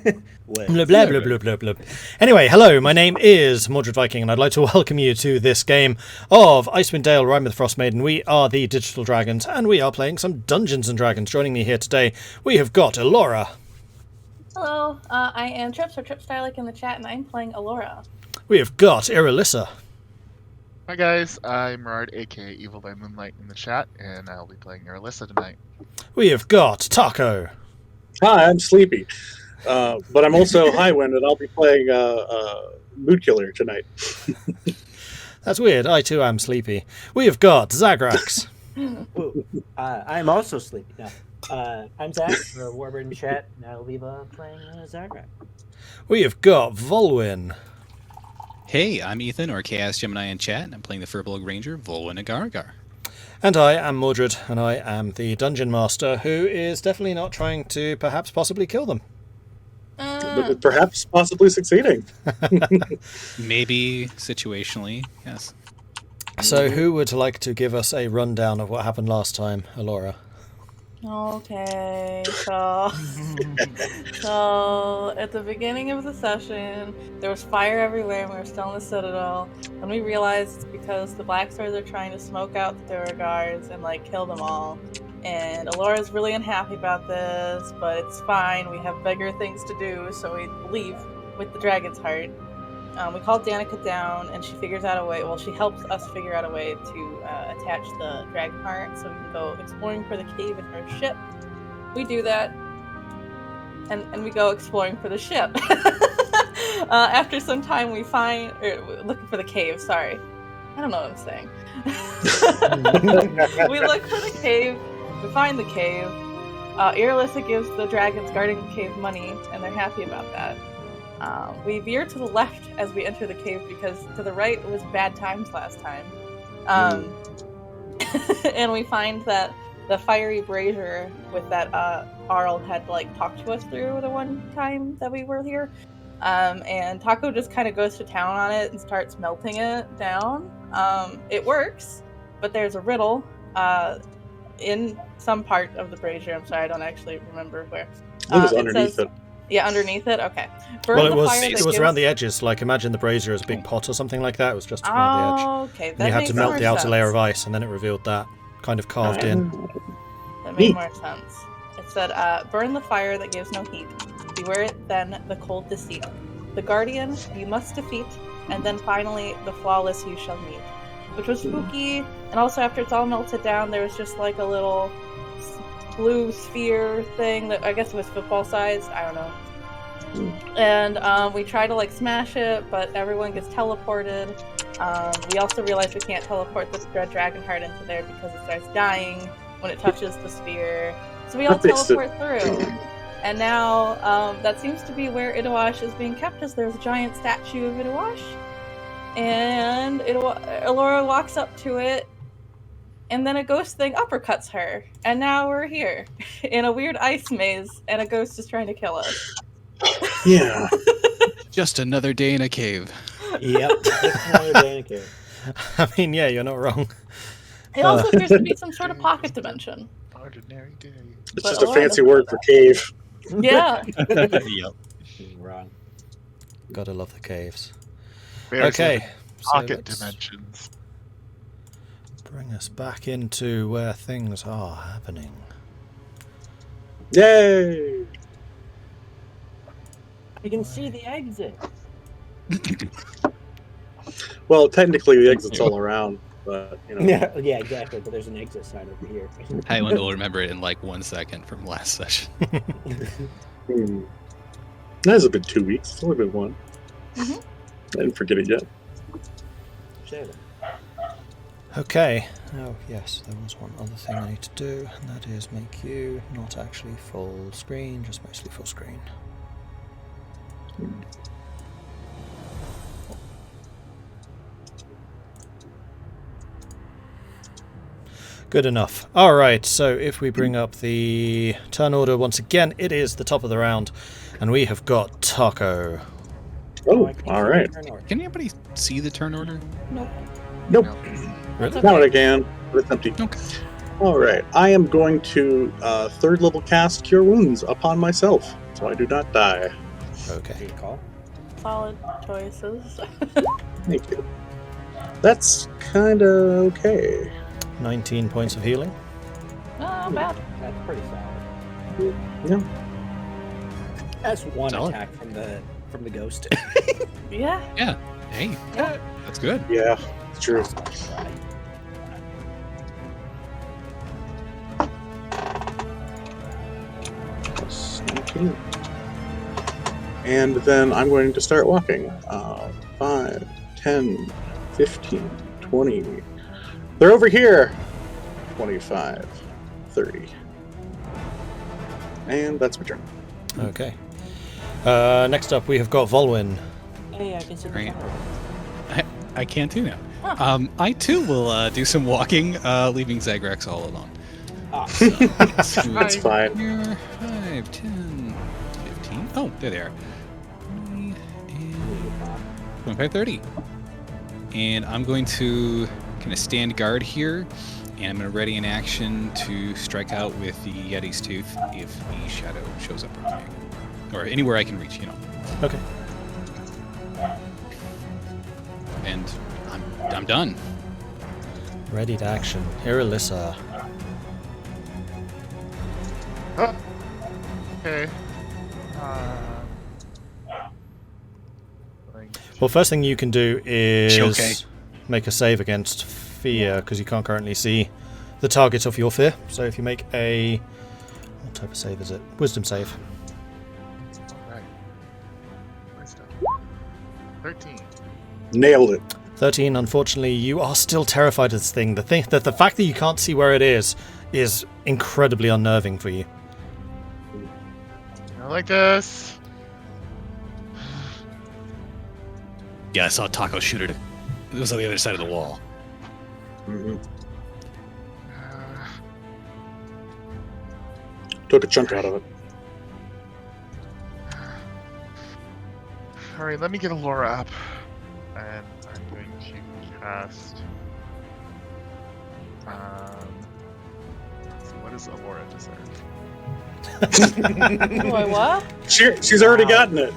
Blah, blah, blah, blah, blah, blah. Anyway, hello, my name is Mordred Viking, and I'd like to welcome you to this game of Icewind Dale, Rime with the Frostmaiden. We are the Digital Dragons, and we are playing some Dungeons & Dragons. Joining me here today, we have got Elora. Hello, I am Trips, or Tripstylic in the chat, and I'm playing Elora. We have got Irilyssa. Hi guys, I'm Jarard, aka Evil by Moonlight in the chat, and I'll be playing Irilyssa tonight. We have got Tahko. Hi, I'm Sleepy, but I'm also Highwind, and I'll be playing Mood Killer tonight. That's weird, I too am sleepy. We have got Zagrax. I'm also sleepy. No. I'm Zach, for Warbird chat, and I'll be playing Zagrax. We have got Vulwin. Hey, I'm Ethan, or Chaos Gemini in chat, and I'm playing the Furbolg Ranger, Vulwin Agar. And I am Mordred, and I am the Dungeon Master, who is definitely not trying to perhaps possibly kill them. But perhaps possibly succeeding. Maybe situationally, yes. So who would like to give us a rundown of what happened last time, Elora? Okay, so at the beginning of the session, there was fire everywhere, and we were still in the Citadel, and we realized it's because the Black Stars are trying to smoke out the Duragars and, kill them all. And Elora's really unhappy about this, but it's fine, we have bigger things to do, so we leave with the Dragon's Heart. We call Danica down, and she figures out a way, she helps us figure out a way to attach the Dragon Heart so we can go exploring for the cave in her ship. We do that, and we go exploring for the ship. After some time, we find, looking for the cave, sorry. I don't know what I'm saying. We look for the cave, we find the cave. Irilyssa gives the dragons guarding the cave money, and they're happy about that. We veer to the left as we enter the cave because to the right was bad times last time. And we find that the fiery brazier with that Arl had talked to us through the one time that we were here. And Tahko just kind of goes to town on it and starts melting it down. It works, but there's a riddle in some part of the brazier. I'm sorry, I don't actually remember where. It was underneath it. Yeah, underneath it? Okay. Well, it was around the edges. Imagine the brazier as a big pot or something like that. It was just around the edge. Okay. And you had to melt the outer layer of ice, and then it revealed that, kind of carved in. That made more sense. It said, burn the fire that gives no heat. Beware then the cold deceit. The guardian you must defeat, and then finally the flawless you shall meet. Which was spooky, and also after it's all melted down, there was just a little blue sphere thing that I guess was football sized. I don't know. And we try to smash it, but everyone gets teleported. We also realize we can't teleport the Red Dragon Heart into there because it starts dying when it touches the sphere. So we all teleport through. And now that seems to be where Idawash is being kept, as there's a giant statue of Idawash. And Elora walks up to it, and then a ghost thing uppercuts her. And now we're here in a weird ice maze, and a ghost is trying to kill us. Yeah. Just another day in a cave. Yep, just another day in a cave. I mean, yeah, you're not wrong. It also appears to be some sort of pocket dimension. Ordinary day. It's just a fancy word for cave. Yeah. Yep. Wrong. Gotta love the caves. Okay. So Pocket let's dimensions. bring us back into where things are happening. Yay! You can see the exit. Well, technically the exit's all around, but Yeah, exactly. But there's an exit sign over here. Highwind will remember it in 1 second from last session. That hasn't been 2 weeks. It's only been one. Mm-hmm. I didn't forget it yet. Okay. Oh, yes, there was one other thing I need to do, and that is make you not actually full screen, just mostly full screen. Good enough. Alright, so if we bring up the turn order once again, it is the top of the round, and we have got Tahko. Oh, all right. Can anybody see the turn order? Nope. Nope. Really? Now I can, but it's empty. Okay. All right. I am going to third level cast Cure Wounds upon myself, so I do not die. Okay. Good call. Solid choices. Thank you. That's kind of okay. 19 points of healing. Not bad. That's pretty solid. Yeah. That's one Solid. attack from the ghost. Yeah. Yeah. Hey, Yeah. that's good. Yeah, it's true. Okay. And then I'm going to start walking. 5, 10, 15, 20. They're over here. 25, 30. And that's my turn. Okay. Next up, we have got Vulwin. Hey, I can see the Great. camera. I can too now. Huh. I too will do some walking, leaving Zagrax all alone. Ah, That's fine. Here, 5, 10, 15. Oh, there they are. 20 and 25, 30. And I'm going to kind of stand guard here, and I'm going to ready an action to strike out with the Yeti's Tooth if the shadow shows up around me. Or anywhere I can reach, you know. Okay. And I'm done. Ready to action. Irilyssa. Okay. Well, first thing you can do is Okay. make a save against fear, because you can't currently see the target of your fear. So if you make a... What type of save is it? Wisdom save. Alright. Wisdom. 13. Nailed it. 13, unfortunately, you are still terrified of this thing. The fact that you can't see where it is incredibly unnerving for you. I like this. Yeah, I saw Tahko shoot it. It was on the other side of the wall. Mhm. Took a chunk out of it. Alright, let me get Elora up. And I'm going to cast. What does Elora deserve? Boy, what? She's already gotten it.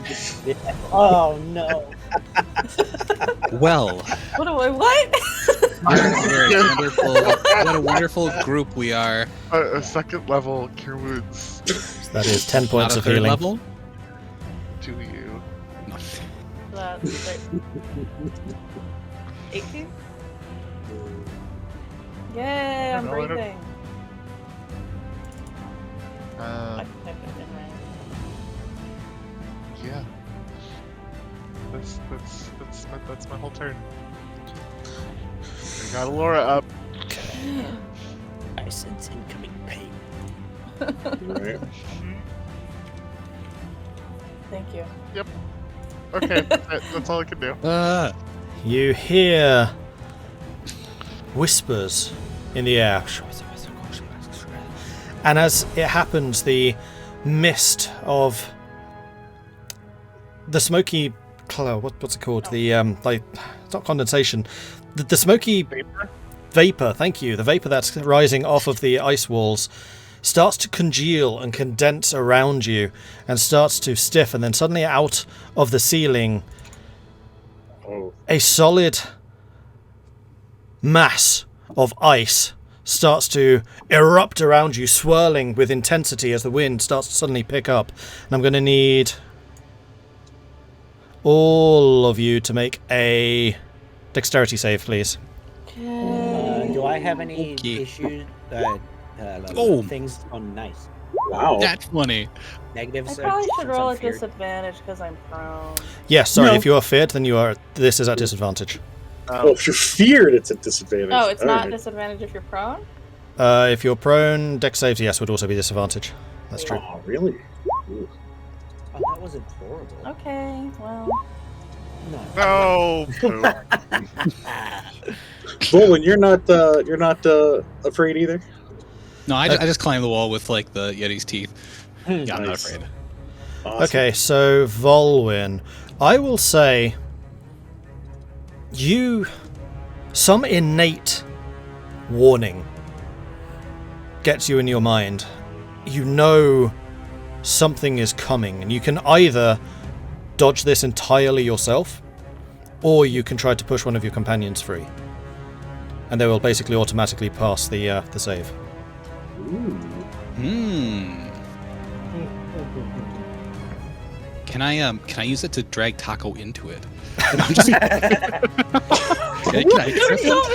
Oh no. Well, What do I what? what a wonderful group we are. A second level Cure Wounds So that is 10 points Not a of third healing. level. to you. No. That's like 18? Yay, I'm No, I don't- breathing. I Um, can type it in, right? yeah. That's my whole turn. I got Elora up. I sense incoming pain. Right. Thank you. Okay, that's all I can do. You hear whispers in the air. And as it happens, the mist of the smoky cloud, what's it called? The it's not condensation. The smoky vapor, thank you. The vapor that's rising off of the ice walls starts to congeal and condense around you and starts to stiff, and then suddenly out of the ceiling Oh. a solid mass of ice starts to erupt around you, swirling with intensity as the wind starts to suddenly pick up. And I'm going to need all of you to make a dexterity save, please. Do I have any Okay. issues? Oh. Things on nice. Wow. That's funny. Negatives. I are- probably should since roll I'm at feared. disadvantage because I'm prone. Yes, sorry, No. if you are feared, then you are. This is at disadvantage. Oh, if you're feared, it's a disadvantage. Oh, it's not Alright. disadvantage if you're prone? If you're prone, dex saves, yes, would also be disadvantage. That's true. Oh, really? Ooh. Oh, that wasn't horrible. Okay, well. No. No. Poop. Vulwin, you're not afraid either. No, I just climbed the wall with like the Yeti's teeth. Yeah, I'm not Nice. afraid. Awesome. Okay, so Vulwin, I will say some innate warning gets you in your mind. You know something is coming, and you can either dodge this entirely yourself, or you can try to push one of your companions free. And they will basically automatically pass the save. Can I use it to drag Tahko into it? I'm just,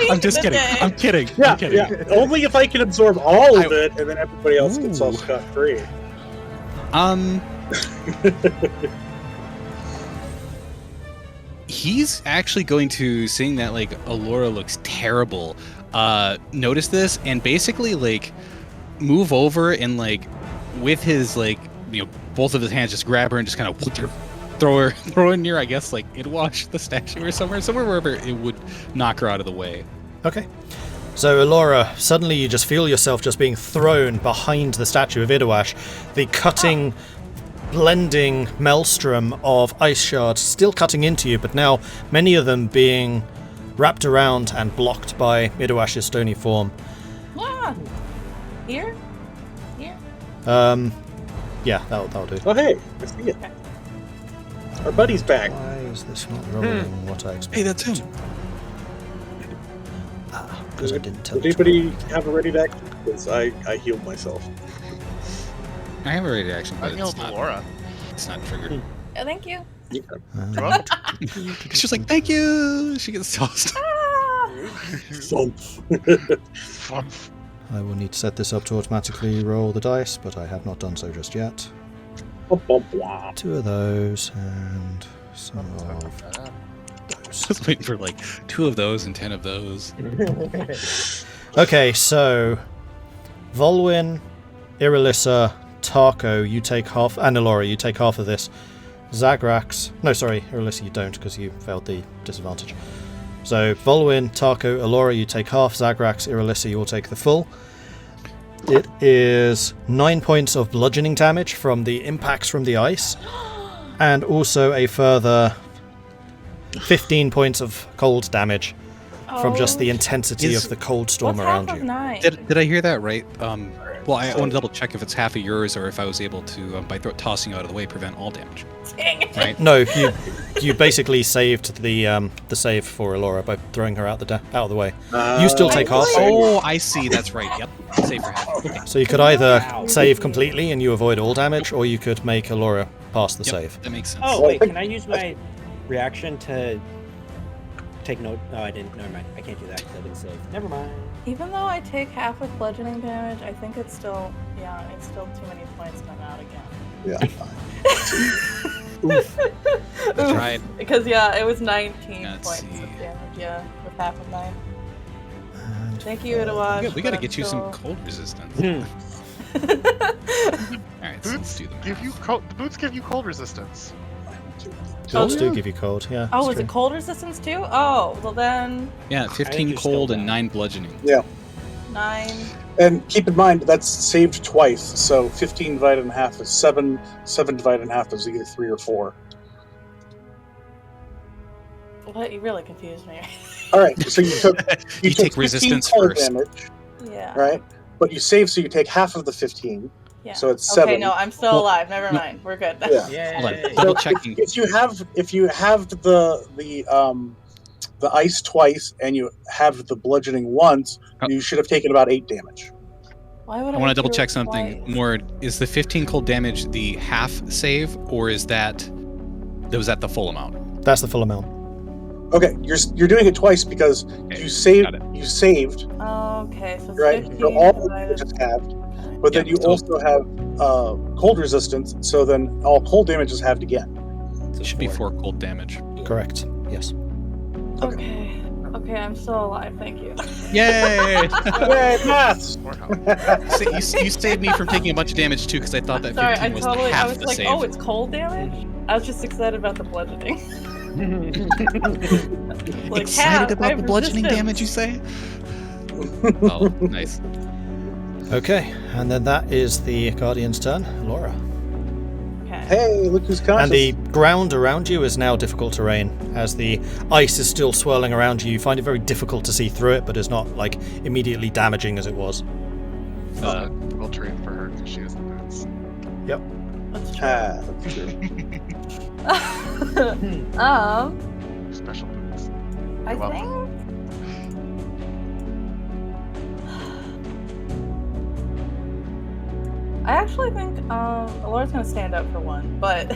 I'm just kidding. I'm kidding. Yeah, I'm kidding. yeah. Only if I can absorb all of it, and then everybody else gets off scot-free. He's actually going to, seeing that like Elora looks terrible, notice this and basically like move over and like with his like, you know, both of his hands just grab her and just kind of throw her near, I guess, like Idwash, the statue, or somewhere wherever it would knock her out of the way. Okay. So, Elora, suddenly you just feel yourself just being thrown behind the statue of Idwash. The cutting, blending maelstrom of ice shards still cutting into you, but now many of them being wrapped around and blocked by Idwash's stony form. Ah! Here? Here? Yeah, that'll do. Oh, hey, I see it. Our buddy's back. Why is this not rolling what I expected? Hey, that's him. Because I didn't tell Did anybody have a ready to action? Because I healed myself. I have a ready to action, I but healed it's not. Elora. It's not triggered. Oh, thank you. You're welcome. She's just like, thank you. She gets tossed. Fun. I will need to set this up to automatically roll the dice, but I have not done so just yet. 2 of those, and some of those. Just waiting for like 2 of those and 10 of those. Okay, so Vulwin, Irilyssa, Tahko, you take half, and Elora, you take half of this. Zagrax, no, sorry, Irilyssa, you don't because you failed the disadvantage. So Vulwin, Tahko, Elora, you take half. Zagrax, Irilyssa, you will take the full. It is 9 points of bludgeoning damage from the impacts from the ice, and also a further 15 points of cold damage from just the intensity of the cold storm What's around half of you. 9? Did I hear that right? Well, I want to double check if it's half of yours or if I was able to, by tossing you out of the way, prevent all damage. Dang it. Right? No, you basically saved the save for Elora by throwing her out of the way. You still take half. Oh, I see. That's right. Yep. Save for half. Okay. So you could either save completely and you avoid all damage, or you could make Elora pass the Yep, save. that makes sense. Oh, wait, can I use my reaction to take note? No, I didn't. Never mind. I can't do that because I didn't save. Never mind. Even though I take half with bludgeoning damage, I think it's still, it's still too many points come out again. Yeah. That's right. Because, it was 19 Let's points see. of damage, with half of 9. And Thank you, Idwash. We got to but get you I'm some still- cold resistance. Hmm. Alright, so let's Boots do the math. give you the boots give you cold resistance. Boots do yeah. give you cold, yeah. Oh, it's is it true. cold resistance too? Oh, well then, Yeah, 15 you're still cold and down. 9 bludgeoning. 9. And keep in mind, that's saved twice, so 15 divided in half is 7. 7 divided in half is either 3 or 4. What? You really confused me. Alright, so you took You took take 15 resistance cold first. damage, Yeah. right? But you save, so you take half of the 15. Yeah. So it's 7. Okay, no, I'm still Well, alive. Never no. mind. We're good. Yeah. Yay. Hold on. So Double checking. if you have the ice twice and you have the bludgeoning once, Oh. you should have taken about 8 damage. Why would I want to do double it check something. twice? Mord, is the 15 cold damage the half save, or was that the full amount? That's the full amount. Okay, you're doing it twice because Okay, you saved. got it. You saved, Okay, so it's right? 15 So all the divided- damage is halved, but then Yeah, you so- also have cold resistance. So then all cold damage is halved again. It should be 4 cold damage. Correct. Yes. Okay. Okay, I'm still alive. Thank you. Yay! Yay, maths! Or how? you saved me from taking a bunch of damage too, because I thought that 15 Sorry, I was totally. half I was the like, save. oh, it's cold damage. I was just excited about the bludgeoning. Like, Excited half, I about have the bludgeoning resistance. damage, you say? Oh, nice. Okay, and then that is the Guardian's turn. Elora. Okay. Hey, look who's conscious. And the ground around you is now difficult terrain. As the ice is still swirling around you, you find it very difficult to see through it, but it's not like immediately damaging as it was. will trade for her because she has the boots. Yep. That's true. That's true. Special boots. I You're welcome. think. I actually think Elora's gonna stand up for one, but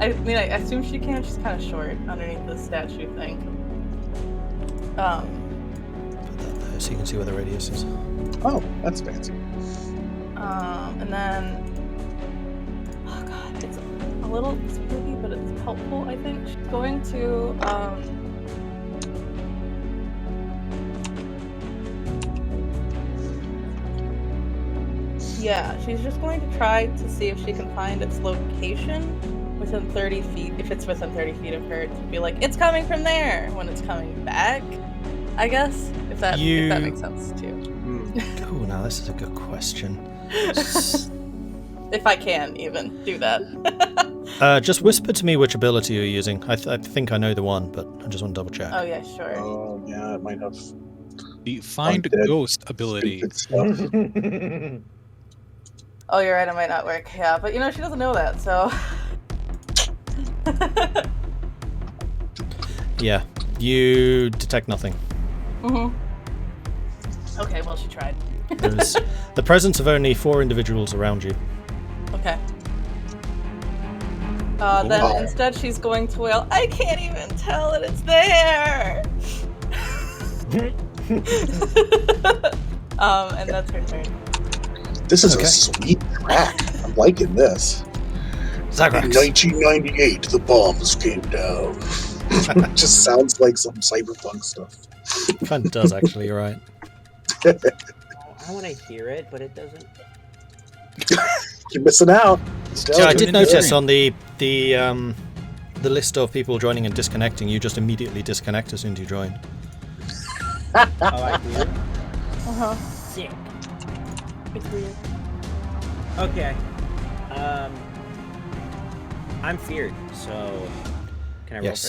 I mean, I assume she can. She's kind of short underneath the statue thing. Put that there so you can see where the radius is. Oh, that's fancy. And then, oh god, it's a little spooky, but it's helpful. I think she's going to yeah, she's just going to try to see if she can find its location within 30 feet, if it's within 30 feet of her, to be like, it's coming from there when it's coming back, I guess, if that makes sense too. Oh, now this is a good question. If I can even do that. Just whisper to me which ability you're using. I think I know the one, but I just want to double check. Oh yeah, sure. Oh, yeah, it might have The Find Undead. Ghost ability. stupid stuff. Oh, you're right, it might not work. Yeah, but she doesn't know that, so. Yeah, you detect nothing. Okay, well, she tried. There's the presence of only 4 individuals around you. Okay. Then instead she's going to wail, I can't even tell that it's there! And that's her turn. This is Okay. a sweet track. I'm liking this. Zagrax. In 1998, the bombs came down. It just sounds like some cyberpunk stuff. Kind of does, actually, you're right. I want to hear it, but it doesn't. You're missing out. Yeah, I did in notice the on the list of people joining and disconnecting, you just immediately disconnect as soon as you join. Oh, I do? Uh-huh. Sick. It's weird. Okay. I'm feared, so can I roll Yes. for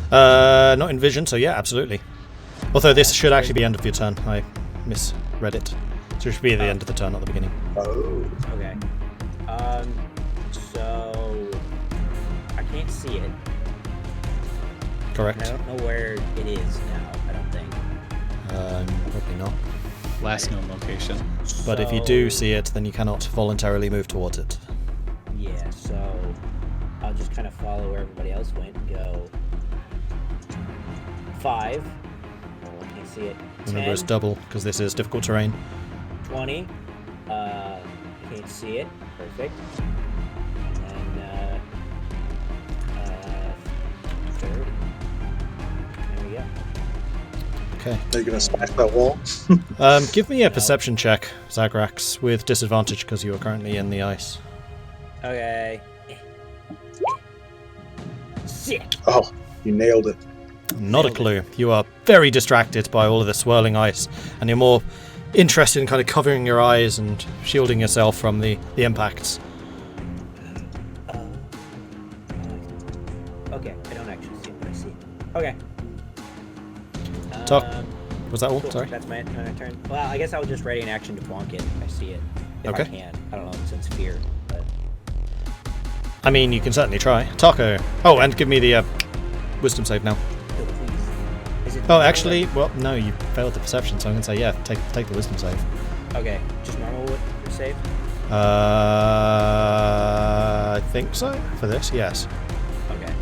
that? Not in vision, so yeah, absolutely. Although this should actually be end of your turn. I misread it. So it should be at the end of the turn, not the beginning. Oh. Okay. So I can't see it. Correct. And I don't know where it is now. I don't think. Probably not. Last known location. But if you do see it, then you cannot voluntarily move towards it. Yeah, so I'll just kind of follow where everybody else went and go 5. Can't see it. 10, Remember, it's double, because this is difficult terrain. 20. Can't see it. Perfect. And then 30. There we go. Okay. Are you going to smash that wall? Give me a perception check, Zagrax, with disadvantage, because you are currently in the ice. Okay. Sick. Oh, you nailed it. Not a clue. You are very distracted by all of the swirling ice, and you're more interested in kind of covering your eyes and shielding yourself from the impacts. Okay, I don't actually see it, but I see it. Okay. Talk. Was that all? Cool. Sorry. That's my turn. Well, I guess I'll just ready an action to bonk it if I see it. If Okay. I can. I don't know, since fear. But I mean, you can certainly try. Tahko. Oh, and give me the wisdom save now. oh, please. Is it Oh, actually, well, no, you failed the perception, so I'm going to say, yeah, take the wisdom save. Okay, just normal save? I think so, for this, yes. Okay.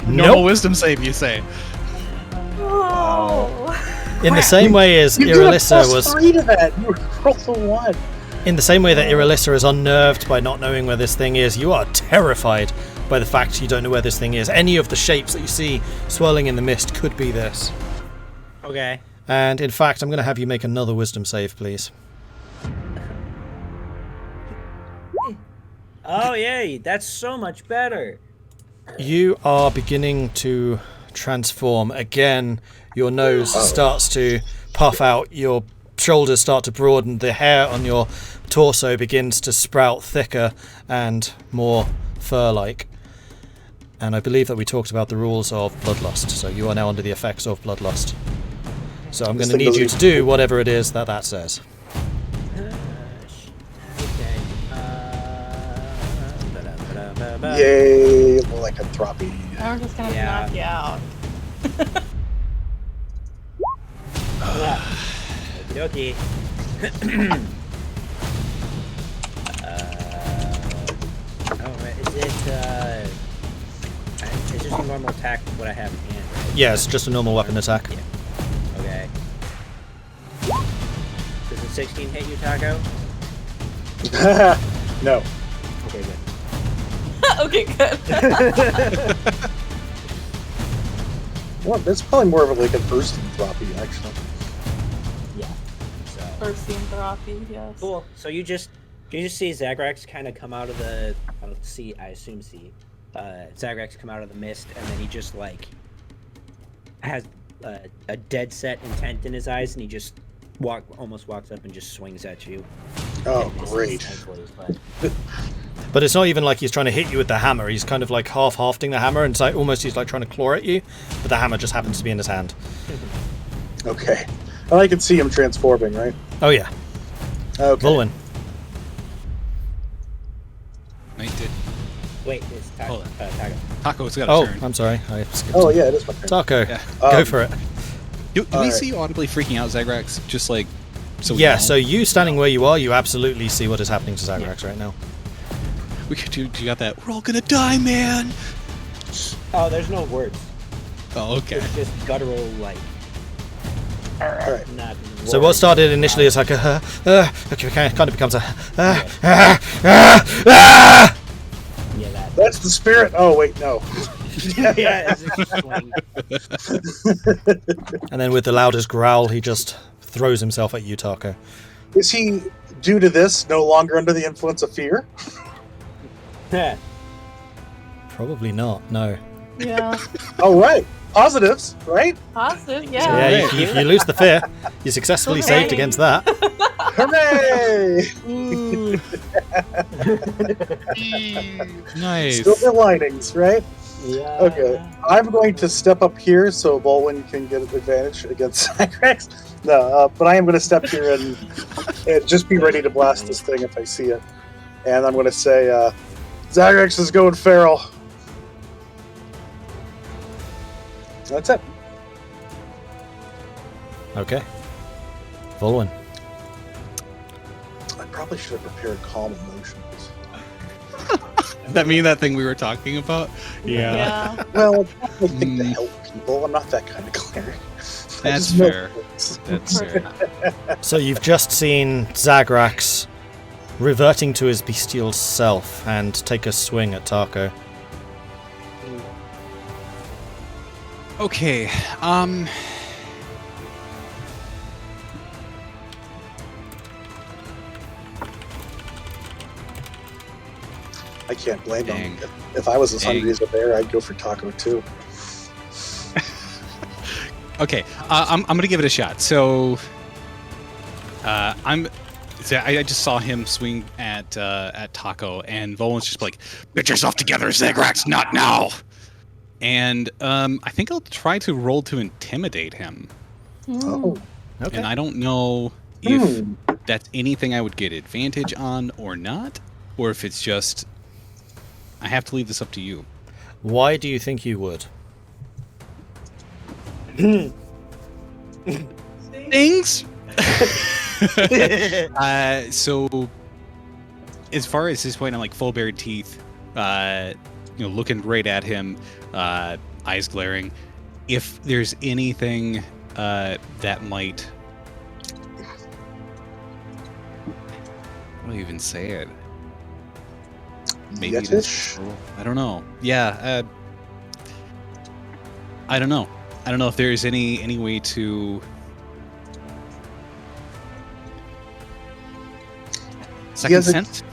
Normal Nope. wisdom save, you say. Oh. In the same way as You Irilyssa +3 was... to that. You rolled a 1. In the same way that Irilyssa is unnerved by not knowing where this thing is, you are terrified by the fact you don't know where this thing is. Any of the shapes that you see swirling in the mist could be this. Okay. And in fact, I'm going to have you make another wisdom save, please. Oh, yay! That's so much better! You are beginning to transform. Again, your nose starts to puff out, your shoulders start to broaden, the hair on your torso begins to sprout thicker and more fur-like. And I believe that we talked about the rules of bloodlust, so you are now under the effects of bloodlust. So I'm This going to thing need you doesn't- to do whatever it is that says. Okay. Yay, lycanthropy. Now we're just gonna Yeah. knock you out. Okie dokie. It's just a normal attack with what I have in hand, right? Yeah, it's just a normal weapon attack. Yeah. Okay. Does a 16 hit you, Tahko? No. Okay, good. Okay, good. Well, that's probably more of a, like an Urstenthropy, actually. Yeah. So. Or seen therapy, yes. Cool. So you just see Zagrax kind of come out of the Zagrax come out of the mist, and then he just like has a dead set intent in his eyes, and he just almost walks up and just swings at you. Oh, And misses, great. thankfully, But it's not even like he's trying to hit you with the hammer. He's kind of like half-hafting the hammer, and it's like almost he's like trying to claw at you, but the hammer just happens to be in his hand. Okay. And I can see him transforming, right? Oh yeah, Okay. Vulwin. Knight did. Wait, it's Hold on. Tahko. Taco's got a Oh, turn. I'm sorry. I skipped. Oh, yeah, it is my turn. Tahko, Yeah. go for it. Do we Alright. see you audibly freaking out, Zagrax? Just like, so we Yeah, know? so you standing where you are, you absolutely see what is happening to Zagrax right now. We could do. You got that? We're all gonna die, man. Oh, there's no words. Oh, okay. It's just guttural, like. Alright. Not So what started initially as like a okay, kind of becomes a Yeah, that. That's the spirit. Oh, wait, no. Yeah, it's just swing. and then with the loudest growl, he just throws himself at you, Tahko. Is he, due to this, no longer under the influence of fear? Probably not. No. Yeah. All right. Positives, right? Positive, Yeah, yeah. you lose the fear. You successfully Okay. saved against that. Hooray! Nice. Silver linings, right? Yeah. Okay. I'm going to step up here so Vulwin can get an advantage against Zagrax. No, but I am going to step here and just be ready to blast this thing if I see it. And I'm going to say, Zagrax is going feral. That's it. Okay. Vulwin. I probably should have prepared calm emotions. That mean that thing we were talking about? Yeah. Well, I don't think to help people. I'm not that kind of cleric. I That's just know fair. things. That's fair. So you've just seen Zagrax reverting to his bestial self and take a swing at Tahko. Okay. I can't blame Dang. him. If I was as Dang. hungry as a bear, I'd go for taco too. Okay. I'm gonna give it a shot. So, I just saw him swing at Tahko, and Vulwin's just like, "Get yourself together, Zagrax, not now." And I think I'll try to roll to intimidate him. Oh, Okay. And I don't know if Hmm. that's anything I would get advantage on or not, or if it's just I have to leave this up to you. Why do you think you would? Things. So, as far as this point, I'm like full bared teeth, looking right at him, eyes glaring. If there's anything that might, how do I even say it? Maybe Yetish? I don't know. Yeah, I don't know. I don't know if there's any way to. Second has a- sense?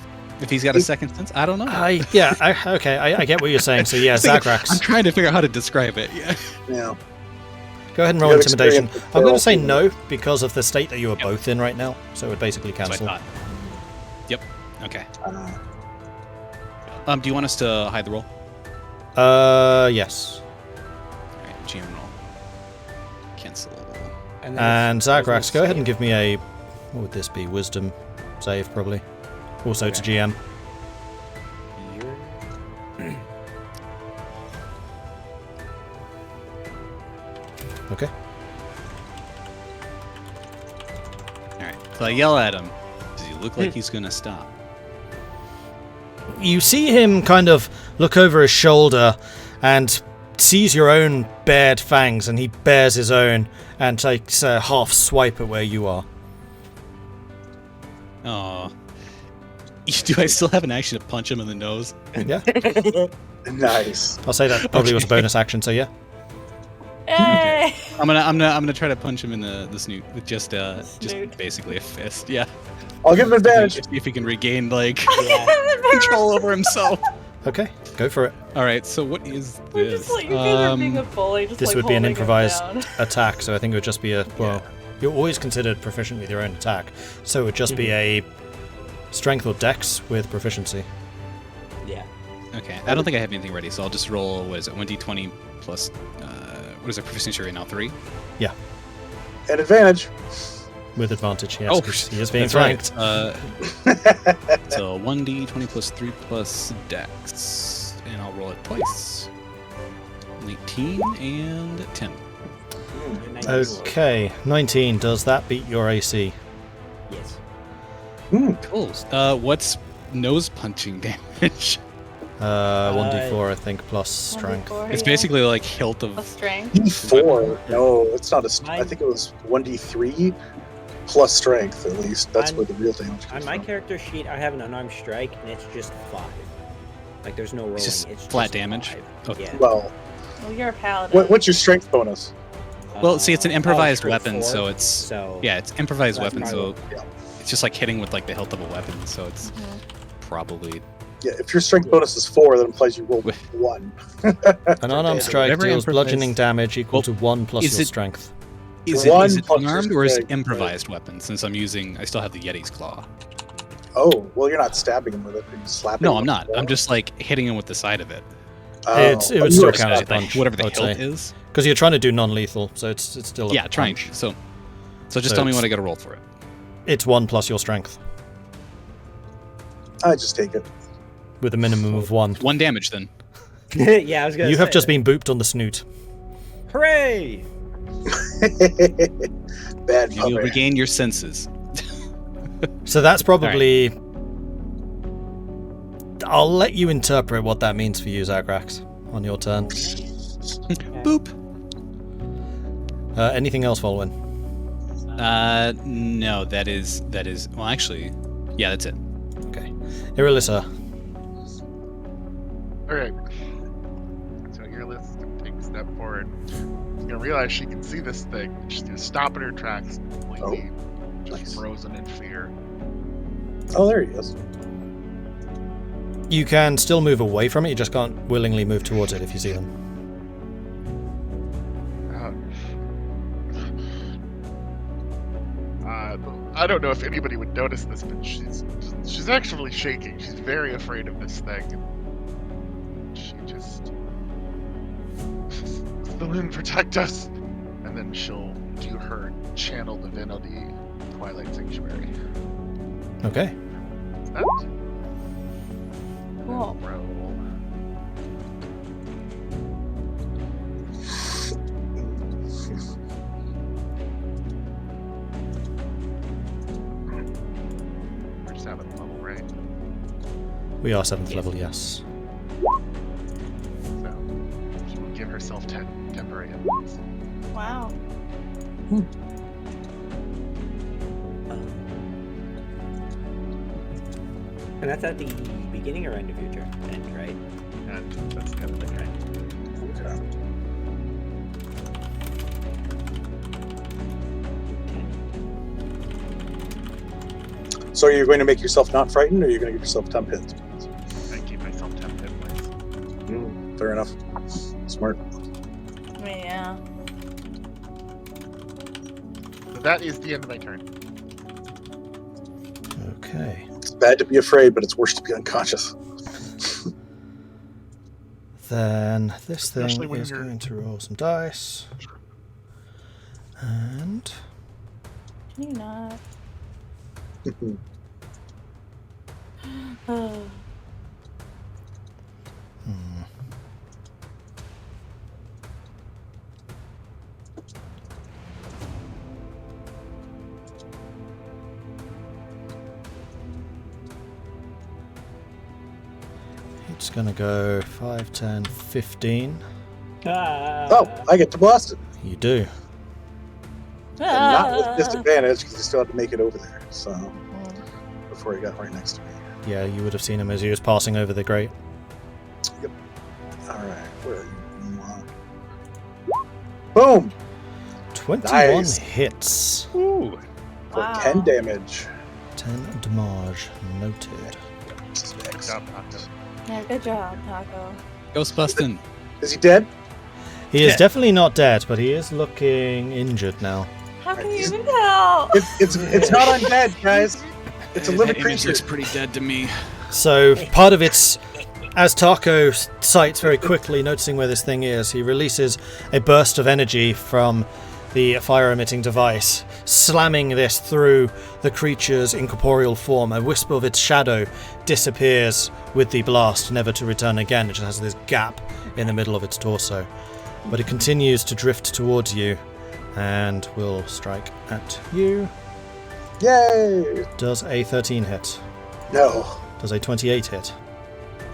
If he's got a second sense? I don't know. I get what you're saying. So yeah, I'm Zagrax. trying to figure out how to describe it. Yeah. Yeah. Go ahead and You roll have intimidation. experience with I'm going to feral say no because of the state that you are both in right now. So it would basically That's what cancel. I thought. Yep. Okay. Uh, Do you want us to hide the roll? Yes. Alright, GM roll. Cancel. And Zagrax, go ahead and give me a... What would this be? Wisdom save, probably. Also to GM. Okay. Alright, so I yell at him. Does he look like he's gonna stop? You see him kind of look over his shoulder and sees your own bared fangs, and he bares his own and takes a half swipe at where you are. Oh. Do I still have an action to punch him in the nose? Yeah. Nice. I'll say that probably was a bonus action, so yeah. Hey! I'm gonna try to punch him in the snoot with just basically a fist. Yeah. I'll give him advantage. See if he can regain control over himself. Okay, go for it. All right. So what is We're this? just like, you guys are being a bully. Just This like would be an holding him improvised down. attack, so I think it would just be a... Well, you're always considered proficient with your own attack, so it would just be a strength or dex with proficiency. Yeah. Okay. I don't think I have anything ready, so I'll just roll. What is it? 1d20 plus. What is it? Proficiency right now? 3. Yeah, And advantage. with advantage, yes, Oh, 'cause he is being That's right. flanked. So 1d20 plus 3 plus dex, and I'll roll it twice. 19 and 10. Okay, 19. Does that beat your AC? Yes. Cool. What's nose punching damage? 1d4, I think, plus strength. 1d4, It's yeah. basically like hilt of. A strength. D4. No, it's not a. I Mine- think it was 1d3 plus strength, at least. That's I'm- where the real damage On comes my from. character sheet, I have an unarmed strike, and it's just 5. Like, there's no rolling. It's just It's flat just damage? 5. Okay. Yeah. Well, Well, you're a paladin. what's your strength bonus? Well, see, it's an improvised strength weapon, 4, so it's So yeah, it's improvised That's weapon, so Yeah. it's just like hitting with like the hilt of a weapon. So it's Mhm. probably Yeah, if your strength bonus is 4, that implies you rolled 1. An unarmed strike Whatever deals improvised- bludgeoning damage equal Well, to 1 plus is your it- strength. is One it plus unarmed your or is it strength, right? improvised weapon? Since I still have the Yeti's claw. Oh, well, you're not stabbing him with it. Are you slapping No, him I'm with not. it? I'm just like hitting him with the side of it. Oh, It would you still were count as a stabbing. punch, Whatever the I would hilt say. is. Because you're trying to do non-lethal, so it's still a Yeah, trying. punch. So just So tell me it's- what I got to roll for it. It's 1 plus your strength, I just take it. with a minimum of 1. 1 damage then. yeah, I was gonna. You have say just that. been booped on the snoot. Hooray! Bad And you'll puppy. regain your senses. So that's probably... I'll let you interpret what that means for you, Zagrax, on your turn. Boop. Anything else, Vulwin? No, that is. Well, actually, yeah, that's it. Okay. Irilyssa. Alright. So Irilyssa gonna take a step forward. She's gonna realize she can see this thing. She's gonna stop in her tracks, completely just nice. frozen in fear. Oh, there he is. You can still move away from it, you just can't willingly move towards it if you see them. I don't know if anybody would notice this, but she's actually shaking. She's very afraid of this thing. She just Vulwin, protect us, and then she'll do her channel divinity, Twilight Sanctuary. Okay. That Cool. roll. We're 7th level, right? We are 7th level, yes. So she will give herself 10 temporary hit points. Wow. And that's at the beginning or end of your turn, end, right? And that's kind of the Okay. So are you going to make yourself not frightened, or are you going to give yourself 10 hits? I keep myself 10 hit points. Fair enough. Smart. I mean, yeah. So that is the end of my turn. Okay. It's bad to be afraid, but it's worse to be unconscious. Then this thing Especially when is you're- going to roll some dice. And Can you not? it's gonna go 5, 10, 15. Oh, I get to blast it. You do. And not with disadvantage, because I still have to make it over there. So, before he got right next to me. Yeah, you would have seen him as he was passing over the grate. Yep. Alright, where are you? Boom! 21 Nice. hits. Ooh. For Wow. 10 damage. 10 damage. Noted. Good job, Tahko. Yeah, good job, Tahko. Ghostbusting. Is he dead? He is definitely not dead, but he is looking injured now. How can you even tell? It's not undead, guys. It's a living That image creature. looks pretty dead to me. So part of it's, as Tahko sights very quickly, noticing where this thing is, he releases a burst of energy from the fire-emitting device, slamming this through the creature's incorporeal form. A wisp of its shadow disappears with the blast, never to return again. It just has this gap in the middle of its torso. But it continues to drift towards you and will strike at you. Yay! Does a 13 hit? No. Does a 28 hit?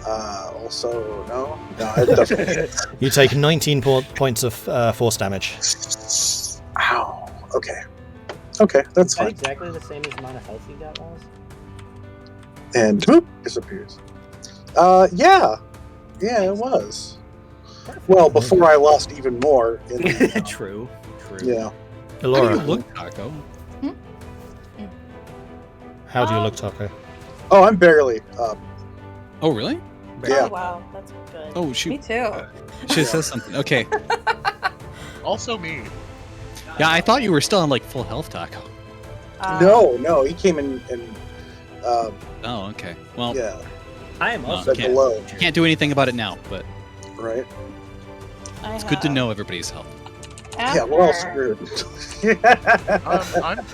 Also, no. No, it doesn't hit. You take 19 points of force damage. Ow. Okay. Okay, that's Is that fine. exactly the same amount of health you got, Laz? And boop, disappears. Yeah. Yeah, it was. Well, before I lost even more. True. Yeah. How do you Elora, look, Tahko? how do you look, Tahko? Oh, I'm barely up. Oh, really? Yeah. Oh, wow, that's good. Oh, shoot. Me too. She says something. Okay. Also me. Yeah, I thought you were still on like full health, Tahko. No, he came in and Oh, okay. Well, yeah, I am No, also said below, can't do anything about it now, but right? it's good to know everybody's health. Yeah, we're all screwed. I'm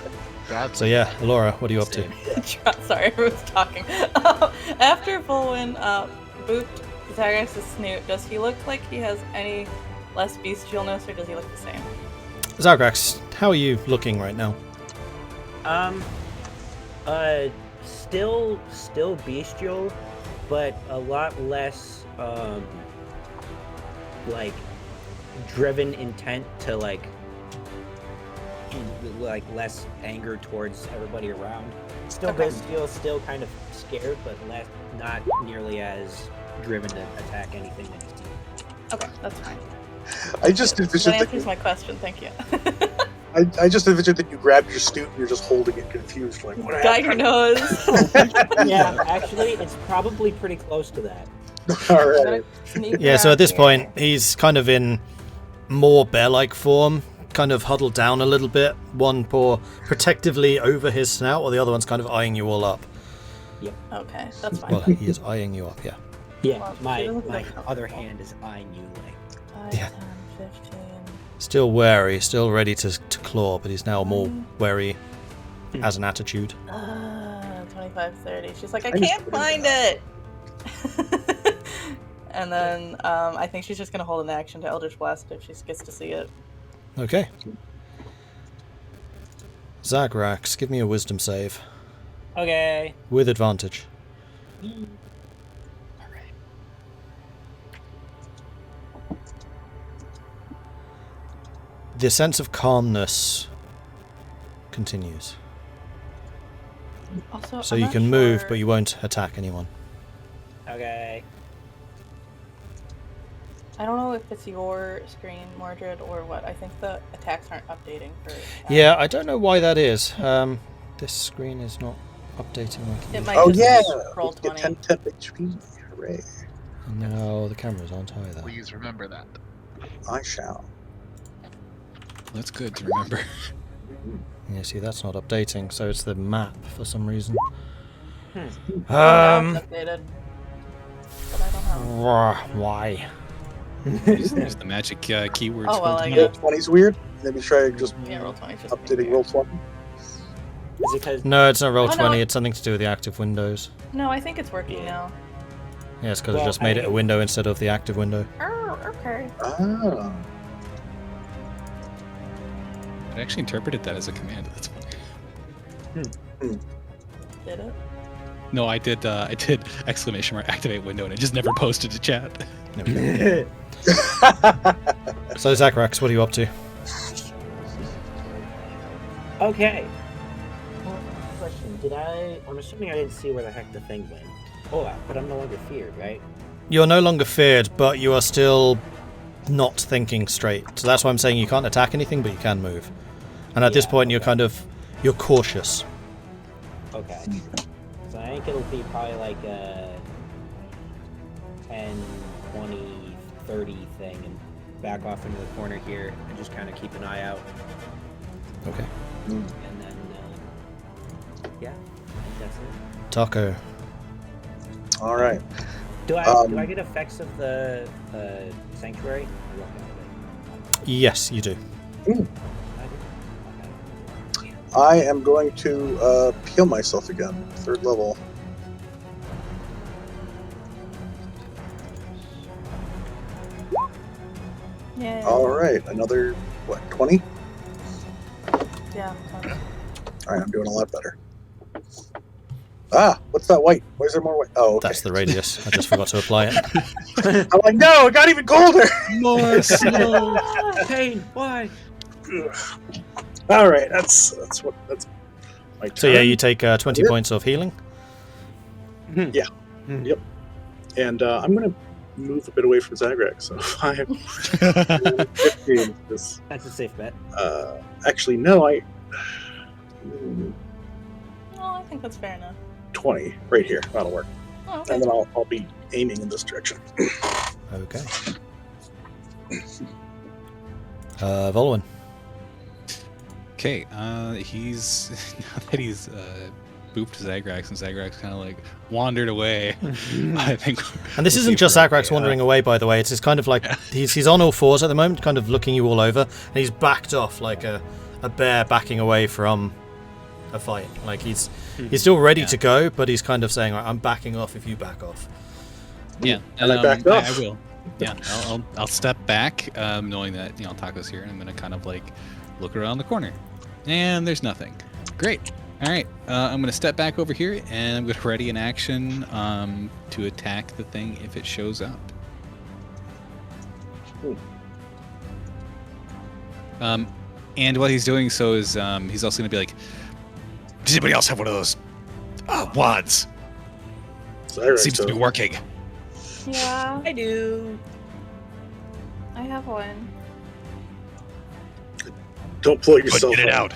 bad. So yeah, Elora, what are you up to? Sorry, I was talking. After Vulwin booped Zagrax's snoot, does he look like he has any less bestialness, or does he look the same? Zagrax, how are you looking right now? Still bestial, but a lot less, like, driven intent to, like less anger towards everybody around. Still Okay. bestial, still kind of scared, but not nearly as driven to attack anything that he's seen. Okay, that's fine. I just That envisioned answers that my question, thank you. I just envisioned that you grabbed your snoot and you're just holding it confused, like what Got your happened? nose. Yeah, actually, it's probably pretty close to that. All right. Yeah, so at this point, he's kind of in more bear-like form, kind of huddled down a little bit, one paw protectively over his snout, while the other one's kind of eyeing you all up. Okay, that's fine. Well, he is eyeing you up, yeah. Yeah, Well, my she doesn't my look other comfortable. hand is eyeing you like. 5, Yeah. 10, 15. Still wary, still ready to claw, but he's now more wary as an attitude. 25, 30. She's like, I I just can't put it find it. And then I think she's just gonna hold an action to Eldritch Blast if she gets to see it. Okay. Zagrax, give me a wisdom save. Okay. With advantage. The sense of calmness continues. Also, So I'm you not can move, sure- but you won't attack anyone. Okay. I don't know if it's your screen, Mordred, or what. I think the attacks aren't updating for. Yeah, I don't know why that is. This screen is not updating like it It is. might Oh just yeah, be roll you get 20. 10 temp HP. Hooray! No, the cameras aren't either. Please remember that. I shall. That's good to remember. Yeah, see, that's not updating, so it's the map for some reason. Oh, now Um, it's updated. But I don't know. why? Use the magic keywords. Oh, well, I Roll guess. 20's weird. Maybe try just Yeah, roll 20. Just updating roll 20. Is it because No, it's not roll Oh, no, 20. it- It's something to do with the active windows. No, I think it's working Yeah. now. Yeah, it's because Well, I just made it a I- window instead of the active window. Oh, okay. Ah. I actually interpreted that as a command. That's funny. Did it? No, I did exclamation mark activate window, and it just never posted to chat. So, Zagrax, what are you up to? Okay. Question: I'm assuming I didn't see where the heck the thing went. Oh, but I'm no longer feared, right? You're no longer feared, but you are still not thinking straight. So that's why I'm saying you can't attack anything, but you can move. And at this Yeah, point, okay. you're cautious. Okay. So I think it'll be probably like a 10, 20, 30 thing, and back off into the corner here, and just kind of keep an eye out. Okay. And then, yeah, I think that's it. Tahko. All right. Do I get effects of the sanctuary? Or what? Yes, you do. I do. Okay. I am going to heal myself again. 3rd level. Yeah. All right. Another, what, 20? Yeah. All right. I'm doing a lot better. Ah, what's that white? Why is there more white? Oh, okay. That's the radius. I just forgot to apply it. I'm like, no, it got even colder. More snow. Pain. Why? All right. That's my turn. So yeah, you take 20 Yeah. points of healing. And I'm going to move a bit away from Zagrax. So 5, 15. This, That's a safe bet. actually, no, Well, I think that's fair enough. 20 right here. That'll work. Oh, okay. And then I'll be aiming in this direction. Okay. Vulwin. Okay, he's now that he's booped Zagrax, and Zagrax kind of like wandered away. I think. And this isn't just Zagrax wandering away, by the way. It's just kind of like he's on all fours at the moment, kind of looking you all over, and he's backed off like a bear backing away from a fight. Like he's still ready to go, but he's kind of saying, "Right, I'm backing off if you back off." Yeah, And I backed off. I will. Yeah, I'll step back, knowing that Tahko's here, and I'm gonna kind of like look around the corner, and there's nothing. Great. All right, I'm gonna step back over here, and I'm gonna ready an action to attack the thing if it shows up. And while he's doing so is he's also gonna be like, does anybody else have one of those wands? Zagrax Seems to be does. working. Yeah, I do. I have one. Don't pull But yourself get it out.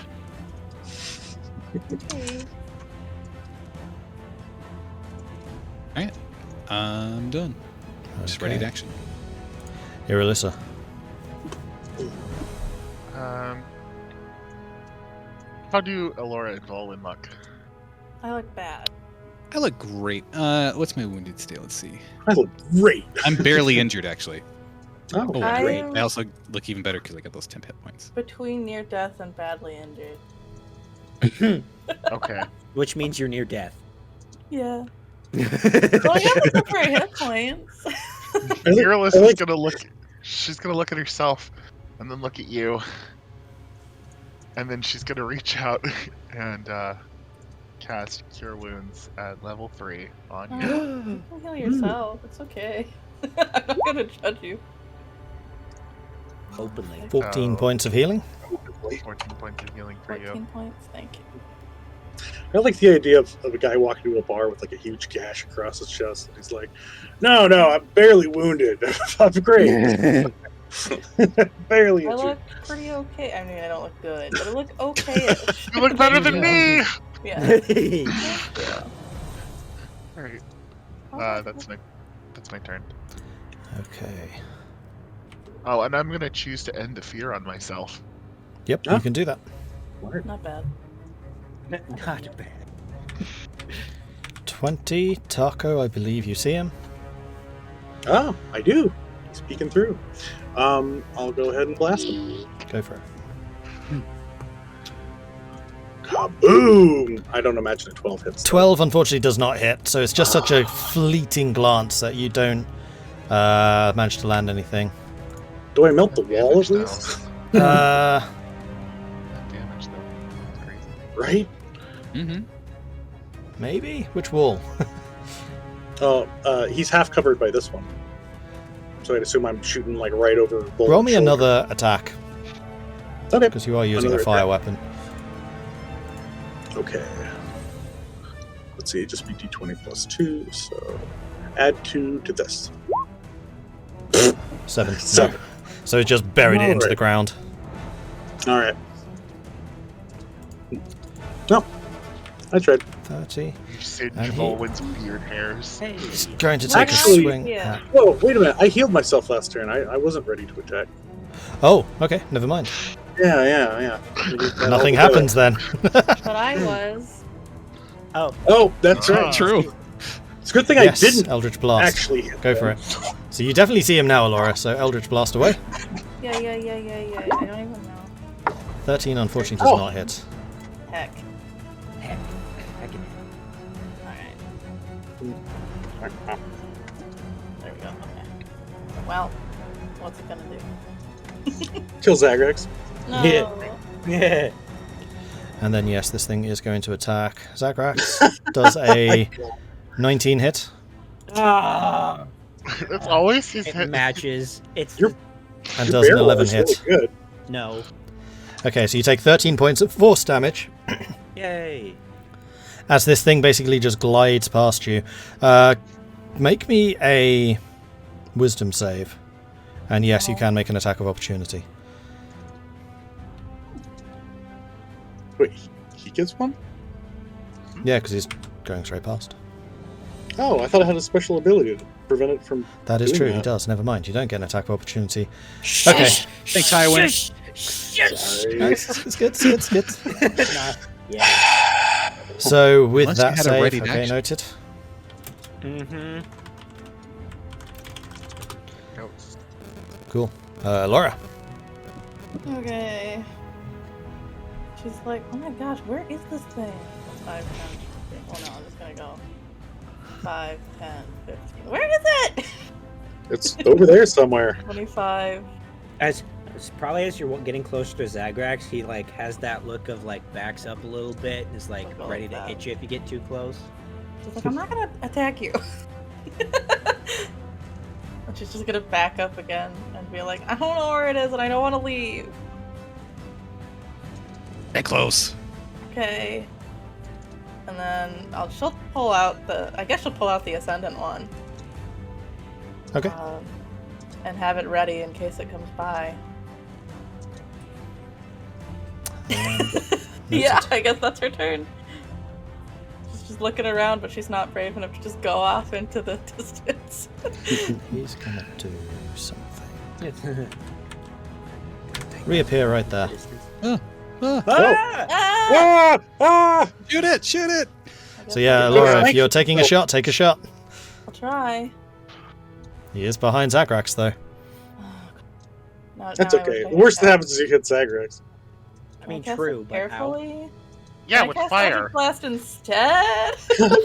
Okay. I'm done. Just ready to action. Irilyssa. How do Elora and Vulwin look? I look bad. I look great. What's my wounded state? Let's see. I look great. I'm barely injured, actually. Oh, Oh, I great. am- I also look even better because I got those 10 hit points. Between near death and badly injured. Okay. Which means you're near death. Yeah. Well, I got the temporary hit points. Irylyssa's gonna look. She's gonna look at herself, and then look at you, and then she's gonna reach out and cast Cure Wounds at level 3 on you. You can heal yourself. It's okay. I'm not gonna judge you. Openly. 14 Oh. points of healing. 14 points of healing for 14 you. points. Thank you. I like the idea of a guy walking into a bar with like a huge gash across his chest, and he's like, "No, I'm barely wounded. I'm great, barely I injured." look pretty okay. I mean, I don't look good, but I look okay. You look better than me. Yeah. All right. That's my turn. Okay. Oh, and I'm gonna choose to end the fear on myself. Yep, Huh? you can do that. Not bad. Not bad. 20. Tahko, I believe you see him. Oh, I do. He's peeking through. I'll go ahead and blast him. Go for it. Kaboom! I don't imagine a 12 hits. 12 unfortunately does not hit, so it's just such a fleeting glance that you don't manage to land anything. Do I melt the wall at least? Uh, That damage though. That's crazy. Right? Mm-hmm. maybe? Which wall? Oh, he's half covered by this one. So I'd assume I'm shooting like right over Vulwin's Roll me shoulder. another attack, Okay. because you are using a Another fire attack. weapon. Okay. Let's see, just be d20 plus 2, so add 2 to this. 7. No. 7. So it just buried it into the Alright. ground. Alright. No. I tried. 30. You singe And he- Vulwin's beard hairs. Hey. He's going to take Actually- a swing. Yeah. at- Whoa, wait a minute. I healed myself last turn. I wasn't ready to attack. Oh, okay, never mind. Yeah. Nothing happens then. But I was. Oh, Oh, that's right. True. It's a good thing Yes, I didn't Eldritch Blast. actually hit Go for it. So you definitely see him now, Elora, so Eldritch Blast away. Yeah. I don't even know. 13 unfortunately does Oh. not hit. Heck. heck. I can. Alright. There we go. Okay. Well, what's it gonna do? Kill Zagrax. No. Yeah. And then yes, this thing is going to attack. Zagrax does a 19 hit. Ah, That's always his it hit. matches. It's You're- And Your does an barrel 11 is hit. really good. no. Okay, so you take 13 points of force damage Yay. as this thing basically just glides past you. Make me a wisdom save. And yes, you can make an attack of opportunity. Wait, he gets one? Yeah, because he's going straight past. Oh, I thought I had a special ability to prevent it from. That is Doing true, he that. does. Never mind, you don't get an attack of opportunity. Okay. Thanks, Highwind. Sorry. Nice. It's good, it's good. Nah. Yeah. So with Unless you that had a save, ready okay, action. noted. Mm-hmm. Notes. Cool. Laura. Okay. She's like, oh my gosh, where is this thing? 5, 10, 15. Well, no, I'm just gonna go 5, 10, 15. Where is it? It's over there somewhere. 25. As probably as you're getting closer to Zagrax, he like has that look of like backs up a little bit and is like Like all ready of to that. hit you if you get too close. She's like, I'm not gonna attack you. And she's just gonna back up again and be like, I don't know where it is and I don't want to leave. Get close. Okay. And then she'll pull out I guess she'll pull out the Ascendant one. Okay. And have it ready in case it comes by. Yeah, I guess that's her turn. She's just looking around, but she's not brave enough to just go off into the distance. He's gonna do something. Reappear right there. Oh. Ah! Ah! Ah! Shoot it! Shoot it! I guess So yeah, I'll- Laura, if Thank you're you. taking a shot, take a shot. I'll try. He is behind Zagrax though. No, That's now I okay. would The worst that take happens is you hit Zagrax. I mean, cast true, it but how? carefully. Yeah, Can I with cast fire. Eldritch Blast instead.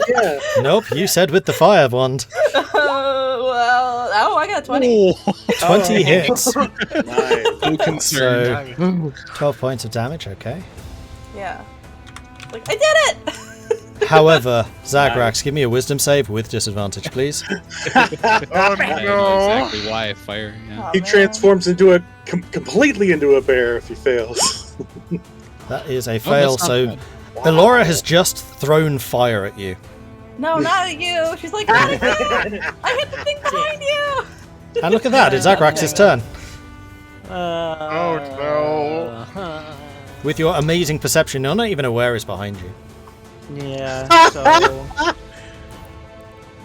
Yeah. Nope, you said with the fire wand. Well, oh, I got 20. 20 hits. Nice. No concern. So 12 points of damage, okay. Yeah. Like, I did it! However, Zagrax, give me a wisdom save with disadvantage, please. Oh I know no! exactly why fire. Yeah. Oh, He man. transforms into completely into a bear if he fails. That is a Oh, fail, that's not so bad. Elora has just thrown fire at you. No, not at you. She's like, not at you. I hit the thing behind you. And look at that, it's Zagrax's turn. Oh, no. With your amazing perception, you're not even aware it's behind you. Yeah, so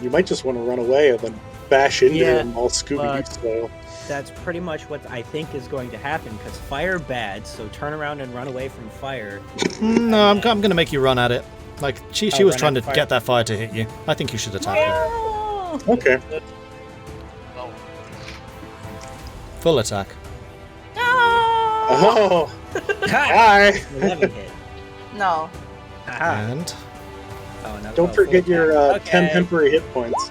You might just want to run away and then bash into Yeah, him all Scooby-Doo style. that's pretty much what I think is going to happen because fire bad, so turn around and run away from fire. No, I'm going to make you run at it. Like, she Oh, was run trying to at fire. get that fire to hit you. I think you should attack her. No. Okay. Oh, Full attack. No! Oh, hi. 11 hit. No. Aha. And Oh, no, Don't forget your 10 temporary hit points.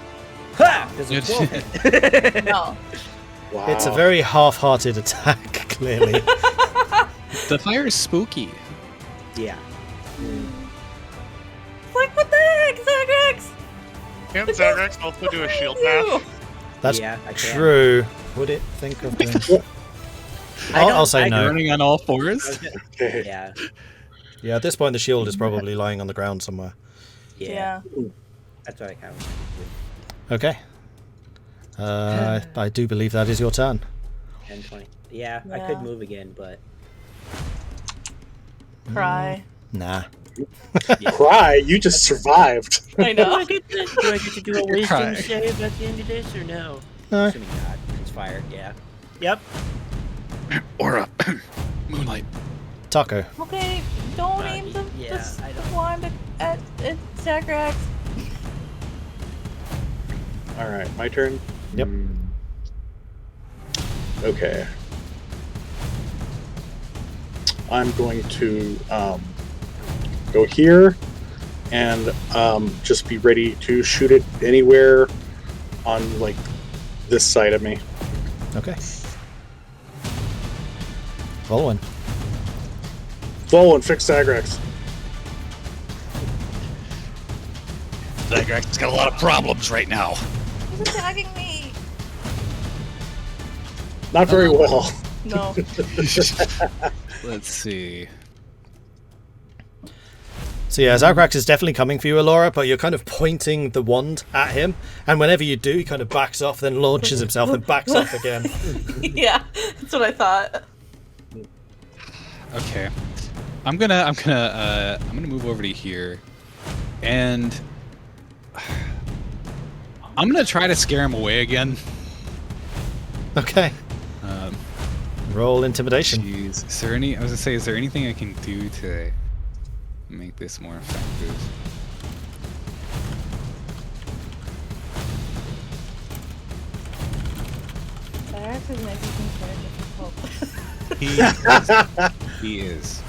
Ha! There's a 12 hit. No. Wow. it's a very half-hearted attack, clearly. The fire is spooky. Yeah. Like, what the heck, Zagrax? Can Zagrax also do a shield path? That's Yeah, I can. true. Would it think of doing... I'll say no. Running on all fours. Okay. Yeah. Yeah, at this point the shield is probably lying on the ground somewhere. Yeah. Yeah. That's what I kind of Okay. I do believe that is your turn. 10, 20. Yeah, I could move again, but Cry. Nah. Cry, you just survived. I know. do I get to do a wisdom Cry. save at the end of this or no? No. Assuming not. It's fire. Yeah. Yep. Aura. Moonlight. Tahko. Okay, don't aim the I don't- wand at Zagrax. Alright, my turn? Yep. Okay. I'm going to go here and just be ready to shoot it anywhere on, like, this side of me. Okay. Vulwin. Vulwin, fix Zagrax. Zagrax has got a lot of problems right now. He's attacking me. Not very well. No. Let's see. So yeah, Zagrax is definitely coming for you, Elora, but you're kind of pointing the wand at him, and whenever you do, he kind of backs off, then launches himself, and backs off again. Yeah, that's what I thought. Okay. I'm gonna move over to here, and I'm gonna try to scare him away again. Okay. Roll intimidation. Jeez, is there any? I was gonna say, is there anything I can do to make this more effective? Zagrax is making things very difficult. He is.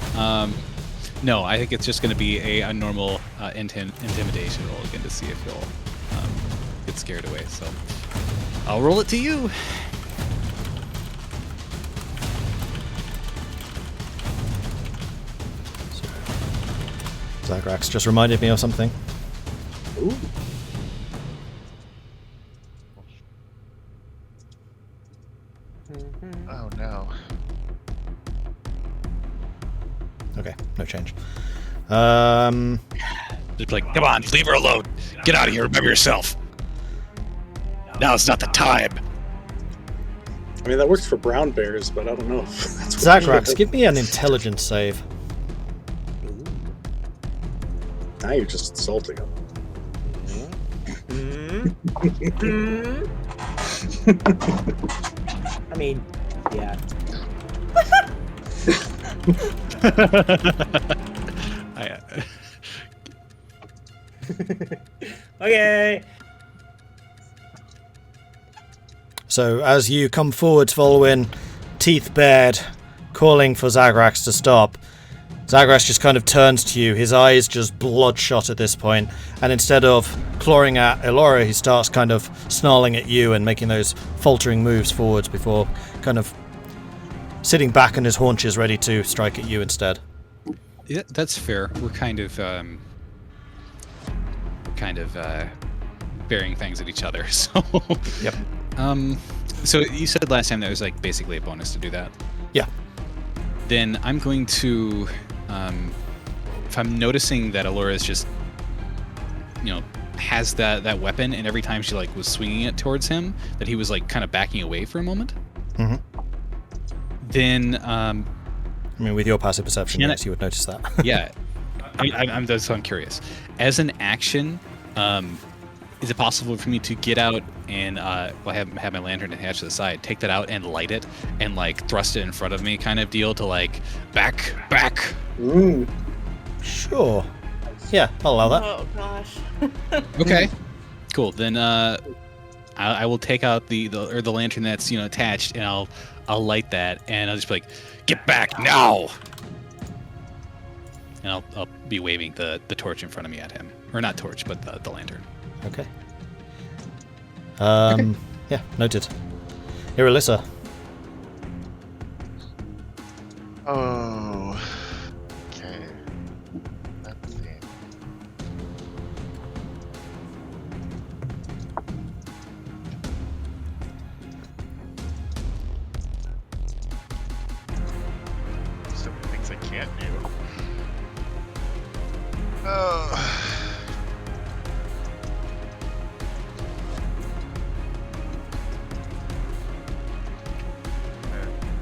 No, I think it's just gonna be a normal intimidation roll again to see if he'll get scared away. So I'll roll it to you. Zagrax just reminded me of something. Ooh. Oh no. Okay, no change. Just be like, come on, leave her alone. Get out of here. Remember yourself. Now's not the time. I mean, that works for brown bears, but I don't know if that's what Zagrax, give me an intelligence save. Now you're just insulting him. I mean, yeah. Okay. So as you come forward, Vulwin, teeth bared, calling for Zagrax to stop, Zagrax just kind of turns to you, his eyes just bloodshot at this point, and instead of clawing at Elora, he starts kind of snarling at you and making those faltering moves forwards before kind of sitting back on his haunches ready to strike at you instead. Yeah, that's fair. We're kind of burying things at each other. So Yep. So you said last time that was like basically a bonus to do that. Yeah. Then I'm going to, if I'm noticing that Elora is just, has that weapon, and every time she like was swinging it towards him, that he was like kind of backing away for a moment. Mm-hmm. Then, I mean, with your passive perception, Can I- yes, you would notice that. yeah, I'm curious. As an action, is it possible for me to get out and have my lantern attached to the side, take that out and light it, and like thrust it in front of me, kind of deal to like back? Mm. Sure. Yeah, I'll allow that. Oh gosh. Okay, cool. Then I will take out the lantern that's attached, and I'll light that, and I'll just be like, "Get back now!" And I'll be waving the torch in front of me at him, or not torch, but the lantern. Okay. Yeah, noted. Irilyssa. Oh. Okay. Let's see. So many things I can't do. Oh.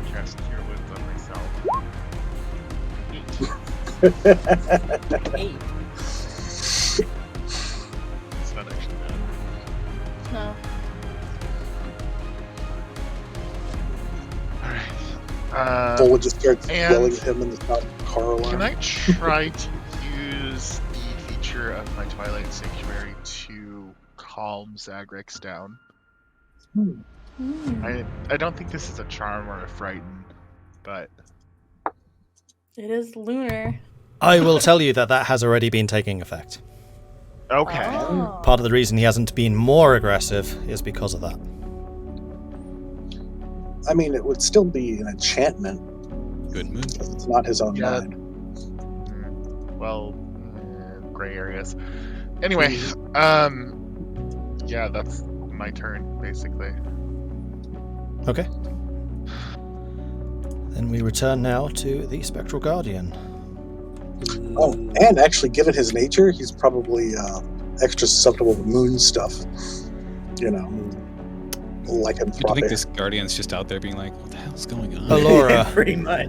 Cast Cure Wounds on myself. 8. It's not actually bad. No. Alright. Vulwin just starts and yelling at him in the top car alarm. Can I try to use the feature of my Twilight Sanctuary to calm Zagrax down? I don't think this is a charm or a frighten, but It is lunar. I will tell you that has already been taking effect. okay. Oh. Part of the reason he hasn't been more aggressive is because of that. I mean, it would still be an enchantment. Good moon. Because it's not his own Yeah. mind. Well, gray areas. Anyway, yeah, that's my turn basically. Okay. Then we return now to the Spectral Guardian. Oh, and actually, given his nature, he's probably extra susceptible to moon stuff. You know, Do you lycanthropic. think this guardian's just out there being like, "What the hell's going on?" Elora, Pretty much.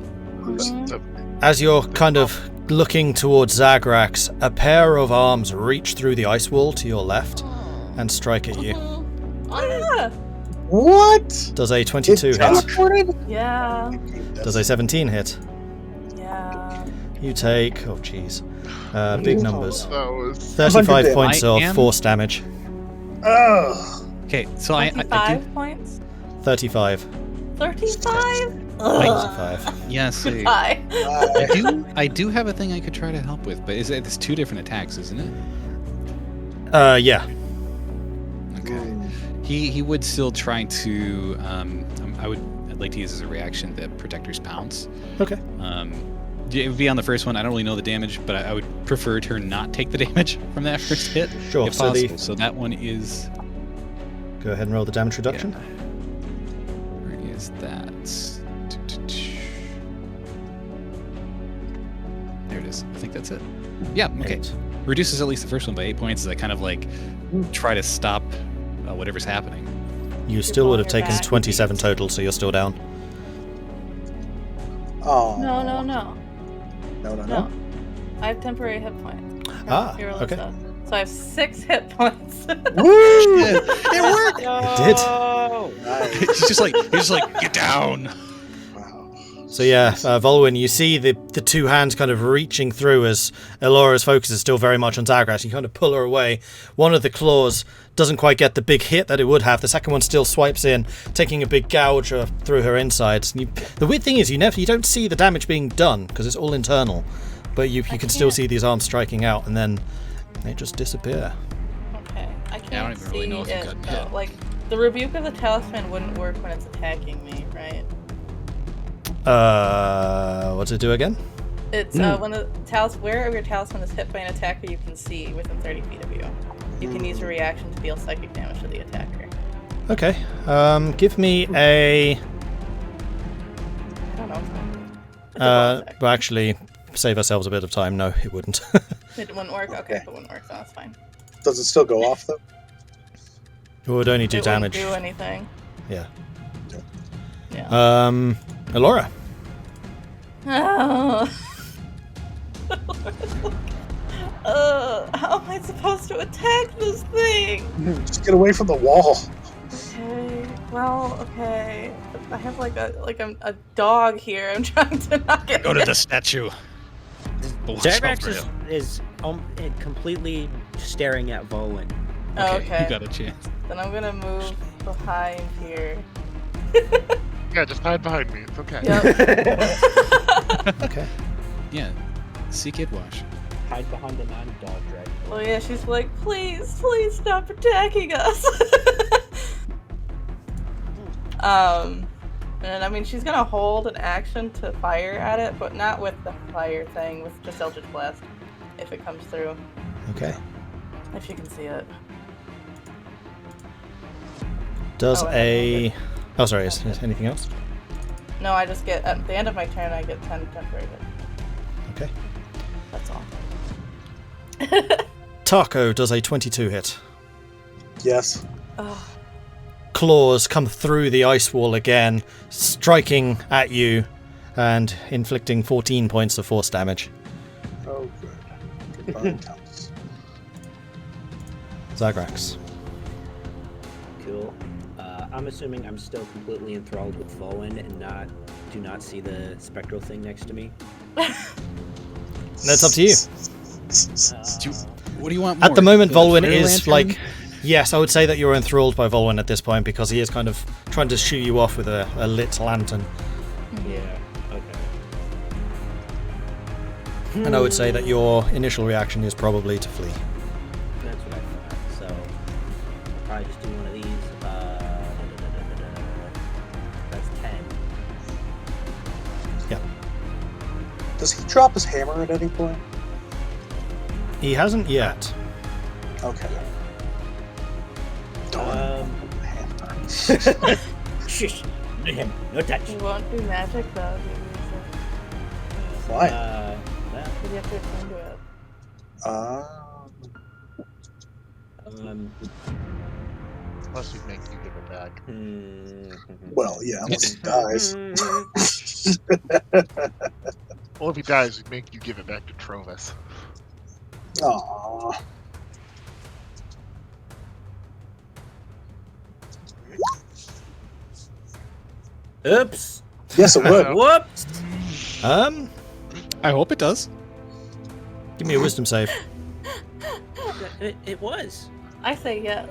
So, as you're kind of looking towards Zagrax, a pair of arms reach through the ice wall to your left and strike at you. Ah! What? Does a 22 It hit? teleported? Yeah. Does a 17 hit? Yeah. You take, oh jeez, big numbers. that was 35 100 points I of am- force damage. Ugh. Okay, so I do 25 points? 35. 35? Ugh. 35. yeah, see, Hi. I do have a thing I could try to help with, but it's 2 different attacks, isn't it? Yeah. Okay. He would still try to I'd like to use as a reaction the Protector's Pounce. Okay. It would be on the first one. I don't really know the damage, but I would prefer to not take the damage from that first hit Sure. if So possible. So that one is, go ahead and roll the damage reduction. where is that? There it is. I think that's it. Yeah, okay. 8. Reduces at least the first one by 8 points as I kind of like try to stop whatever's happening. You still would have on your taken back. 27 total, so you're still down. Oh. No. No. No. I have temporary hit points. Ah, Irilyssa. okay. So I have 6 hit points. Woo! It worked. It did. Nice. he's just like get down. Wow. So yeah, Vulwin, you see the 2 hands kind of reaching through as Elora's focus is still very much on Zagrax. You kind of pull her away. One of the claws doesn't quite get the big hit that it would have. The second one still swipes in, taking a big gouge through her insides. And the weird thing is you don't see the damage being done because it's all internal, but you can still can't- see these arms striking out, and then they just disappear. Okay. I can't Yeah, I don't even really see know if you've it, gotten though. hit. Like, the rebuke of the talisman wouldn't work when it's attacking me, right? What does it do again? It's when the wherever your talisman is hit by an attacker you can see within 30 feet of you. You can use a reaction to deal psychic damage to the attacker. Okay. Give me a. I don't know. It's gonna be. It's a bonus action. Well, actually, save ourselves a bit of time. No, it wouldn't. It wouldn't work? Okay, if it wouldn't work, then that's fine. Does it still go off though? It would only do It damage. wouldn't do anything. Yeah. Yeah. Elora. Oh. How am I supposed to attack this thing? Just get away from the wall. Okay. Well, okay. I have like a dog here. I'm trying to not get Go to hit. the statue. Watch out Zagrax for you. is completely staring at Vulwin. Oh, okay. You got a chance. Then I'm gonna move behind here. Yeah, just hide behind me. It's okay. Yep. Okay. Yeah. See Kid Wash. Hide behind the non-dog dragon. Well, yeah, she's like, please stop attacking us. And I mean, she's gonna hold an action to fire at it, but not with the fire thing, with just Eldritch Blast, if it comes through. Okay. If you can see it. Does Oh, a... Oh, sorry. Is anything else? No, I just get, at the end of my turn, I get 10 temporary hit. Okay. That's all. Tahko does a 22 hit. Yes. Oh, Claws come through the ice wall again, striking at you and inflicting 14 points of force damage. Oh, good. Good burn counts. Zagrax. Cool. I'm assuming I'm still completely enthralled with Vulwin and do not see the spectral thing next to me. That's up to you. What do you want more? At the moment, The Vulwin flare is lantern? like... Yes, I would say that you're enthralled by Vulwin at this point because he is kind of trying to shoot you off with a lit lantern. Yeah. Okay. And I would say that your initial reaction is probably to flee. That's what I thought. So I'll probably just do one of these. That's 10. Yeah. Does he drop his hammer at any point? He hasn't yet. Okay. Shush. No touch. you won't do magic though, do you? Why? Well, So you have to attune to it. Unless we make you give it back. Well, yeah, unless he dies. Well, if he dies, we make you give it back to Trovis. Aww. Oops. Yes, it would. Whoops. I hope it does. Give me a wisdom save. It was. I say yes.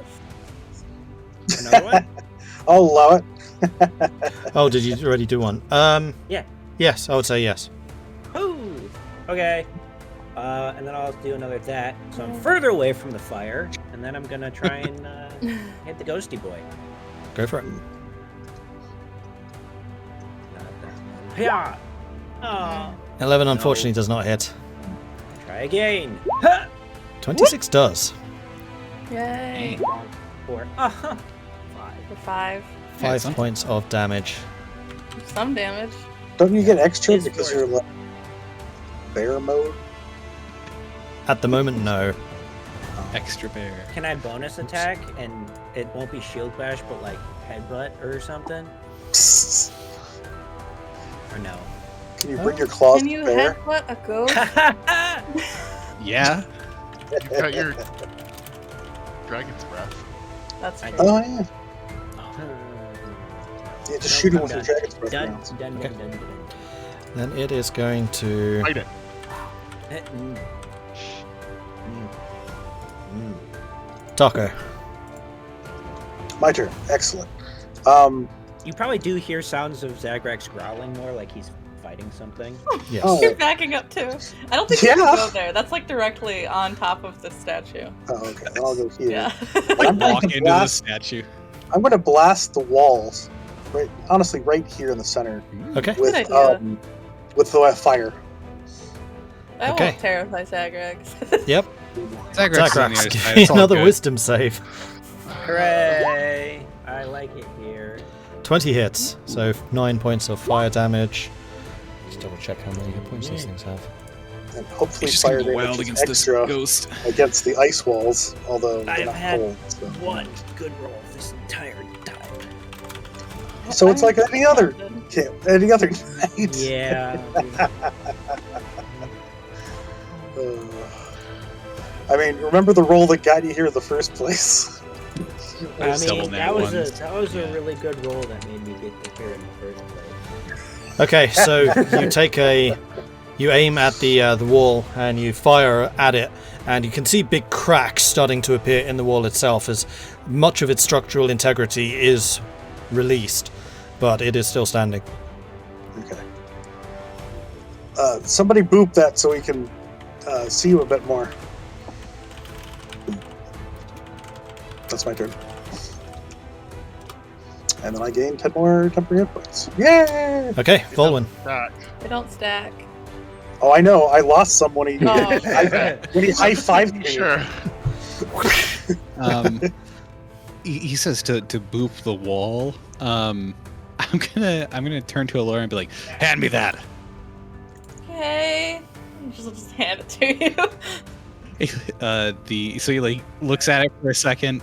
Another one? I'll allow it. Oh, did you already do one? Yeah. Yes, I would say yes. Ooh. Okay. And then I'll do another that. So I'm further away from the fire, and then I'm gonna try and hit the ghosty boy. Go for it. Yeah. Oh. 11 unfortunately does not hit. Try again. 26 does. Yay. 4. 5. For 5. 5 something. points of damage. Some damage. Don't you get extra It's because worth you're like bear mode? At the moment, no. Extra bear. Can I bonus attack and it won't be shield bash, but like headbutt or something? Or no? Can you bring your claws Can to you bear? headbutt a ghost? Yeah. You've got your dragon's breath. That's true. Oh yeah. Yeah, just shoot him with your done. dragon's breath Done, rounds. done, Okay. done, done, Then it is going to... Fight it. done. Tahko. My turn. Excellent. You probably do hear sounds of Zagrax growling more, like he's fighting something. Yes. Oh. You're backing up too. I don't think you Yeah. can go there. That's like directly on top of the statue. Oh, okay. Then I'll go here. Yeah. I'm going Walk to into the blast. statue. I'm going to blast the walls. Right, honestly, right here in the center Okay. with idea. with the fire. That Okay. won't terrify Zagrax. Yep. Zagrax is on the other Zagrax, side. give me It's all another good. wisdom save. Hooray! I like it here. 20 hits, so 9 points of fire damage. Just double check how many hit points these things have. And hopefully It's just fire gonna go damage wild is against this extra ghost. against the ice walls, although they're I've not had cold. So. one good roll this entire time. So it's like any other any other night. Yeah. I mean, remember the roll that got you here in the first place? I Double mean, nat that was ones. a really good roll that made me get here in the first place. Okay, so you aim at the wall and you fire at it, and you can see big cracks starting to appear in the wall itself as much of its structural integrity is released. but it is still standing. Okay. Somebody boop that so we can see you a bit more. That's my turn. And then I gain 10 more temporary hit points. Yay! Okay, Vulwin. Stack. They don't stack. Oh, I know. I lost some when he Oh. when he high-fived me. Sure. He says to boop the wall. I'm gonna turn to Elora and be like, hand me that. Okay. Just hand it to you. So he like looks at it for a second.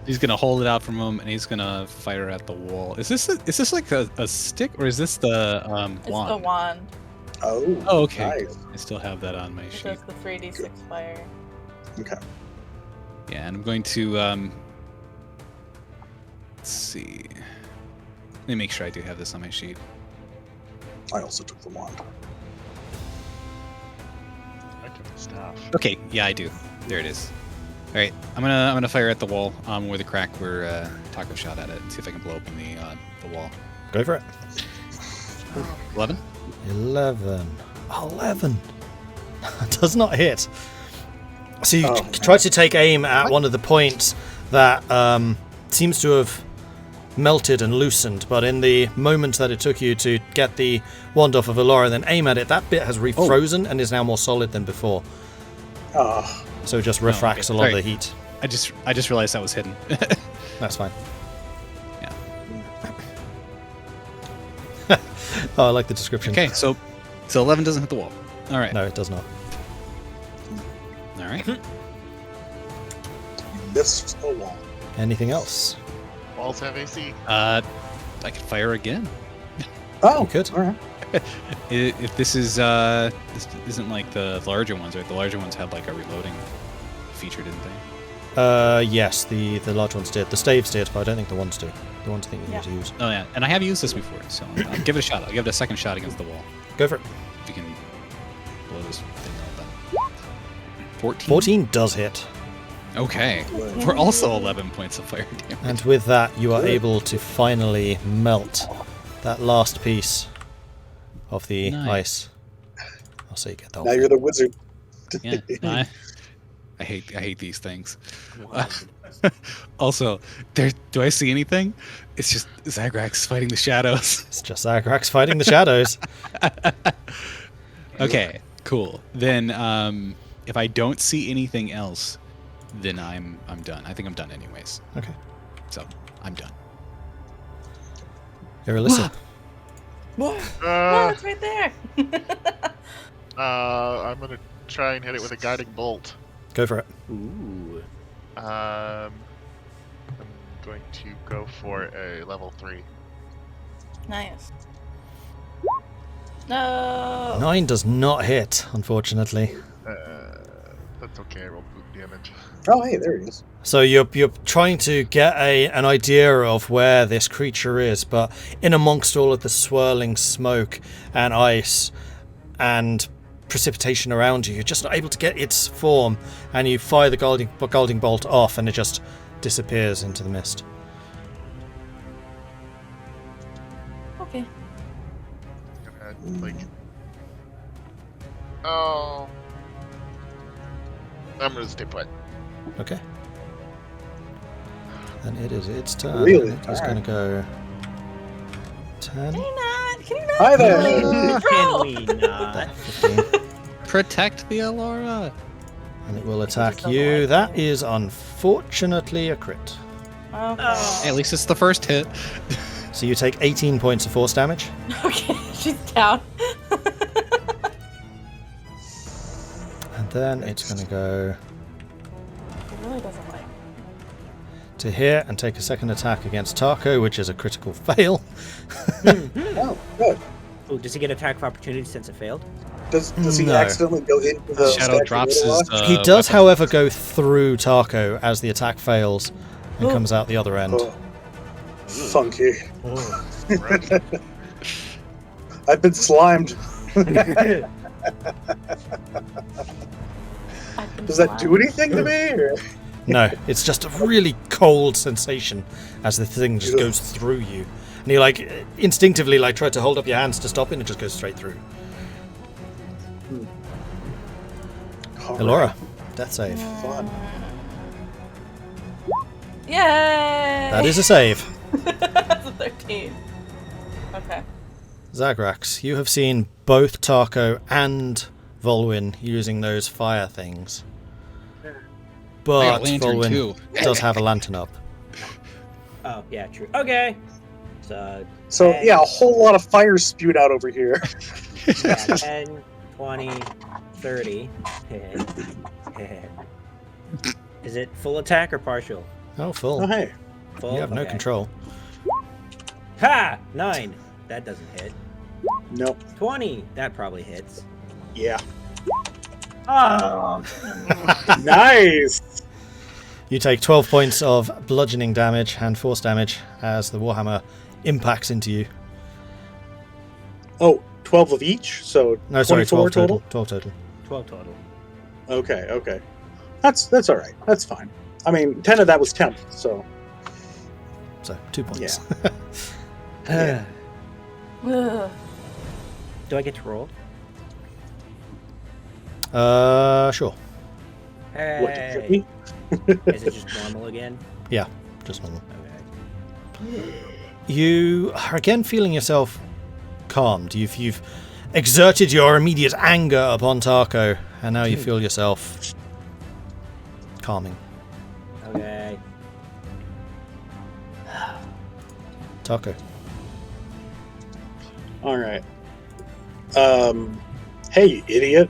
He's gonna hold it out from him and he's gonna fire at the wall. Is this like a stick or is this the wand? It's the wand. Oh, Okay. nice. I still have that on my It sheet. does the 3d6 fire. Okay. Yeah, and I'm going to let's see. Let me make sure I do have this on my sheet. I also took the wand. I took the staff. Okay, yeah, I do. There it is. All right, I'm gonna fire at the wall where the crack where Tahko shot at it and see if I can blow open the wall. Go for it. 11. 11. Does not hit. So you Oh, try to take aim at one of the points that seems to have melted and loosened, but in the moment that it took you to get the wand off of Elora and then aim at it, that bit has refrozen and is now more solid than before. Oh, So it just refracts a lot of the heat. I just realized that was hidden. That's fine. Yeah. Oh, I like the description. Okay, so 11 doesn't hit the wall. All right. No, it does not. All right. you missed a wall. Anything else? Walls have AC. I could fire again. Oh, You could. All right. If this isn't like the larger ones, right? The larger ones had like a reloading feature, didn't they? Yes, the large ones did. The staves did, but I don't think the ones do. The ones I think you need to use. Oh yeah, and I have used this before, so I'll give it a shot. I'll give it a second shot against the wall. Go for it. If you can blow this thing open. 14. 14 does hit. Okay. We're also 11 points of fire damage. And with that, you are able to finally melt that last piece of the Nice. ice. I'll say you get that. Now you're the wizard. Yeah, I hate these things. Also, do I see anything? It's just Zagrax fighting the shadows. It's just Zagrax fighting the shadows. Okay, cool. Then if I don't see anything else, then I'm done. I think I'm done anyways. Okay. So I'm done. Irilyssa. Oh, Uh, it's right there. I'm gonna try and hit it with a guiding bolt. Go for it. Ooh. I'm going to go for a level 3. Nice. No. 9 does not hit, unfortunately. That's okay. I rolled boot damage. Oh, hey, there he is. So you're trying to get an idea of where this creature is, but in amongst all of the swirling smoke and ice and precipitation around you, you're just not able to get its form, and you fire the guiding bolt off, and it just disappears into the mist. Okay. Like, oh, I'm gonna stay put. Okay. Then it is its turn. Really? It is going to go 10, Can you not? Can you not? Hi there. Can we not? 15, Protect the Elora. and it will attack doesn't you. like That it. is unfortunately a crit. Okay. Hey, at least it's the first hit. So you take 18 points of force damage. Okay, she's down. And then it's going to go It really doesn't like. to here and take a second attack against Tahko, which is a critical fail. Oh, good. Oh, does he get attack of opportunity since it failed? Does he No. accidentally go into the Shadow statue drops of his. Irylyssa? He does, weapon. however, go through Tahko as the attack fails and comes out the other end. Oh, funky. Gross. I've been slimed. I've been Does that do blind. anything to me? Or? No, it's just a really cold sensation as the thing just goes through you. And you like instinctively like try to hold up your hands to stop it and it just goes straight through. Elora, death save. Fun. Yay! That is a save. That's a 13. Okay. Zagrax, you have seen both Tahko and Vulwin using those fire things. But lantern, too. Vulwin does have a lantern up. Oh, yeah, true. Okay. So yeah, a whole lot of fire spewed out over here. Yeah, 10, 20, 30. Is it full attack or partial? Oh, full. Oh hey. Full? You have no Okay. control. Ha! 9. That doesn't hit. Nope. 20. That probably hits. Yeah. Oh! Nice. You take 12 points of bludgeoning damage and force damage as the Warhammer impacts into you. Oh, 12 of each, so No, sorry, 24 12 total. 12 total. 12 total. Okay. That's all right. That's fine. I mean, 10 of that was temp, so So, 2 points. Yeah. Ugh. Do I get to roll? Sure. what did you Hey. get me? Is it just normal again? Yeah, just normal. Okay. You are again feeling yourself calmed. You've exerted your immediate anger upon Tahko, and now you feel yourself calming. Okay. Tahko. All right. Hey, you idiot.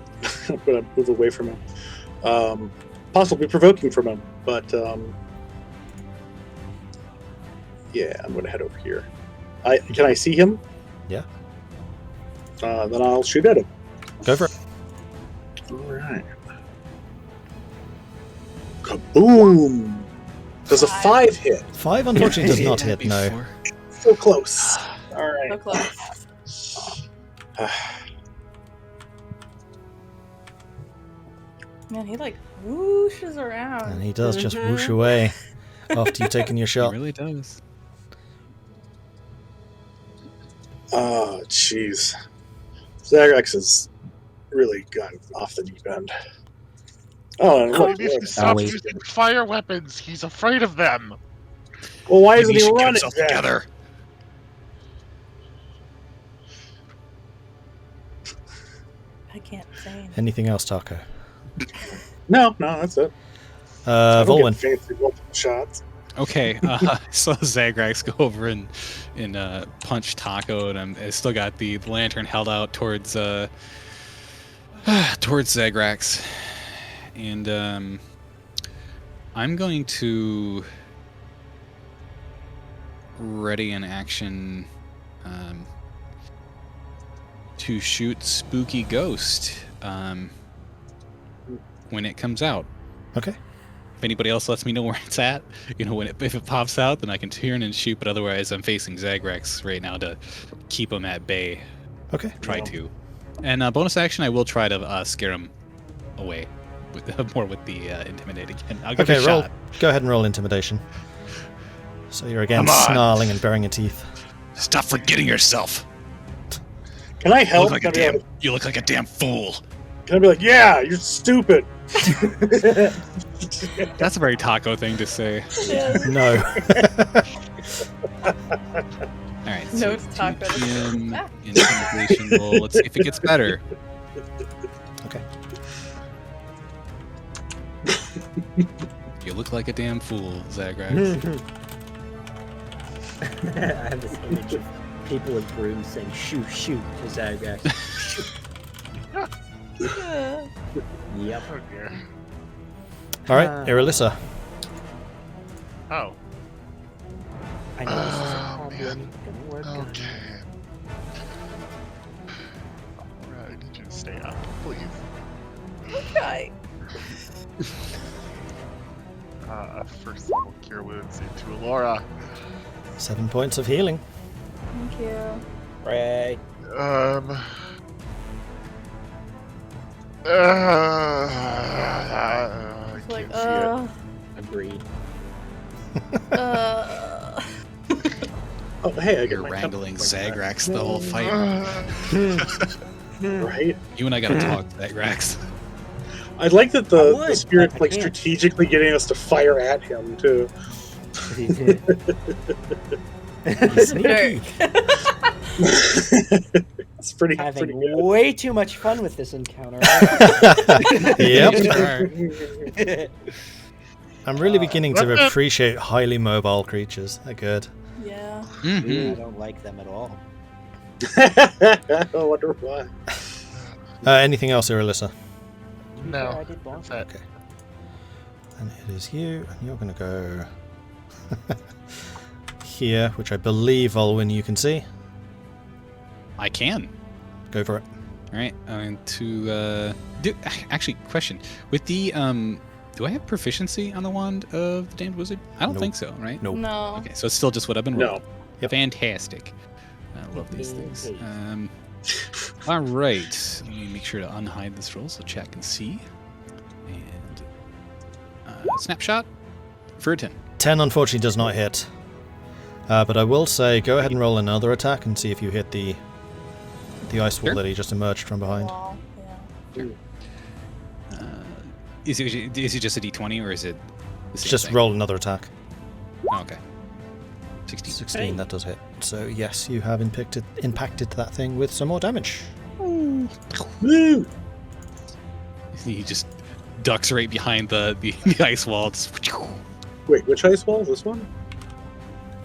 I'm going to move away from him. Possibly provoking from him, but yeah, I'm going to head over here. Can I see him? Yeah. Then I'll shoot at him. Go for it. All right. Kaboom! Does a 5 hit? 5 unfortunately does not hit, no. Before. So close. All So right. close. Man, he like whooshes around. And he does just whoosh away after you've taken your It shot. really does. Oh, jeez. Zagrax has really gone off the deep end. Oh, and Maybe if you stop using fire weapons, he's afraid of them. well, why isn't Maybe he should get running himself then? together. I can't say anything. Anything else, Tahko? No, that's it. I don't Vulwin. get fancy multiple shots. Okay, so Zagrax go over and punch Tahko, and I still got the lantern held out towards Zagrax, and I'm going to ready an action to shoot Spooky Ghost when it comes out. Okay. If anybody else lets me know where it's at, if it pops out, then I can turn and shoot. But otherwise, I'm facing Zagrax right now to keep him at bay. Okay. Try to. And bonus action, I will try to scare him away more with the intimidate again. I'll give it a roll. shot. Go ahead and roll intimidation. So you're again Come on. snarling and baring your teeth. Stop forgetting yourself. Can I You help? look like you look like a damn fool. Can I be like, yeah, you're stupid? That's a very Tahko thing to say. No. All right. No So Tahko. 2 PM intimidation roll. Let's see if it gets better. Okay. You look like a damn fool, Zagrax. I have this image of people with brooms saying "shoot, shoot" to Zagrax. Shoot. Yeah. Yep. Oh dear. All right, Irilyssa. Oh. I know this is a Oh, problem. man. Gonna work. Okay. Alright, I need you to stay up, please. Okay. First level cure wounds into Elora. 7 points of healing. Thank you. Right. I It's like, can't see it. Agreed. Oh, hey, I get You're my wrangling temp like that. Zagrax the whole fight. Right? You and I gotta talk, Zagrax. I like that I the would, spirit but I like can't. strategically getting us to fire at him too. Sneaky. It's pretty Having good. way too much fun with this encounter. Yep. Sure. I'm really beginning to appreciate highly mobile creatures. They're good. Yeah. I Mhm. don't like them at all. I wonder why. Anything else, Irilyssa? To be No, fair, I did want that's it. Okay. And it is you, and you're going to go here, which I believe, Vulwin, you can see. I can. Go for it. All right. I'm to actually question with the do I have proficiency on the wand of the damned wizard? I don't Nope. think so, right? Nope. No. Okay, so it's still just what I've been No. rolling. Yep. Fantastic. I love these things. All right. Let me make sure to unhide this roll so chat can see. And snapshot for a 10. 10 unfortunately does not hit. But I will say, go ahead and roll another attack and see if you hit the ice wall Sure. that he just emerged from behind. Wall, yeah. Is it just a d20 or is it the same Just thing? roll another attack. Oh, okay. 16. 16, that does hit. So yes, you have impacted that thing with some more damage. Woo! He just ducks right behind the ice wall. Just, Wait, which ice wall? This one?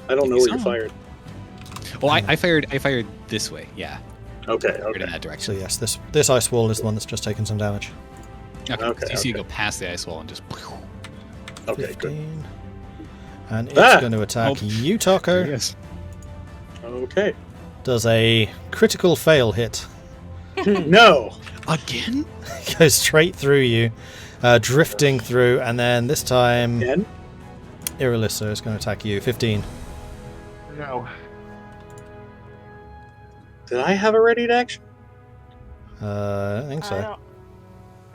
I don't know where you So. fired. oh, I fired this way. Yeah, Okay, fired in okay. that So direction. yes, this ice wall is the one that's just taken some damage. Okay, so you see it go past the ice wall and just. Okay, good. 15. And it's Ah! going to attack Oh. you, Tahko. Yes. Okay. Does a critical fail hit. No! Again? Goes straight through you, drifting through, and then this time Again? Irilyssa is going to attack you. 15. No. Did I have a ready to action? I don't think so.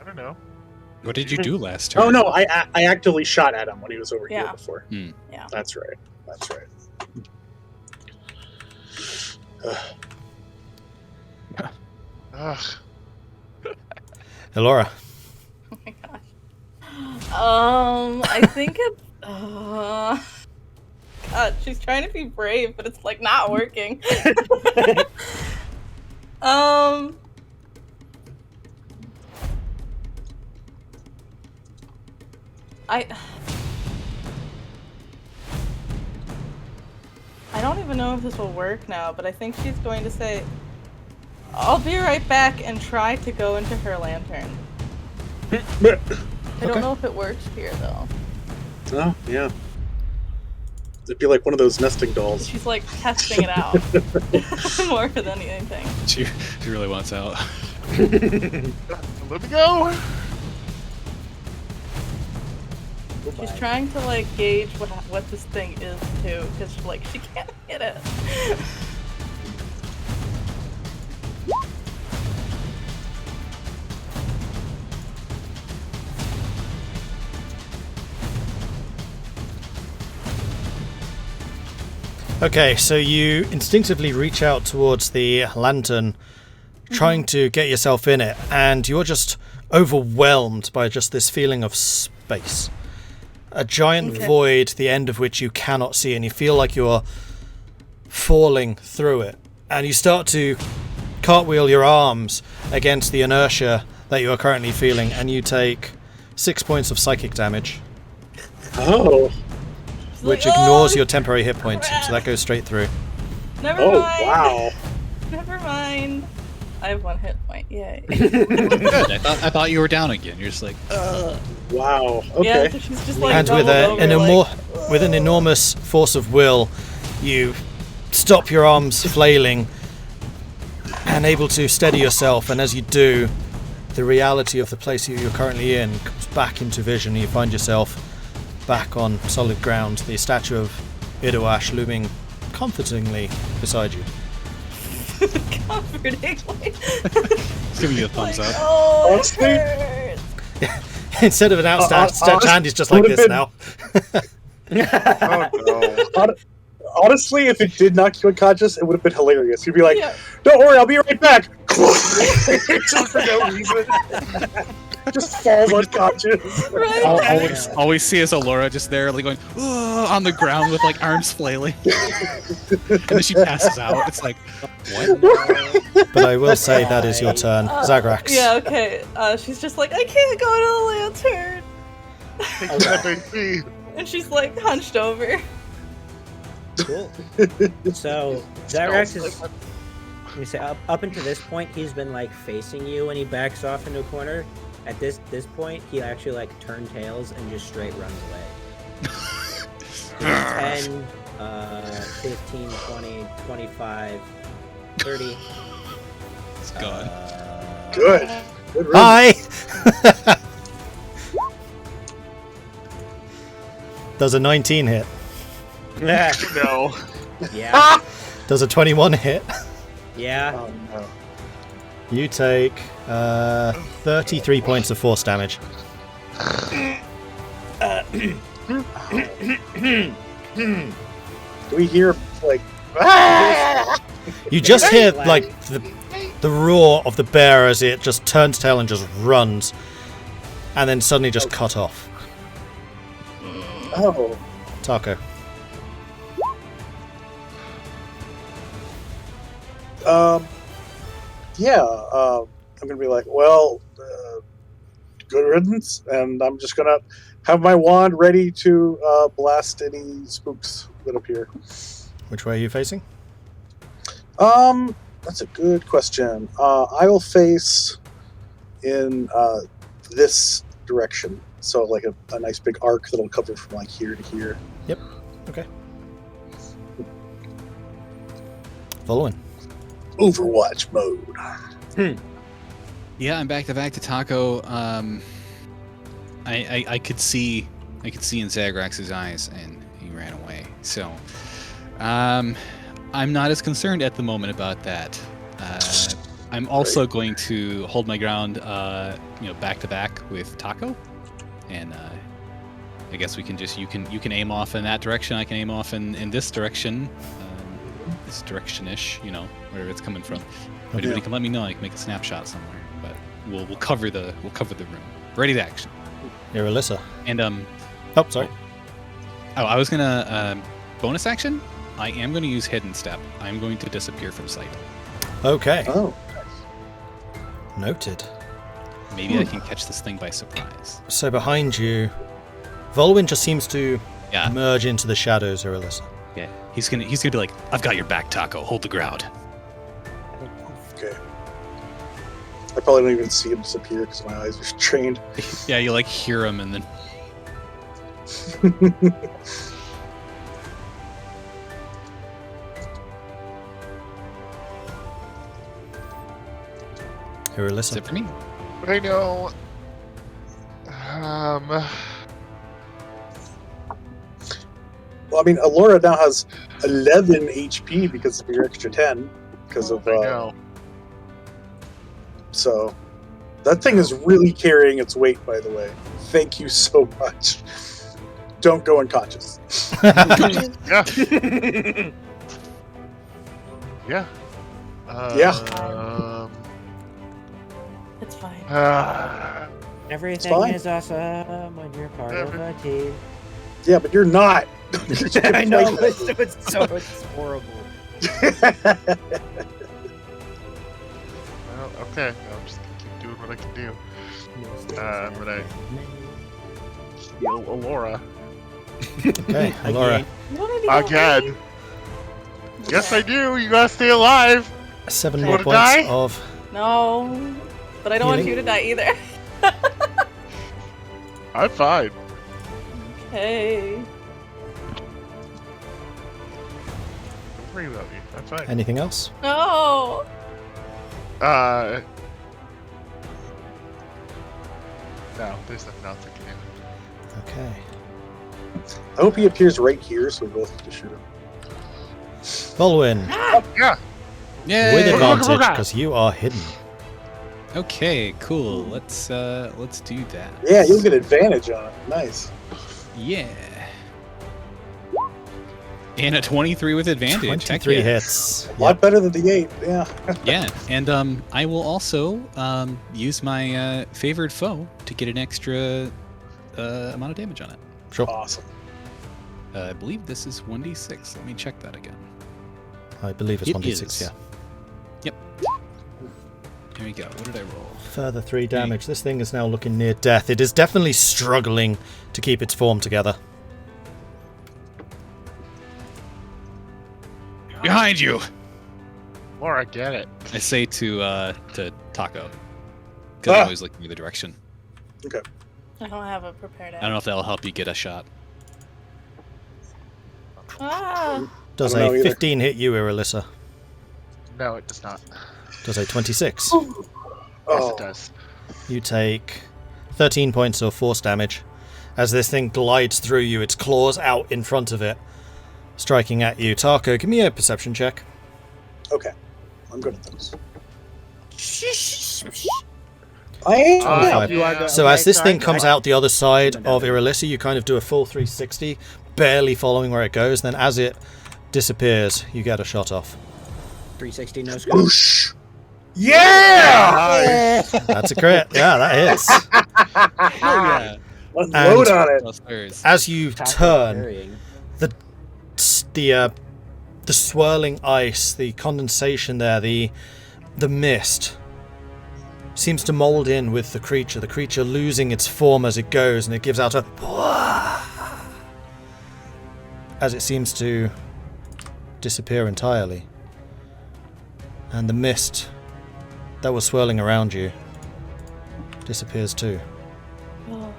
I don't know. What did you do last turn? Oh no, I actively shot at him when he was over here Yeah. before. Yeah. That's right. That's right. Ugh. Elora. Oh my gosh. I think it. God, she's trying to be brave, but it's like not working. I don't even know if this will work now, but I think she's going to say, "I'll be right back," and try to go into her lantern. I don't know if it works here though. Oh, yeah. It'd be like one of those nesting dolls. She's like testing it out more than anything. She really wants out. Let me go. She's trying to like gauge what this thing is too, because like she can't hit it. Okay, so you instinctively reach out towards the lantern, trying to get yourself in it, and you're just overwhelmed by just this feeling of space. A giant void, the end of which you cannot see, and you feel like you're falling through it. And you start to cartwheel your arms against the inertia that you are currently feeling, and you take 6 points of psychic damage, Oh. She's which like, ignores "Oh, your temporary hit points, so that goes straight through. Never Oh, mind. wow. Never mind. I have 1 hit point. Yay. Good. I thought you were down again. You're just like, Wow. Okay. Yeah, so she's just like And with doubled an over, like, with an enormous force of will, you stop your arms flailing and able to steady yourself. And as you do, the reality of the place you're currently in comes back into vision. You find yourself back on solid ground, the statue of Iduash looming comfortingly beside you. comfortingly. it's giving you a thumbs Like, up. oh, it Honestly? hurts. Instead of an outstretched hand, he's just like this now. Oh no. Honestly, if it did knock you unconscious, it would have been hilarious. You'd be like, "Don't worry, I'll be right back." Just for no reason, just falls unconscious. Right. Always see as Elora just there, like going on the ground with like arms flailing, and then she passes out. It's like, what? But I will say that is your turn, Zagrax. Yeah, okay. She's just like, I can't go to the lantern. Take that baby. And she's like hunched over. Cool. So Zagrax is. You say up until this point, he's been like facing you, and he backs off into a corner. At this point, he actually like turns tails and just straight runs away. 10, 15, 20, 25, 30. It's gone. Good. Good run. Hi! Does a 19 hit? Yeah. No. Yeah. Does a 21 hit? Yeah. Oh, no. You take 33 points of force damage. Do we hear like? You just hear like the roar of the bear as it just turns tail and just runs, and then suddenly just cut off. Oh. Tahko. Yeah. I'm gonna be like, well, good riddance, and I'm just gonna have my wand ready to blast any spooks that appear. Which way are you facing? That's a good question. I will face in this direction, so like a nice big arc that'll cover from like here to here. Yep. Okay. Vulwin. Overwatch mode. Yeah, I'm back to Tahko. I could see in Zagrax's eyes, and he ran away. So, I'm not as concerned at the moment about that. I'm also going to hold my ground, back to back with Tahko, and I guess we can just you can aim off in that direction. I can aim off in this direction, this direction-ish, wherever it's coming from. If anybody can let me know, I can make a snapshot somewhere. But we'll cover the room. Ready to action. Irilyssa. And Oh, sorry. Oh, I was gonna bonus action. I am going to use hidden step. I'm going to disappear from sight. Okay. Oh. Noted. Maybe I can catch this thing by surprise. So behind you, Vulwin just seems to Yeah. merge into the shadows, Irilyssa. Yeah. He's gonna be like, I've got your back, Tahko. Hold the ground. Okay. I probably don't even see him disappear because my eyes are trained. Yeah, you like hear him and then. That's Irilyssa. it for me. I know. Well, I mean, Elora now has 11 HP because of your extra 10. Because of I know. So, that thing is really carrying its weight. By the way, thank you so much. Don't go unconscious. Yeah. Yeah. Yeah. It's fine. Everything fine. is awesome when you're part of a team. Yeah, but you're not. I know, it's horrible. Well, okay. I'm just gonna keep doing what I can do. I'm gonna heal Elora. Okay, Elora. Again. Yes, I do. You gotta stay alive. 7 You more wanna points die? of... No, but I don't want Healing? you to die either. I'm fine. Okay. Don't worry about me. I'm fine. Anything else? No. No, there's nothing else I can do. Okay. I hope he appears right here so we both get to shoot him. Vulwin, Yeah. Yeah. with advantage, because you are hidden. Okay, cool. Let's do that. Yeah, you'll get advantage on it. Nice. Yeah. And a 23 with advantage. Heck 23 yeah. hits. A lot better than the 8. Yeah. Yeah, and I will also use my favored foe to get an extra amount of damage on it. Sure. Awesome. I believe this is 1d6. Let me check that again. I believe it's It 1d6, is. yeah. Yep. Here we go. What did I roll? Further 3 damage. This thing is now looking near death. It is definitely struggling to keep its form together. Behind you! Laura, get it. I say to Tahko. Because Ah. I'm always looking in the direction. Okay. I don't have a prepared I don't know if that'll help you get a shot. Ah! Does I don't know a either. 15 hit you, Irilyssa? No, it does not. Does a 26? Yes, Oh. it does. You take 13 points of force damage. As this thing glides through you, its claws out in front of it, striking at you. Tahko, give me a perception check. Okay. I'm good at those. I am. Oh, You are yeah. the- So okay, as this sorry, thing comes out the other side Even of better. Irilyssa, you kind of do a full 360, barely following where it goes. Then as it disappears, you get a shot off. 360 no scope. Whoosh. Yeah! That's a crit. Yeah, that hits. Hell yeah! Let's And- load on it. Plus theirs. As you Tahko turn, carrying. the swirling ice, the condensation there, the mist seems to mold in with the creature losing its form as it goes, and it gives out a as it seems to disappear entirely. And the mist that was swirling around you disappears too. Oh.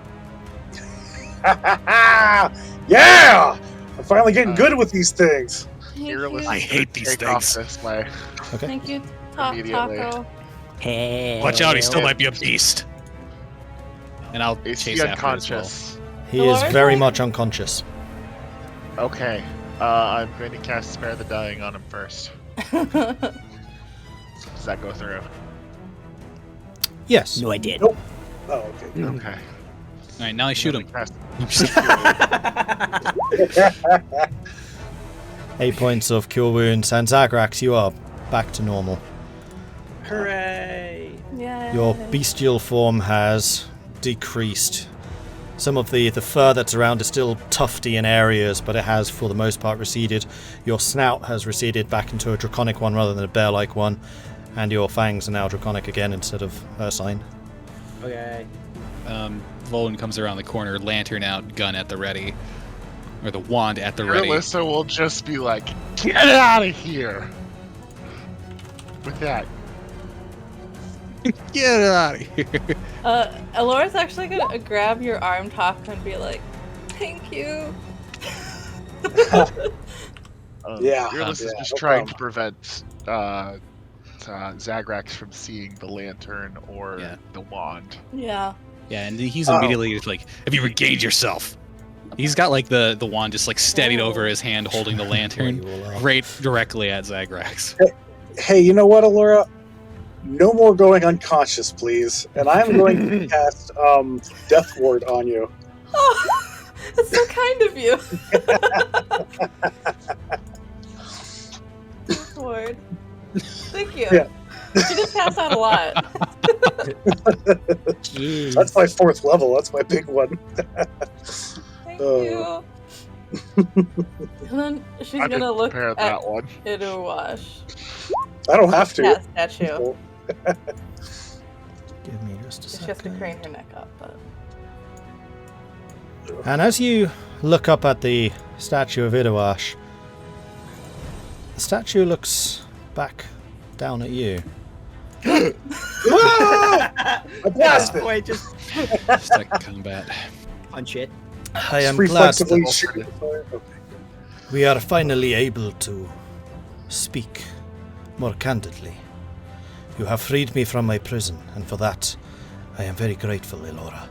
Yeah! I'm finally getting good with these things. Thank Irilyssa you. I hate these take off things. this way. Okay. Thank you, Immediately. Taco. Hey. Watch out, he still might be a beast. And I'll Is chase he after as well. unconscious? He is Dolores, very like- much unconscious. Okay. I'm going to cast Spare the Dying on him first. Does that go through? Yes. No, I did. Nope. Oh, okay. Okay. Alright, now I shoot him. Cast- 8 points of cure wounds, and Zagrax, you are back to normal. Hooray! Yeah. Your bestial form has decreased. Some of the fur that's around is still tufty in areas, but it has, for the most part, receded. Your snout has receded back into a draconic one rather than a bear-like one, and your fangs are now draconic again instead of ursine. Okay. Vulwin comes around the corner, lantern out, gun at the ready. Or the wand at the ready. Irilyssa will just be like, get out of here! With that. Get out of here! Elora's actually gonna grab your arm, Tahko, and be like, "Thank you." Yeah, Irilyssa's yeah, just no trying to problem. prevent Zagrax from seeing the lantern or Yeah. the wand. Yeah. Yeah, and he's Oh. immediately just like, have you regained yourself? He's got like the wand just like steadied over his hand holding the lantern right directly at Zagrax. Hey, you know what, Elora? No more going unconscious, please. And I'm going to cast Death Ward on you. Oh, that's so kind of you. Lord. Thank you. Yeah. You just pass out a lot. Jeez. That's my 4th level. That's my big one. Thank Oh. you. And then she's I gonna didn't look prepare at that one. Iruwash. I don't have to. That statue. Give me just a She has to second. crane her neck up, but And as you look up at the statue of Iruwash, the statue looks back down at you. I blasted. Wait, just Stuck in combat. punch it. I am Just glad reflexively that shoot the fire. Okay. we are finally able to speak more candidly. You have freed me from my prison, and for that, I am very grateful, Elora.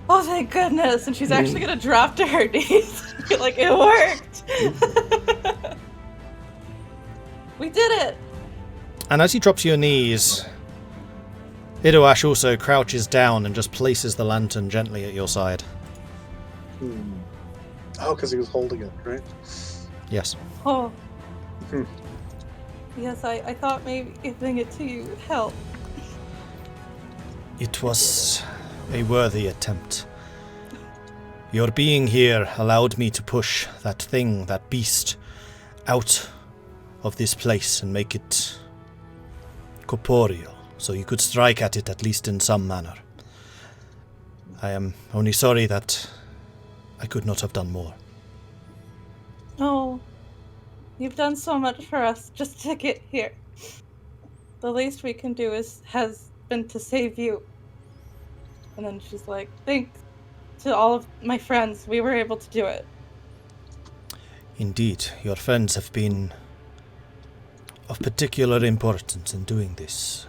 oh, thank goodness! And she's actually gonna drop to her knees. Be like, it worked. We did it. And as you drop to your knees, Idoash also crouches down and just places the lantern gently at your side. Oh, because he was holding it, right? Yes. Oh. Hmm. Yes, I thought maybe giving it to you would help. It was a worthy attempt. Your being here allowed me to push that thing, that beast, out of this place and make it corporeal, so you could strike at it at least in some manner. I am only sorry that I could not have done more. Oh, you've done so much for us just to get here. The least we can do has been to save you. And then she's like, thanks to all of my friends, we were able to do it. Indeed, your friends have been of particular importance in doing this.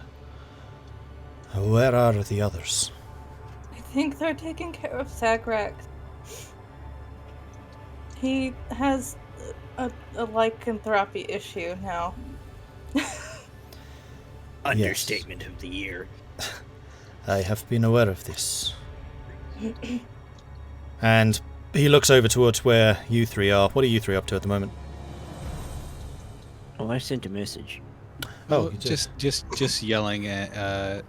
Where are the others? I think they're taking care of Zagrax. He has a lycanthropy issue now. Understatement of the year. I have been aware of this. And he looks over towards where you three are. What are you three up to at the moment? Oh, I sent a message. Oh, just yelling at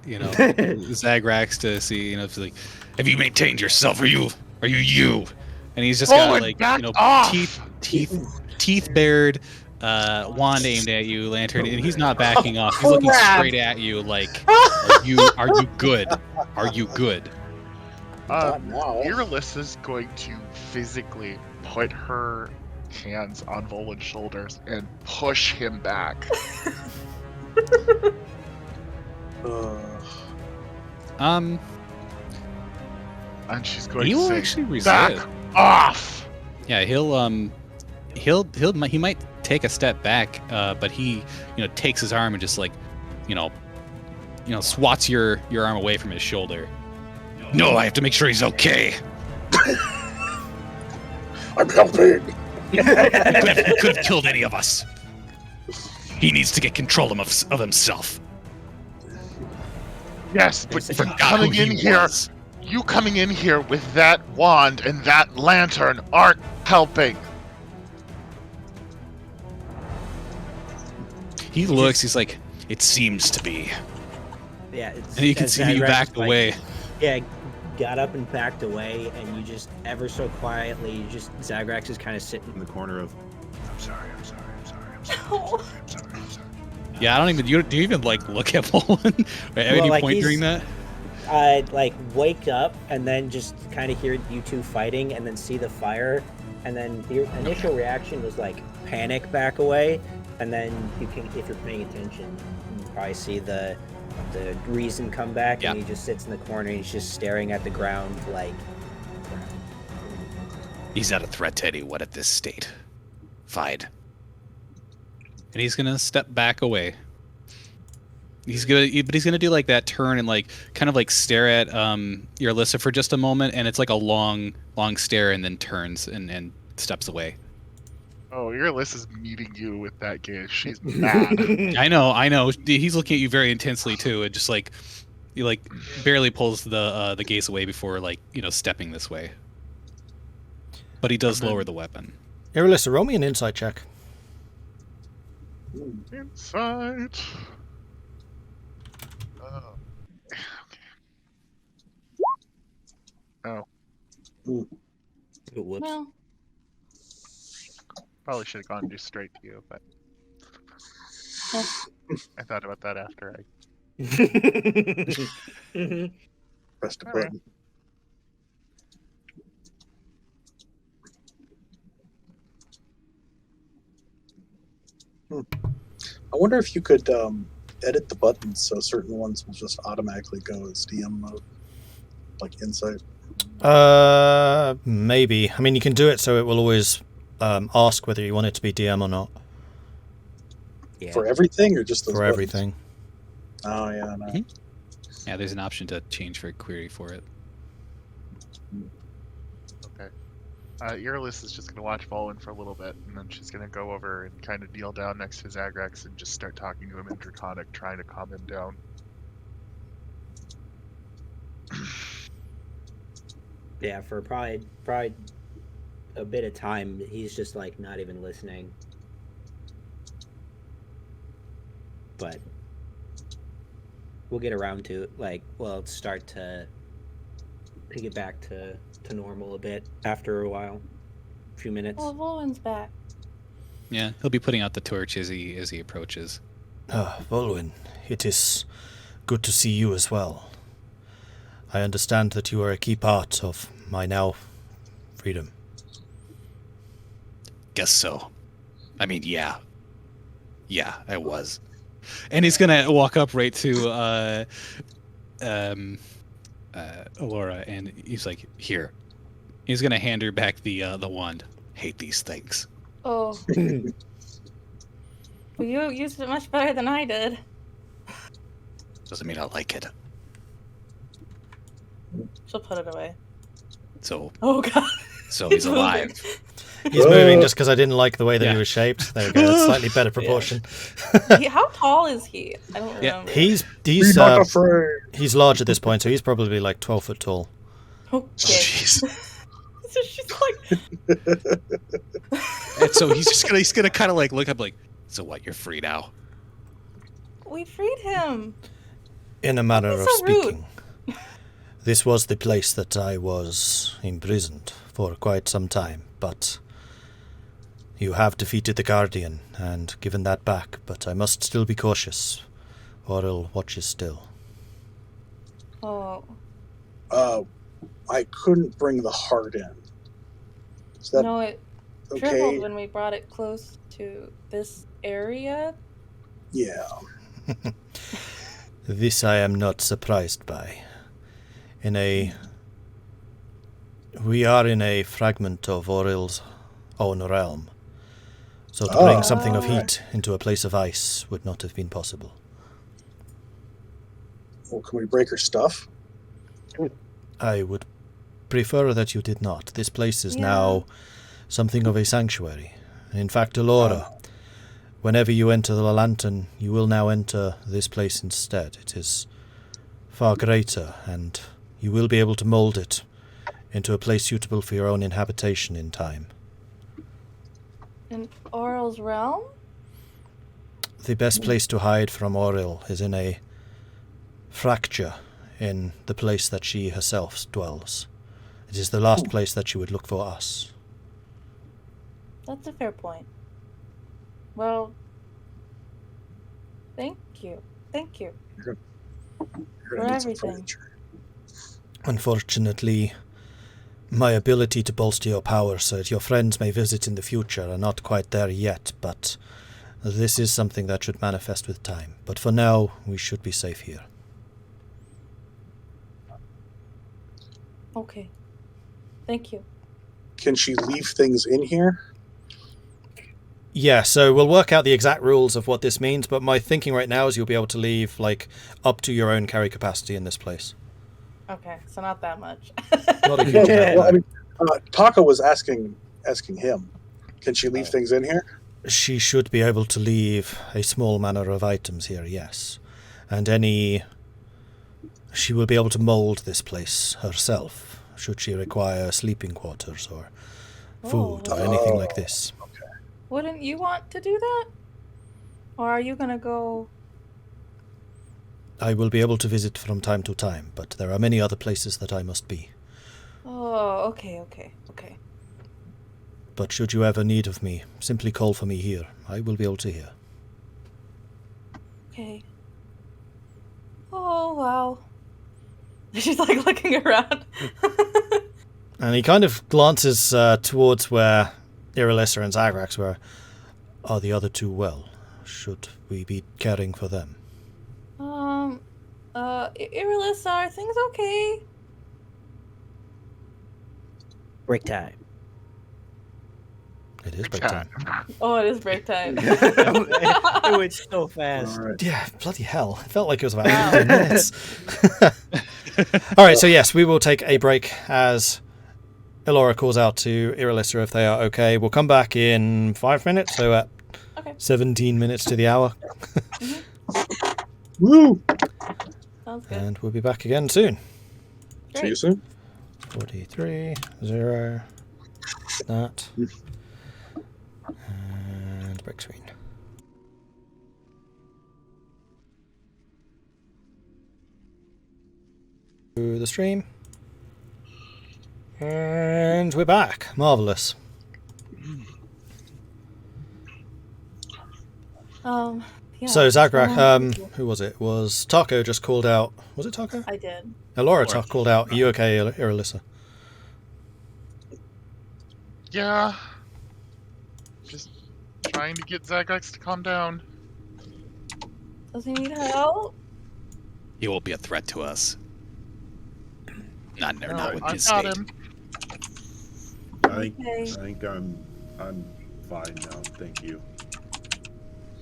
Zagrax to see, if like, have you maintained yourself? Are you? And he's just got like teeth bared, wand aimed at you, lantern, and he's not backing off. He's looking straight at you like, are you good? Are you good? Irylyssa's going to physically put her hands on Vulwin's shoulders and push him back. And she's going he to will say, actually resist. "Back off!" Yeah, he might take a step back, but he, takes his arm and just like, swats your arm away from his shoulder. No, I have to make sure he's okay. I'm helping. He could have killed any of us. He needs to get control of himself. Yes, but Forgot who he was. you coming in here with that wand and that lantern aren't helping. He looks, he's like, it seems to be. Yeah, And you can see you backed away. Yeah, got up and backed away, and you just ever so quietly, Zagrax is kind of sitting in the corner of, I'm sorry. Yeah, I don't even. Do you even like look at Vulwin at any point during that? I'd like wake up and then just kind of hear you two fighting, and then see the fire, and then your initial reaction was like panic, back away, and then you can, if you're paying attention, you probably see the reason come back, and he just sits in the corner and he's just staring at the ground like. He's not a threat to anyone at this state. Fine. And he's gonna step back away. But he's gonna do like that turn and like kind of like stare at Irilyssa for just a moment, and it's like a long stare, and then turns and steps away. Oh, Irylyssa's meeting you with that gaze. She's mad. I know. He's looking at you very intensely too, and just like he like barely pulls the gaze away before like stepping this way. But he does lower the weapon. Irilyssa, roll me an insight check. Insight. Oh. Whoops. Well, Probably should have gone just straight to you, but I thought about that after Press the button. I wonder if you could edit the buttons so certain ones will just automatically go as DM mode, like insight. Maybe. I mean, you can do it so it will always ask whether you want it to be DM or not. Yeah. For everything, or just those For buttons? everything. Oh yeah, no. Mhm. Yeah, there's an option to change for query for it. Okay. Irilyssa is just gonna watch Vulwin for a little bit, and then she's gonna go over and kind of kneel down next to Zagrax and just start talking to him in Draconic, trying to calm him down. Yeah, for probably a bit of time, he's just like not even listening. But we'll get around to it. Like, well, start to get back to normal a bit after a while, a few minutes. Well, Vulwin's back. Yeah, he'll be putting out the torch as he approaches. Ah, Vulwin, it is good to see you as well. I understand that you are a key part of my now freedom. Guess so. I mean, yeah. Yeah, I was. And he's gonna walk up right to Elora, and he's like, "Here." He's gonna hand her back the wand. Hate these things. Oh. Well, you used it much better than I did. Doesn't mean I like it. She'll put it away. So Oh god. so he's alive. He's moving just because I didn't like the way that Yeah. he was shaped. There we go. It's slightly better proportion. How tall is he? I don't Yeah, remember. He's Be not afraid. he's large at this point, so he's probably like 12 foot tall. Okay. Jeez. So she's like, And so he's gonna kind of like look up like, so what? You're free now. we freed him. In a manner That's of so rude. speaking, this was the place that I was imprisoned for quite some time, but you have defeated the Guardian and given that back, but I must still be cautious. Oril watches still. Oh. I couldn't bring the heart in. Is that No, it okay? dribbled when we brought it close to this area. Yeah. This I am not surprised by. We are in a fragment of Oril's own realm, so to bring something of heat into a place of ice would not have been possible. Well, can we break her stuff? I would prefer that you did not. This place is now something of a sanctuary. In fact, Elora, whenever you enter the lantern, you will now enter this place instead. It is far greater, and you will be able to mold it into a place suitable for your own inhabitation in time. In Oral's realm? The best place to hide from Oril is in a fracture in the place that she herself dwells. It is the last place that she would look for us. That's a fair point. Well, thank you. Thank you. You're For gonna need some everything. furniture. Unfortunately, my ability to bolster your power so that your friends may visit in the future are not quite there yet, but this is something that should manifest with time. But for now, we should be safe here. Okay. Thank you. Can she leave things in here? Yeah, so we'll work out the exact rules of what this means, but my thinking right now is you'll be able to leave, like, up to your own carry capacity in this place. Okay, so not that much. Not a huge amount. Well, I mean, Tahko was asking him. Can she leave things in here? She should be able to leave a small manner of items here, yes. And she will be able to mold this place herself, should she require sleeping quarters or food or anything like this. Wouldn't you want to do that? Or are you gonna go? I will be able to visit from time to time, but there are many other places that I must be. Oh, okay. But should you ever need of me, simply call for me here. I will be able to hear. Okay. Oh, wow. She's like looking around. And he kind of glances towards where Irilyssa and Zagrax were. Are the other two well? Should we be caring for them? Irilyssa, are things okay? Break time. It is break time. Oh, it is break time. It went so fast. All right. Yeah, bloody hell. It felt like it was about Wow. 15 minutes. Alright, so yes, we will take a break as Elora calls out to Irilyssa if they are okay. We'll come back in 5 minutes, so at Okay. 17 minutes to the hour. Woo! Sounds good. And we'll be back again soon. Great. See you soon. 43, 0, that, and break screen. To the stream. And we're back. Marvellous. Yeah. So Zagrax, who was it? Was Tahko just called out? Was it Tahko? I did. Elora called out. Are you okay, Irilyssa? Yeah. Just trying to get Zagrax to calm down. Does he need help? He won't be a threat to us. Not with I've his got state. him. Okay. I think I'm fine now. Thank you.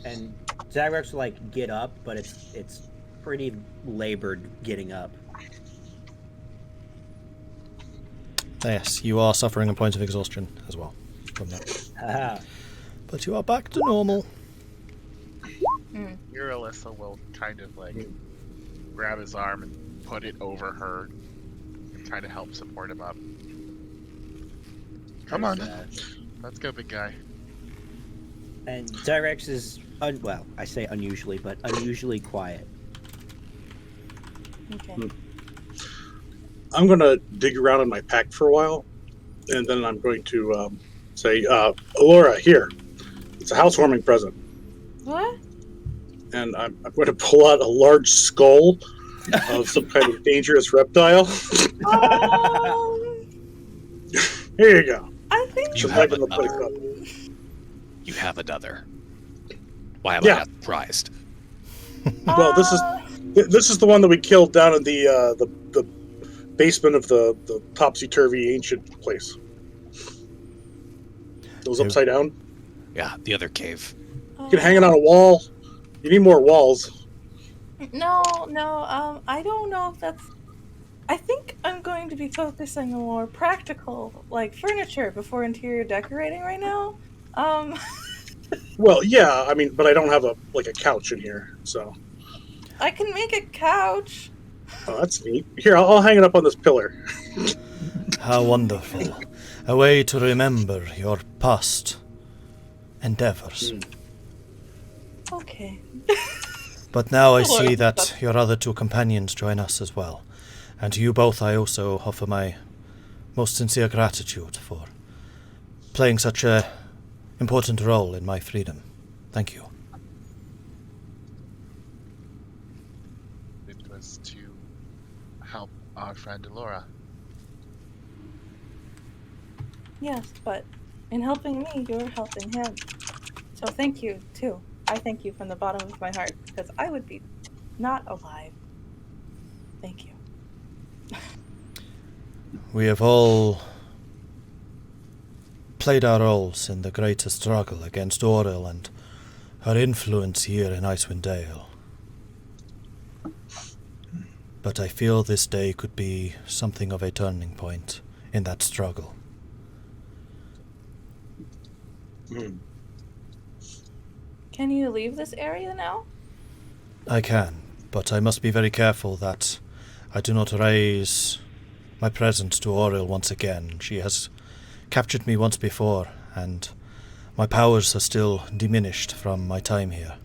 And Zagrax will like get up, but it's pretty labored getting up. Yes, you are suffering a point of exhaustion as well from that. Haha. But you are back to normal. Irilyssa will kind of like grab his arm and put it over her and kind of help support him up. Come on. Let's go, big guy. And Zagrax is well, I say unusually, but unusually quiet. Okay. I'm going to dig around in my pack for a while, and then I'm going to say, Elora, here. It's a housewarming present. What? And I'm going to pull out a large skull of some kind of dangerous reptile. Here you go. I think You Just have liven the place another. up. You have another. Why am Yeah. I not surprised? Well, this is the one that we killed down in the basement of the topsy-turvy ancient place. It was upside down. Yeah, the other cave. You can hang it on a wall. You need more walls. No, I don't know if that's... I think I'm going to be focusing on more practical, like, furniture before interior decorating right now. Well, yeah, I mean, but I don't have a couch in here, so. I can make a couch. Oh, that's neat. Here, I'll hang it up on this pillar. How wonderful. A way to remember your past endeavors. Okay. But now I Oh, see that's- that your other two companions join us as well. And to you both I also offer my most sincere gratitude for playing such a important role in my freedom. Thank you. It was to help our friend Elora. Yes, but in helping me, you're helping him. So thank you, too. I thank you from the bottom of my heart, because I would be not alive. Thank you. We have all played our roles in the greater struggle against Oril and her influence here in Icewind Dale. But I feel this day could be something of a turning point in that struggle. Can you leave this area now? I can, but I must be very careful that I do not raise my presence to Oril once again. She has captured me once before, and my powers are still diminished from my time here.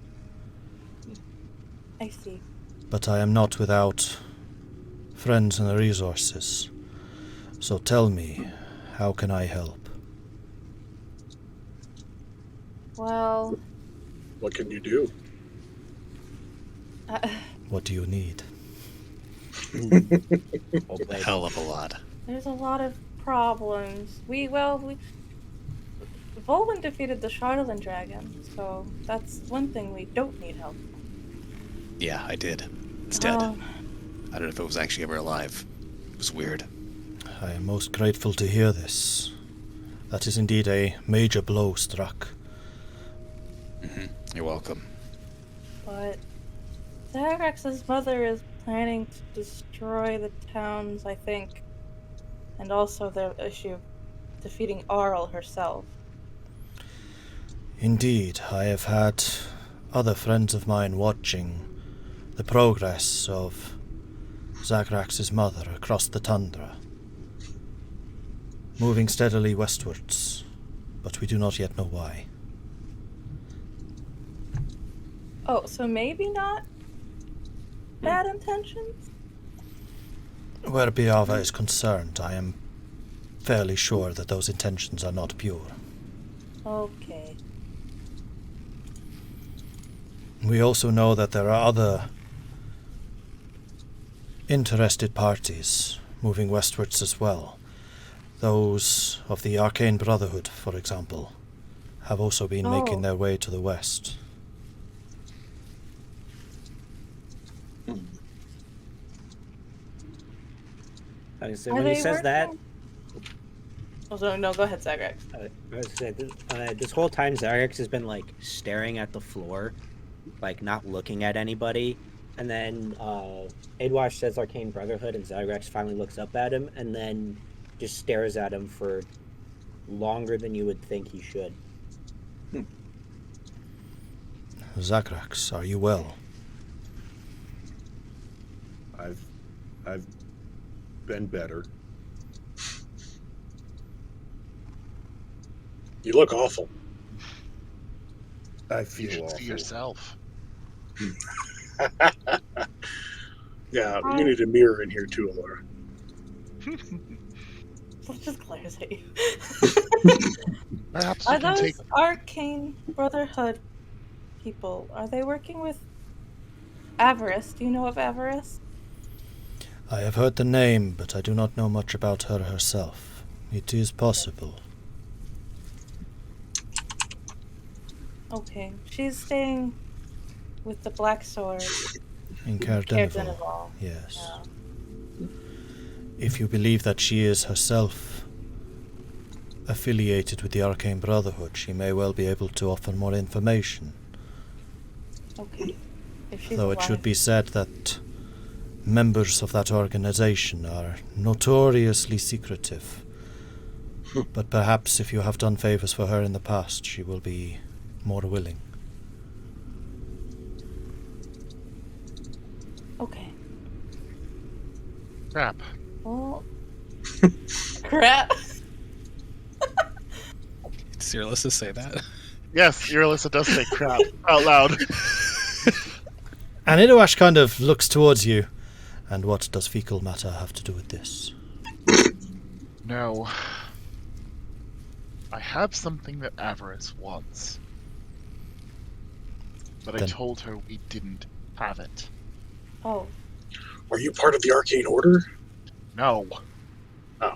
I see. But I am not without friends and resources. So tell me, how can I help? Well, What can you do? What do you need? A hell of a lot. there's a lot of problems. Vulwin defeated the Shardland dragon, so that's one thing we don't need help. Yeah, I did. It's dead. Um, I don't know if it was actually ever alive. It was weird. I am most grateful to hear this. That is indeed a major blow struck. You're welcome. But Zagrax's mother is planning to destroy the towns, I think. And also the issue of defeating Arl herself. Indeed, I have had other friends of mine watching the progress of Zagrax's mother across the tundra, moving steadily westwards, but we do not yet know why. Oh, so maybe not bad intentions? Where Biava is concerned, I am fairly sure that those intentions are not pure. Okay. We also know that there are other interested parties moving westwards as well. Those of the Arcane Brotherhood, for example, have also been making their way to the west. So when he says that, oh, so no, go ahead, Zagrax. I was gonna say, this whole time Zagrax has been like staring at the floor, like not looking at anybody. And then Aidwash says Arcane Brotherhood, and Zagrax finally looks up at him, and then just stares at him for longer than you would think he should. Zagrax, are you well? I've been better. You look awful. I You feel should awful. see yourself. Yeah, you need a mirror in here too, Elora. Let's just glares at you. Perhaps Are you can those take. Arcane Brotherhood people, are they working with Avarice? Do you know of Avarice? I have heard the name, but I do not know much about her herself. It is possible. Okay. She's staying with the Black Sword. In Caer Caerdenival, Denival. yes. Yeah. If you believe that she is herself affiliated with the Arcane Brotherhood, she may well be able to offer more information. Okay. If she's Though it alive. should be said that members of that organization are notoriously secretive. But perhaps if you have done favors for her in the past, she will be more willing. Okay. Crap. Well. Crap. Did Irilyssa say that? Yes, Irilyssa does say crap out loud. And Idoash kind of looks towards you. And what does fecal matter have to do with this? No. I have something that Avarice wants. But I Then- told her we didn't have it. Oh. Are you part of the Arcane Order? No. Oh.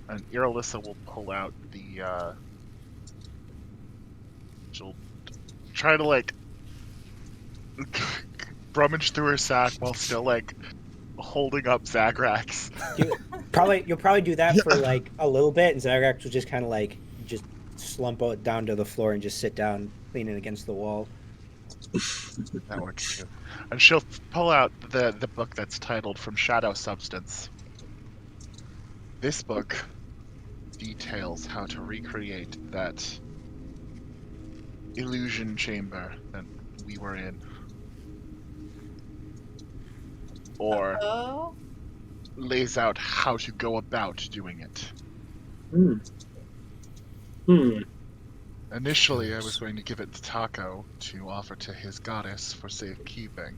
And Irilyssa will pull out the, she'll try to, like, rummage through her sack while still, like, holding up Zagrax. You'll probably do that for like a little bit, and Zagrax will just kind of like just slump down to the floor and just sit down, leaning against the wall. That works too. And she'll pull out the book that's titled From Shadow Substance. This book details how to recreate that illusion chamber that we were in. Or Oh. lays out how to go about doing it. Initially, I was going to give it to Tahko to offer to his goddess for safekeeping.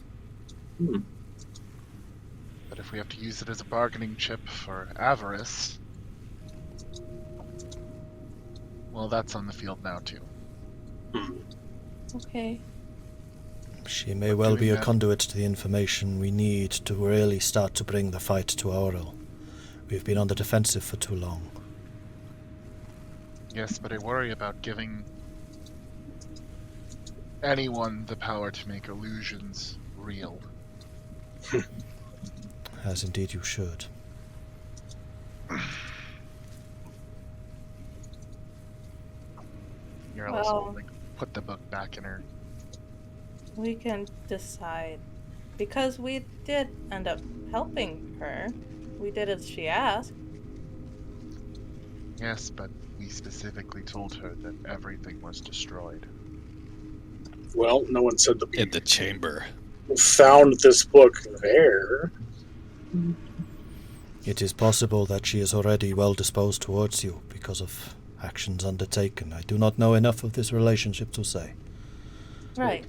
But if we have to use it as a bargaining chip for Avarice, well, that's on the field now too. Okay. She may well be doing a that- conduit to the information we need to really start to bring the fight to Auril. We've been on the defensive for too long. Yes, but I worry about giving anyone the power to make illusions real. As indeed you should. You're also Well- like put the book back in her. We can decide. Because we did end up helping her. We did as she asked. Yes, but we specifically told her that everything was destroyed. Well, no one said that we In the chamber. found this book there. It is possible that she is already well disposed towards you because of actions undertaken. I do not know enough of this relationship to say. Right.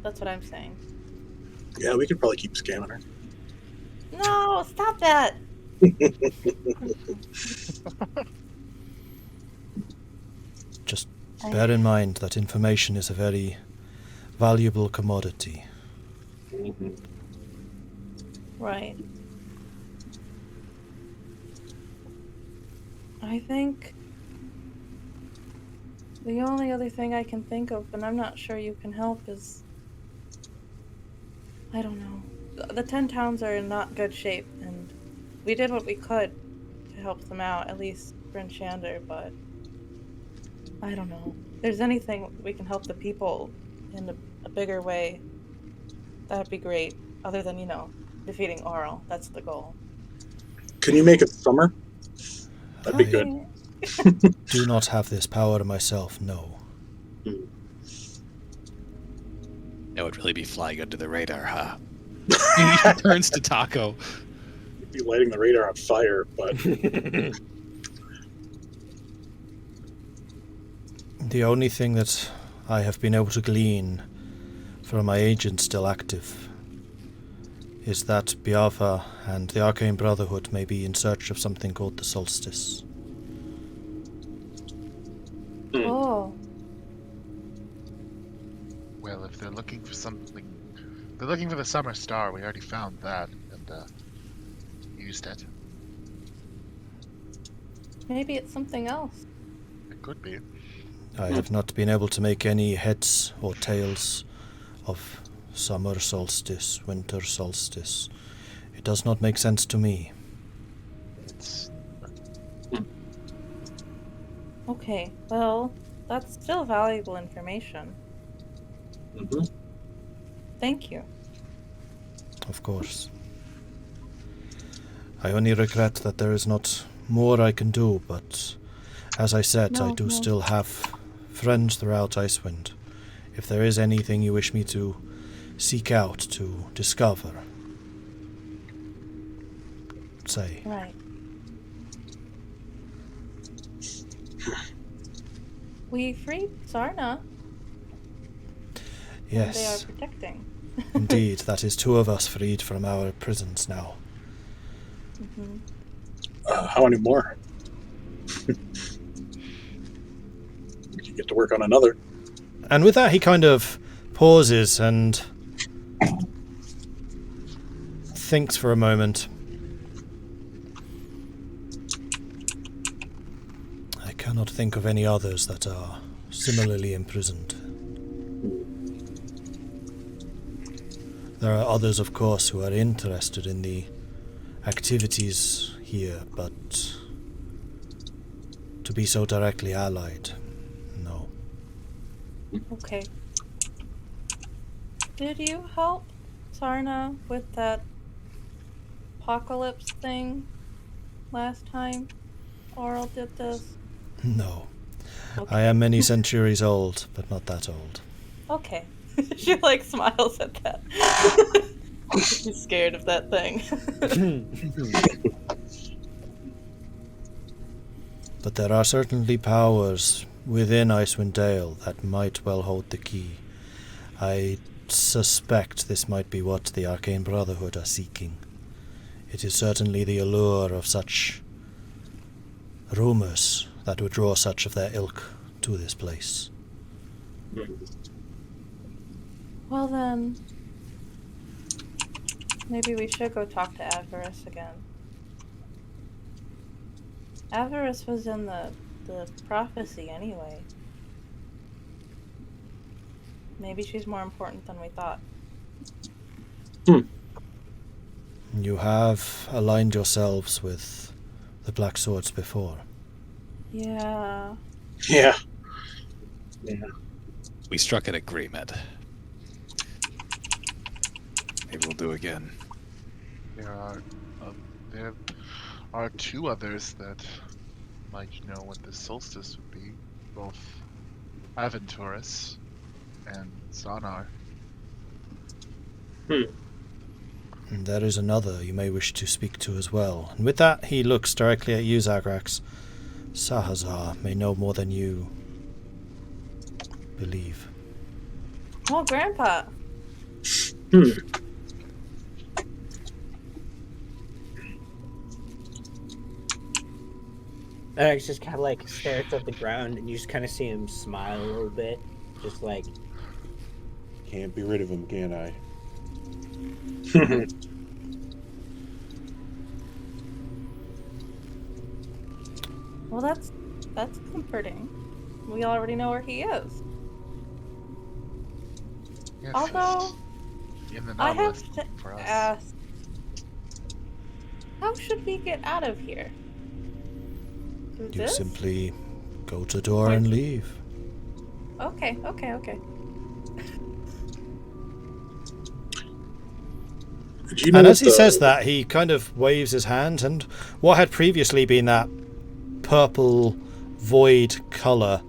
That's what I'm saying. Yeah, we could probably keep scamming her. No, stop that! Just bear in mind that information is a very valuable commodity. Right. I think the only other thing I can think of, and I'm not sure you can help, is... I don't know. The 10 towns are in not good shape, and we did what we could to help them out, at least Bryn Shander, but I don't know. If there's anything we can help the people in a bigger way, that'd be great. Other than, defeating Oral. That's the goal. Can you make it summer? That'd be good. Do not have this power myself, no. That would really be flying under the radar, huh? He turns to Tahko. You'd be lighting the radar on fire, but... The only thing that I have been able to glean from my agent still active is that Biafra and the Arcane Brotherhood may be in search of something called the Solstice. Oh. Well, if they're looking for something... They're looking for the Summer Star. We already found that and used it. Maybe it's something else. It could be. I have not been able to make any heads or tails of summer solstice, winter solstice. It does not make sense to me. It's... Okay, well, that's still valuable information. Thank you. Of course. I only regret that there is not more I can do, but as I said, I do still have friends throughout Icewind. If there is anything you wish me to seek out, to discover, say. Right. We freed Sarna. Yes. They are protecting. Indeed, that is 2 of us freed from our prisons now. How many more? We can get to work on another. And with that, he kind of pauses and thinks for a moment. I cannot think of any others that are similarly imprisoned. There are others, of course, who are interested in the activities here, but to be so directly allied, no. Okay. Did you help Sarna with that apocalypse thing last time Oral did this? No. Okay. I am many centuries old, but not that old. Okay. She smiles at that. She's scared of that thing. But there are certainly powers within Icewind Dale that might well hold the key. I suspect this might be what the Arcane Brotherhood are seeking. It is certainly the allure of such rumors that would draw such of their ilk to this place. Well then, maybe we should go talk to Avarice again. Avarice was in the prophecy anyway. Maybe she's more important than we thought. You have aligned yourselves with the Black Swords before. Yeah. Yeah. We struck an agreement. Maybe we'll do again. There are 2 others that might know what the solstice would be, both Aventurus and Zanar. And there is another you may wish to speak to as well. And with that, he looks directly at you, Zagrax. Sahazar may know more than you believe. Oh, Grandpa. Alex just kind of like stares at the ground, and you just kind of see him smile a little bit, just like. Can't be rid of him, can I? Well, that's comforting. We already know where he is. Yes, Although, he's in the I Nautilus have to for us. ask, how should we get out of here? Through You this? simply go to door and leave. Okay. Do you know And as he the- says that, he kind of waves his hand, and what had previously been that purple void colour,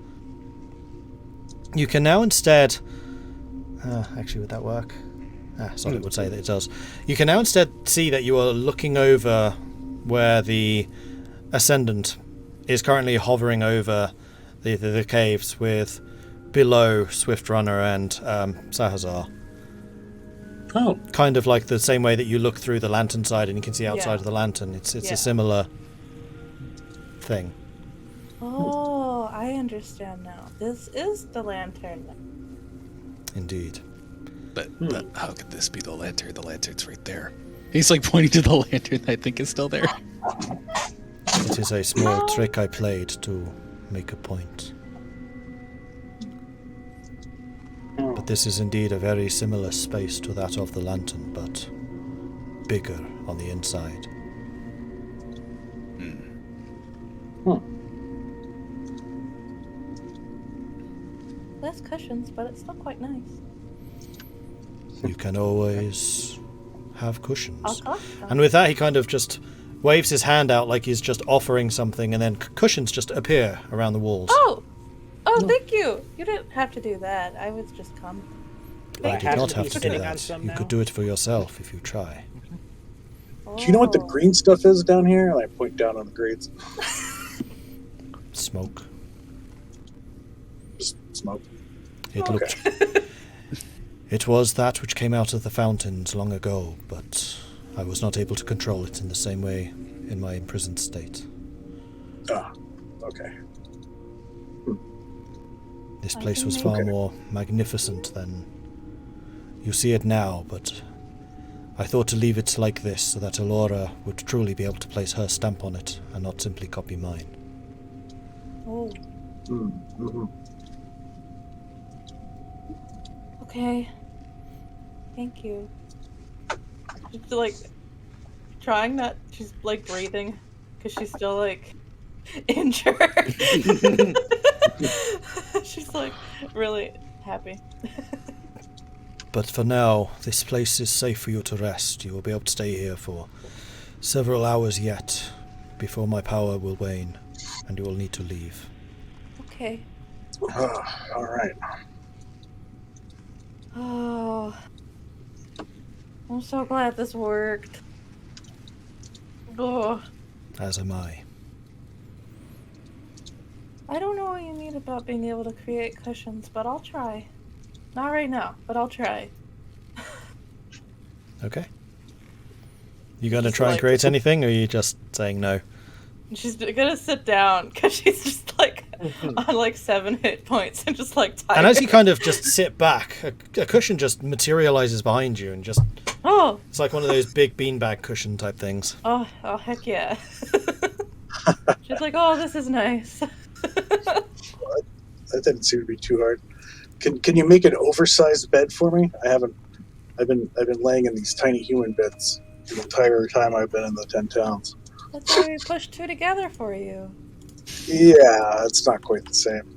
you can now instead... actually, would that work? Sorry, it would say that it does. You can now instead see that you are looking over where the Ascendant is currently hovering over the caves, with below Swift Runner and Sahazar. Oh, Kind of like the same way that you look through the lantern side and you can see outside Yeah. of the lantern. It's Yeah. a similar thing. Oh, I understand now. This is the lantern. But Indeed. how could this be the lantern? The lantern's right there. He's like pointing to the lantern that I think is still there. It is a small trick I played to make a point. But this is indeed a very similar space to that of the lantern, but bigger on the inside. Less cushions, but it's still quite nice. You can always have cushions. I'll collect them. And with that, he kind of just waves his hand out like he's just offering something, and then cushions just appear around the walls. Oh, thank you. You didn't have to do that. I was just commenting. Do I You did have not to have be to do sitting on that. some You now? could do it for yourself if you try. do you know what the Oh. green stuff is down here? And I point down on the grades. Smoke. Just smoke. It Okay. looked... It was that which came out of the fountains long ago, but I was not able to control it in the same way in my imprisoned state. Ah, okay. This I place can was make far it. more magnificent than you see it now, but I thought to leave it like this so that Elora would truly be able to place her stamp on it and not simply copy mine. Oh, Mm-hmm. okay. Thank you. She's like trying not. She's like breathing because she's still like injured. She's like really happy. But for now, this place is safe for you to rest. You will be able to stay here for several hours yet before my power will wane, and you will need to leave. Okay. All right. Oh, I'm so glad this worked. Oh, As am I. I don't know what you mean about being able to create cushions, but I'll try. Not right now, but I'll try. Okay. You gonna Just try and like- create anything, or are you just saying no? And she's gonna sit down because she's just like on like 7 hit points and just like tired. And as you kind of just sit back, a cushion just materializes behind you, and just Oh, it's like one of those big beanbag cushion type things. oh, heck yeah. She's like, oh, this is nice. That didn't seem to be too hard. Can you make an oversized bed for me? I haven't. I've been laying in these tiny human beds the entire time I've been in the 10 towns. That's why we pushed two together for you. Yeah, it's not quite the same.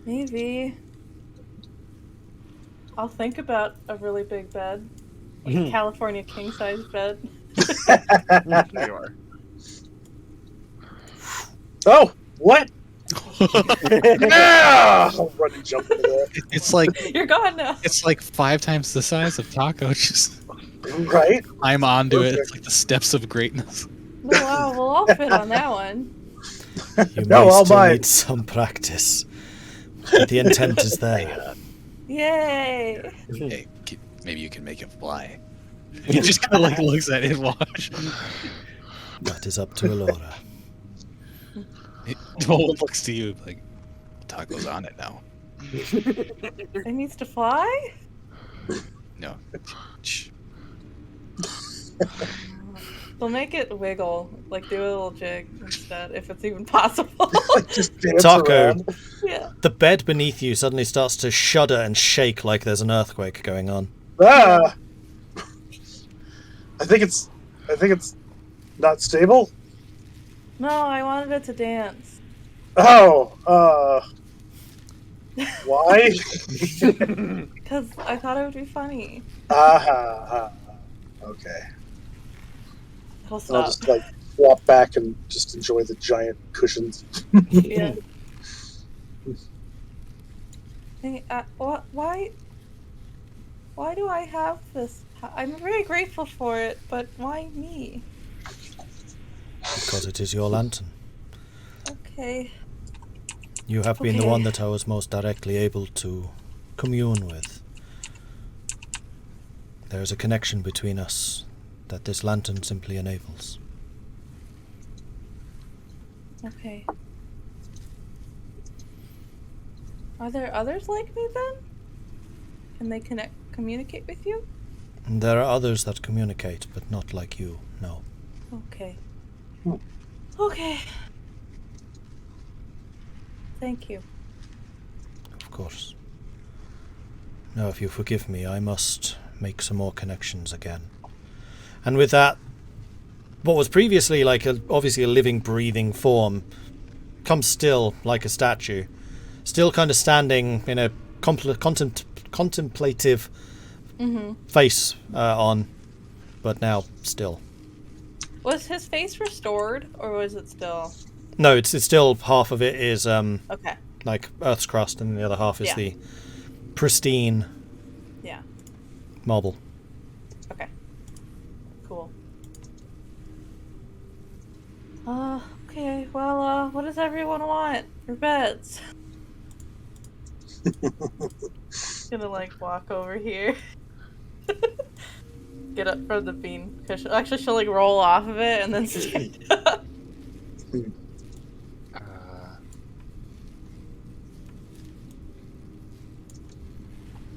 Maybe. I'll think about a really big bed. Like a California king-size bed. There you are. Oh, what? Yeah! I'll run and jump into there. It's like You're gone now. it's like 5 times the size of Tahko. Just Right? I'm onto it. Perfect. It's like the steps of greatness. No, wow, we'll all fit on that one. You No, may I'll still buy it. need some practice, but the intent is there. Yay! Hey, maybe you can make him fly. He just kind of like looks at it and watch. That is up to Elora. Vulwin looks to you like Tahko's on it now. It needs to fly? No. Shh. They'll make it wiggle, like do a little jig instead, if it's even possible. Just dance Tahko, around. Yeah. the bed beneath you suddenly starts to shudder and shake like there's an earthquake going on. Ah! I think it's not stable. No, I wanted it to dance. Oh, why? Because I thought it would be funny. Okay. It'll I'll stop. just like flop back and just enjoy the giant cushions. Yeah. Hey, why do I have this? I'm very grateful for it, but why me? Because it is your lantern. Okay. You have been the Okay. one that I was most directly able to commune with. There is a connection between us that this lantern simply enables. Okay. Are there others like me then? Can they communicate with you? And there are others that communicate, but not like you, no. Okay. Okay. Thank you. Of course. Now, if you forgive me, I must make some more connections again. And with that, what was previously like obviously a living, breathing form comes still like a statue, still kind of standing in a contemplative face on, but now still. Was his face restored, or was it still? No, it's still half of it is Okay. like Earth's crust, and the other half is Yeah. the pristine Yeah. marble. Okay. Cool. Okay. Well, what does everyone want for beds? Gonna like walk over here. Get up from the bean cushion. Actually, she'll like roll off of it and then stand up.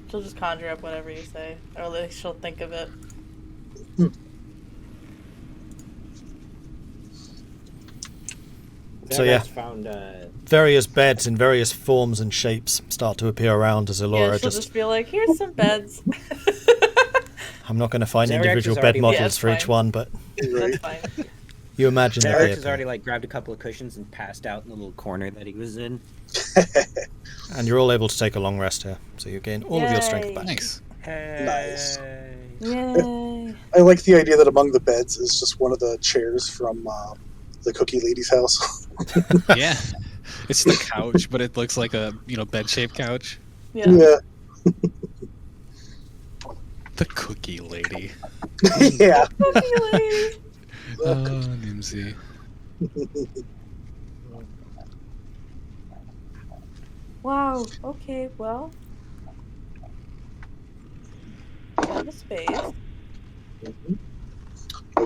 She'll just conjure up whatever you say, or at least she'll think of it. So yeah, Found, various beds in various forms and shapes start to appear around as Yeah, Elora she'll just be like, "Here's some beds." I'm not going to find Zagrax individual is bed already- models Yeah, it's for each fine. one, but That's fine. you imagine that Zagrax they has appear. already like grabbed a couple of cushions and passed out in the little corner that he was in. And you're all able to take a long rest here, so you gain all of your strength Yay. back. Nice. Hey. Nice. Yay! I like the idea that among the beds is just one of the chairs from the Cookie Lady's house. Yeah. It's the couch, but it looks like a bed-shaped couch. Yeah. Yeah. The cookie lady. Yeah. Yay. Oh, Nimsy. Wow. Okay. Well. Got a space.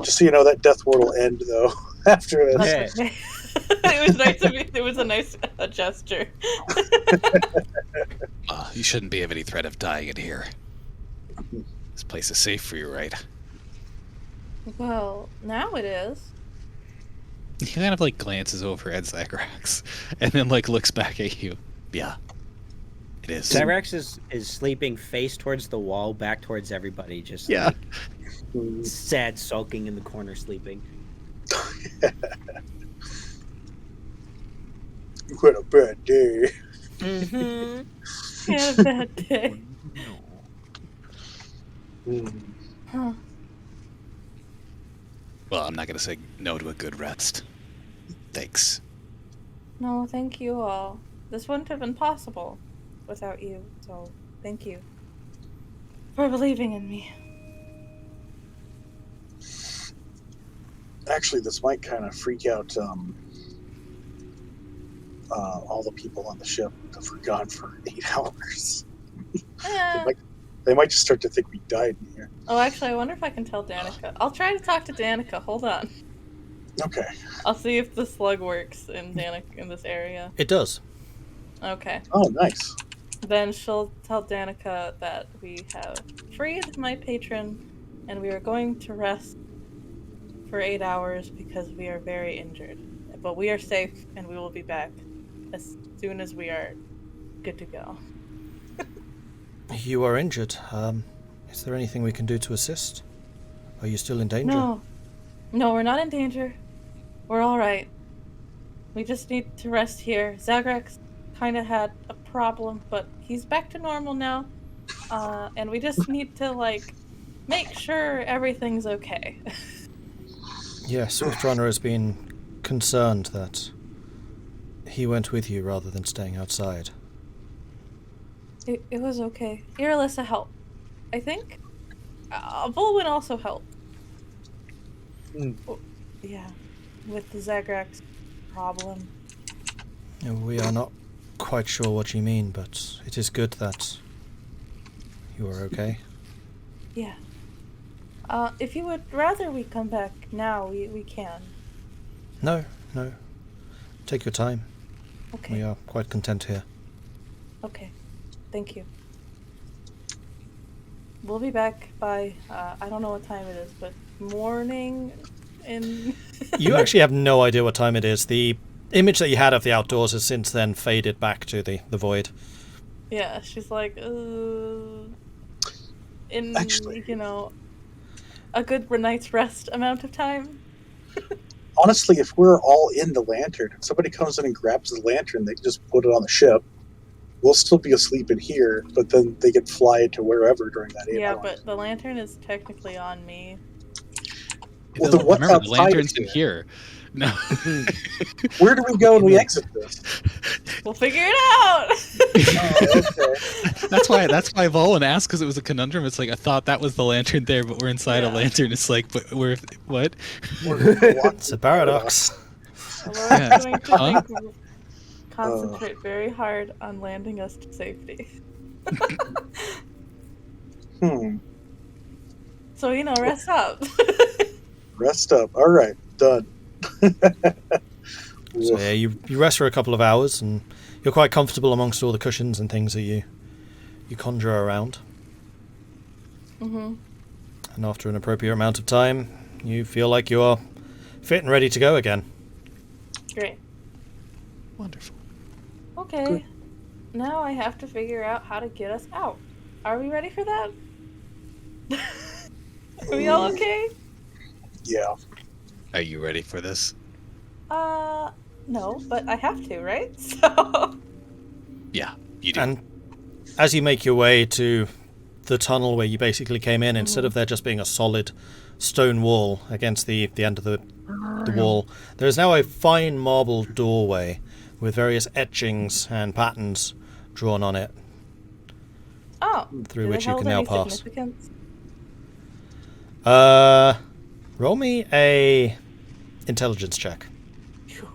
Just so you know, that death ward will end though after this. Yeah. It was nice of you. It was a nice gesture. You shouldn't be of any threat of dying in here. This place is safe for you, right? Well, now it is. He kind of like glances over at Zagrax and then like looks back at you. Yeah. It is. Zagrax is sleeping face towards the wall, back towards everybody, just Yeah. like sad, sulking in the corner, sleeping. What a bad day. Mm-hmm. Had a bad day. Huh. Well, I'm not gonna say no to a good rest. Thanks. No, thank you all. This wouldn't have been possible without you, so thank you for believing in me. Actually, this might kind of freak out all the people on the ship that were gone for 8 hours. They might just start to think we died in here. Oh, actually, I wonder if I can tell Danica. I'll try to talk to Danica. Hold on. Okay. I'll see if the slug works in this area. It does. Okay. Oh, nice. Then she'll tell Danica that we have freed my patron, and we are going to rest for 8 hours because we are very injured. But we are safe, and we will be back as soon as we are good to go. You are injured. Is there anything we can do to assist? Are you still in danger? No, we're not in danger. We're all right. We just need to rest here. Zagrax kind of had a problem, but he's back to normal now. And we just need to, make sure everything's okay. Yes, Swiftrunner has been concerned that he went with you rather than staying outside. It was okay. Irilyssa helped, I think. Vulwin also helped. Yeah, with the Zagrax problem. We are not quite sure what you mean, but it is good that you are okay. Yeah. If you would rather we come back now, we can. No. Take your time. Okay. We are quite content here. Okay. Thank you. We'll be back by, I don't know what time it is, but morning in... You actually have no idea what time it is. The image that you had of the outdoors has since then faded back to the void. Yeah, she's like, Actually, a good night's rest amount of time. honestly, if we're all in the lantern, if somebody comes in and grabs the lantern, they can just put it on the ship. We'll still be asleep in here, but then they can fly to wherever during that 8 hours. Yeah, but the lantern is technically on me. Well, then what's remember, the outside lantern's of in here. No. Where do we go when we exit this? We'll figure it out! Okay. That's why Vulwin asked, because it was a conundrum. It's like, I thought that was the lantern there, but we're inside a lantern. It's like, but we're what? It's a paradox. Elora's going to concentrate very hard on landing us to safety. So, rest up. Rest up. All right, done. So yeah, you rest for a couple of hours, and you're quite comfortable amongst all the cushions and things that you conjure around. Mm-hmm. And after an appropriate amount of time, you feel like you are fit and ready to go again. Great. Wonderful. Okay. Good. Now I have to figure out how to get us out. Are we ready for that? Are we all okay? Yeah. Are you ready for this? No, but I have to, right? So... Yeah, you do. And as you make your way to the tunnel where you basically came in, instead of there just being a solid stone wall against the end of the wall, there is now a fine marble doorway with various etchings and patterns drawn on it. Oh, Through do which they you can hold now any pass. significance? Roll me a intelligence check. Sure.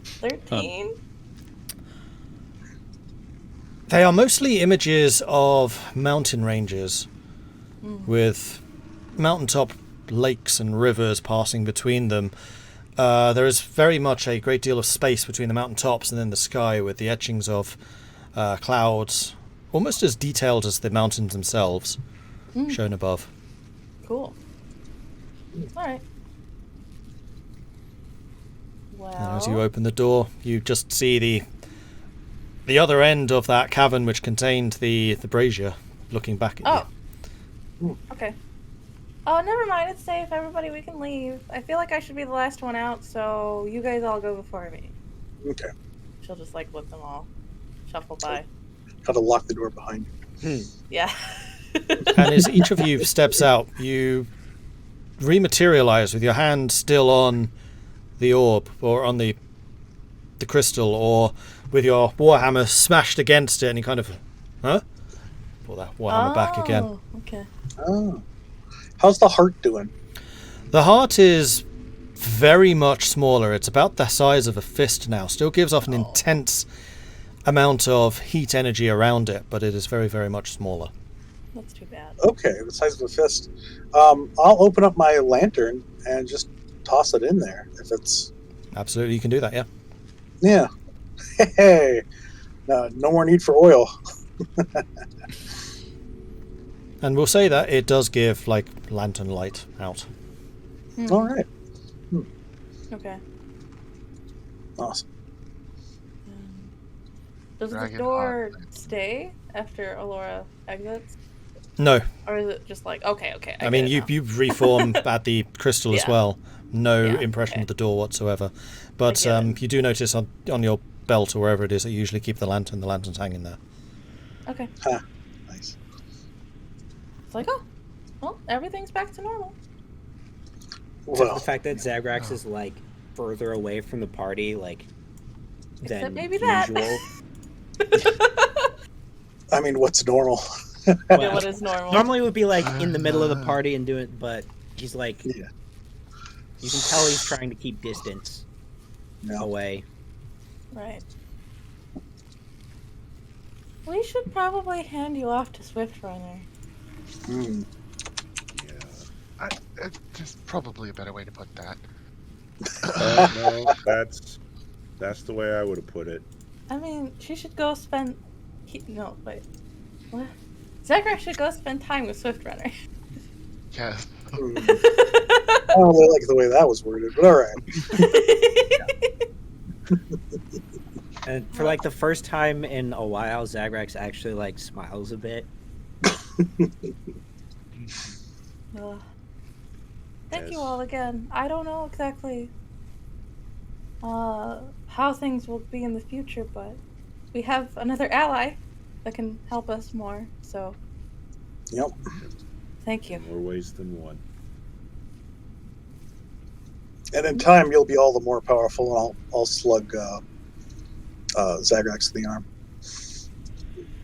13? They are mostly images of mountain ranges with mountaintop lakes and rivers passing between them. There is very much a great deal of space between the mountaintops and then the sky, with the etchings of clouds, almost as detailed as the mountains themselves, shown above. Cool. Alright. Well... And as you open the door, you just see the other end of that cavern which contained the brazier looking back at you. Okay. Oh, never mind. It's safe. Everybody, we can leave. I feel like I should be the last one out, so you guys all go before me. Okay. She'll just, let them all shuffle by. Gotta lock the door behind you. Yeah. And as each of you steps out, you rematerialize with your hand still on the orb or on the crystal, or with your warhammer smashed against it, and you kind of, pull that warhammer back again. Okay. Oh. How's the heart doing? The heart is very much smaller. It's about the size of a fist now. Still gives off an intense amount of heat energy around it, but it is very, very much smaller. That's too bad. Okay, the size of a fist. I'll open up my lantern and just toss it in there if it's. Absolutely, you can do that. Yeah. Yeah. Hey. No more need for oil. And we'll say that it does give like lantern light out. All right. Okay. Awesome. Does the Dragon door Hawk. stay after Elora exits? No, Or is it just like, okay, I mean you reform at the crystal as Yeah. well. No Yeah, impression okay. of the door whatsoever. But I get it. you do notice on your belt or wherever it is that you usually keep the lantern. The lantern's hanging there. Okay. Nice. It's like, oh, well, everything's back to normal. Well, The fact that Zagrax is like further away from the party, like Except than maybe that. usual. I mean, what's normal? Yeah, Well, what is normal? normally it would be like in the middle of the party and doing, but he's like, Yeah. you can tell he's trying to keep distance No. away. Right. We should probably hand you off to Swiftrunner. Hmm. Yeah. There's probably a better way to put that. No, that's the way I would have put it. I mean, she should go spend. No, wait. What? Zagrax should go spend time with Swiftrunner. Yes. Hmm. I don't really like the way that was worded, but all right. And for like the first time in a while, Zagrax actually like smiles a bit. Thank you Yes. all again. I don't know exactly how things will be in the future, but we have another ally that can help us more. So Yep. thank you. More ways than one. And in time, you'll be all the more powerful, and I'll slug Zagrax in the arm.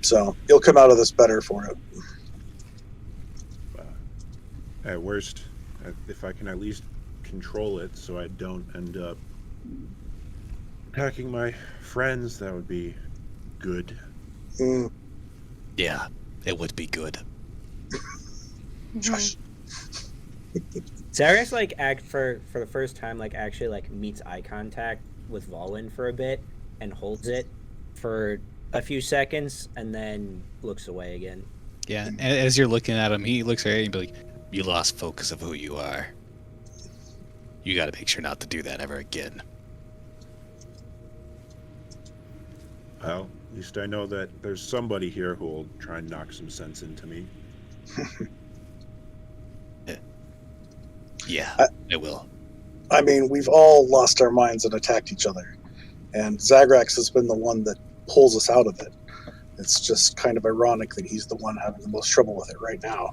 So you'll come out of this better for it. At worst, if I can at least control it so I don't end up attacking my friends, that would be good. Mm. Yeah, it would be good. Mhm. Zagrax like act for the first time like actually like meets eye contact with Vulwin for a bit and holds it for a few seconds and then looks away again. Yeah, and as you're looking at him, he looks at you and be like, "You lost focus of who you are. You got to make sure not to do that ever again." Well, at least I know that there's somebody here who will try and knock some sense into me. Yeah, it will. I mean, we've all lost our minds and attacked each other, and Zagrax has been the one that pulls us out of it. It's just kind of ironic that he's the one having the most trouble with it right now.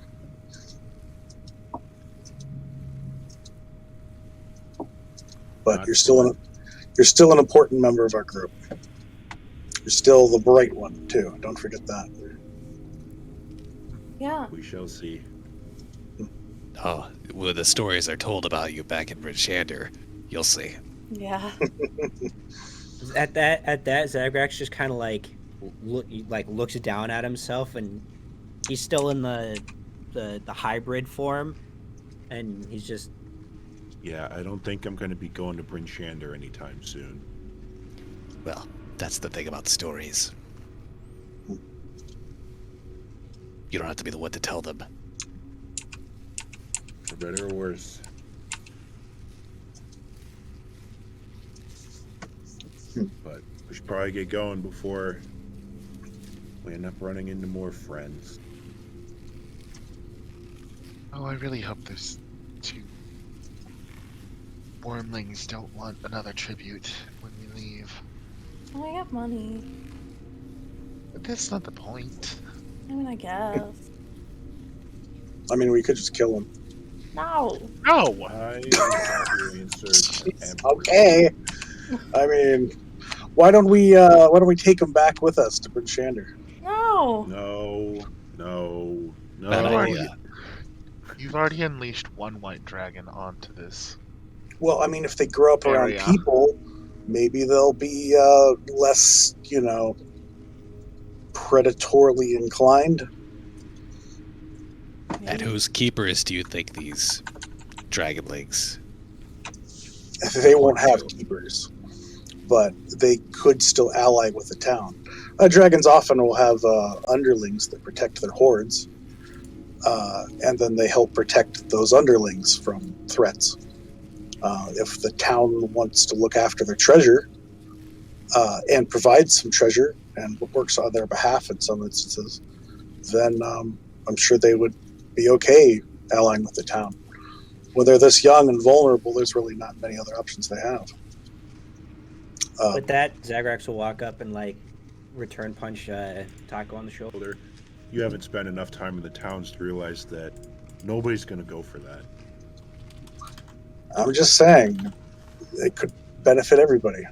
But you're still an important member of our group. You're still the bright one too. Don't forget that. Yeah. We shall see. Oh, when the stories are told about you back in Bryn Shander, you'll see. Yeah. At that Zagrax just kind of like looks down at himself, and he's still in the hybrid form, and he's just Yeah, I don't think I'm going to be going to Bryn Shander anytime soon. Well, that's the thing about stories. You don't have to be the one to tell them. For better or worse. But we should probably get going before we end up running into more friends. Oh, I really hope those two wormlings don't want another tribute when we leave. Oh, I have money. But that's not the point. I mean, I guess. I mean, we could just kill him. No. No! I experienced Empress. Okay. I mean, why don't we take him back with us to Bryn Shander? No. No. Bad idea. You've already unleashed one white dragon onto this. Well, I mean, if they grow up around Area. people, maybe they'll be less, predatorily inclined. And whose keepers do you think these dragonlings? They won't have keepers, but they could still ally with the town. Dragons often will have underlings that protect their hordes, and then they help protect those underlings from threats. If the town wants to look after their treasure and provide some treasure and works on their behalf in some instances, then I'm sure they would be okay allying with the town. When they're this young and vulnerable, there's really not many other options they have. With that, Zagrax will walk up and return punch Tahko on the shoulder. You haven't spent enough time in the towns to realize that nobody's going to go for that. I'm just saying, it could benefit everybody.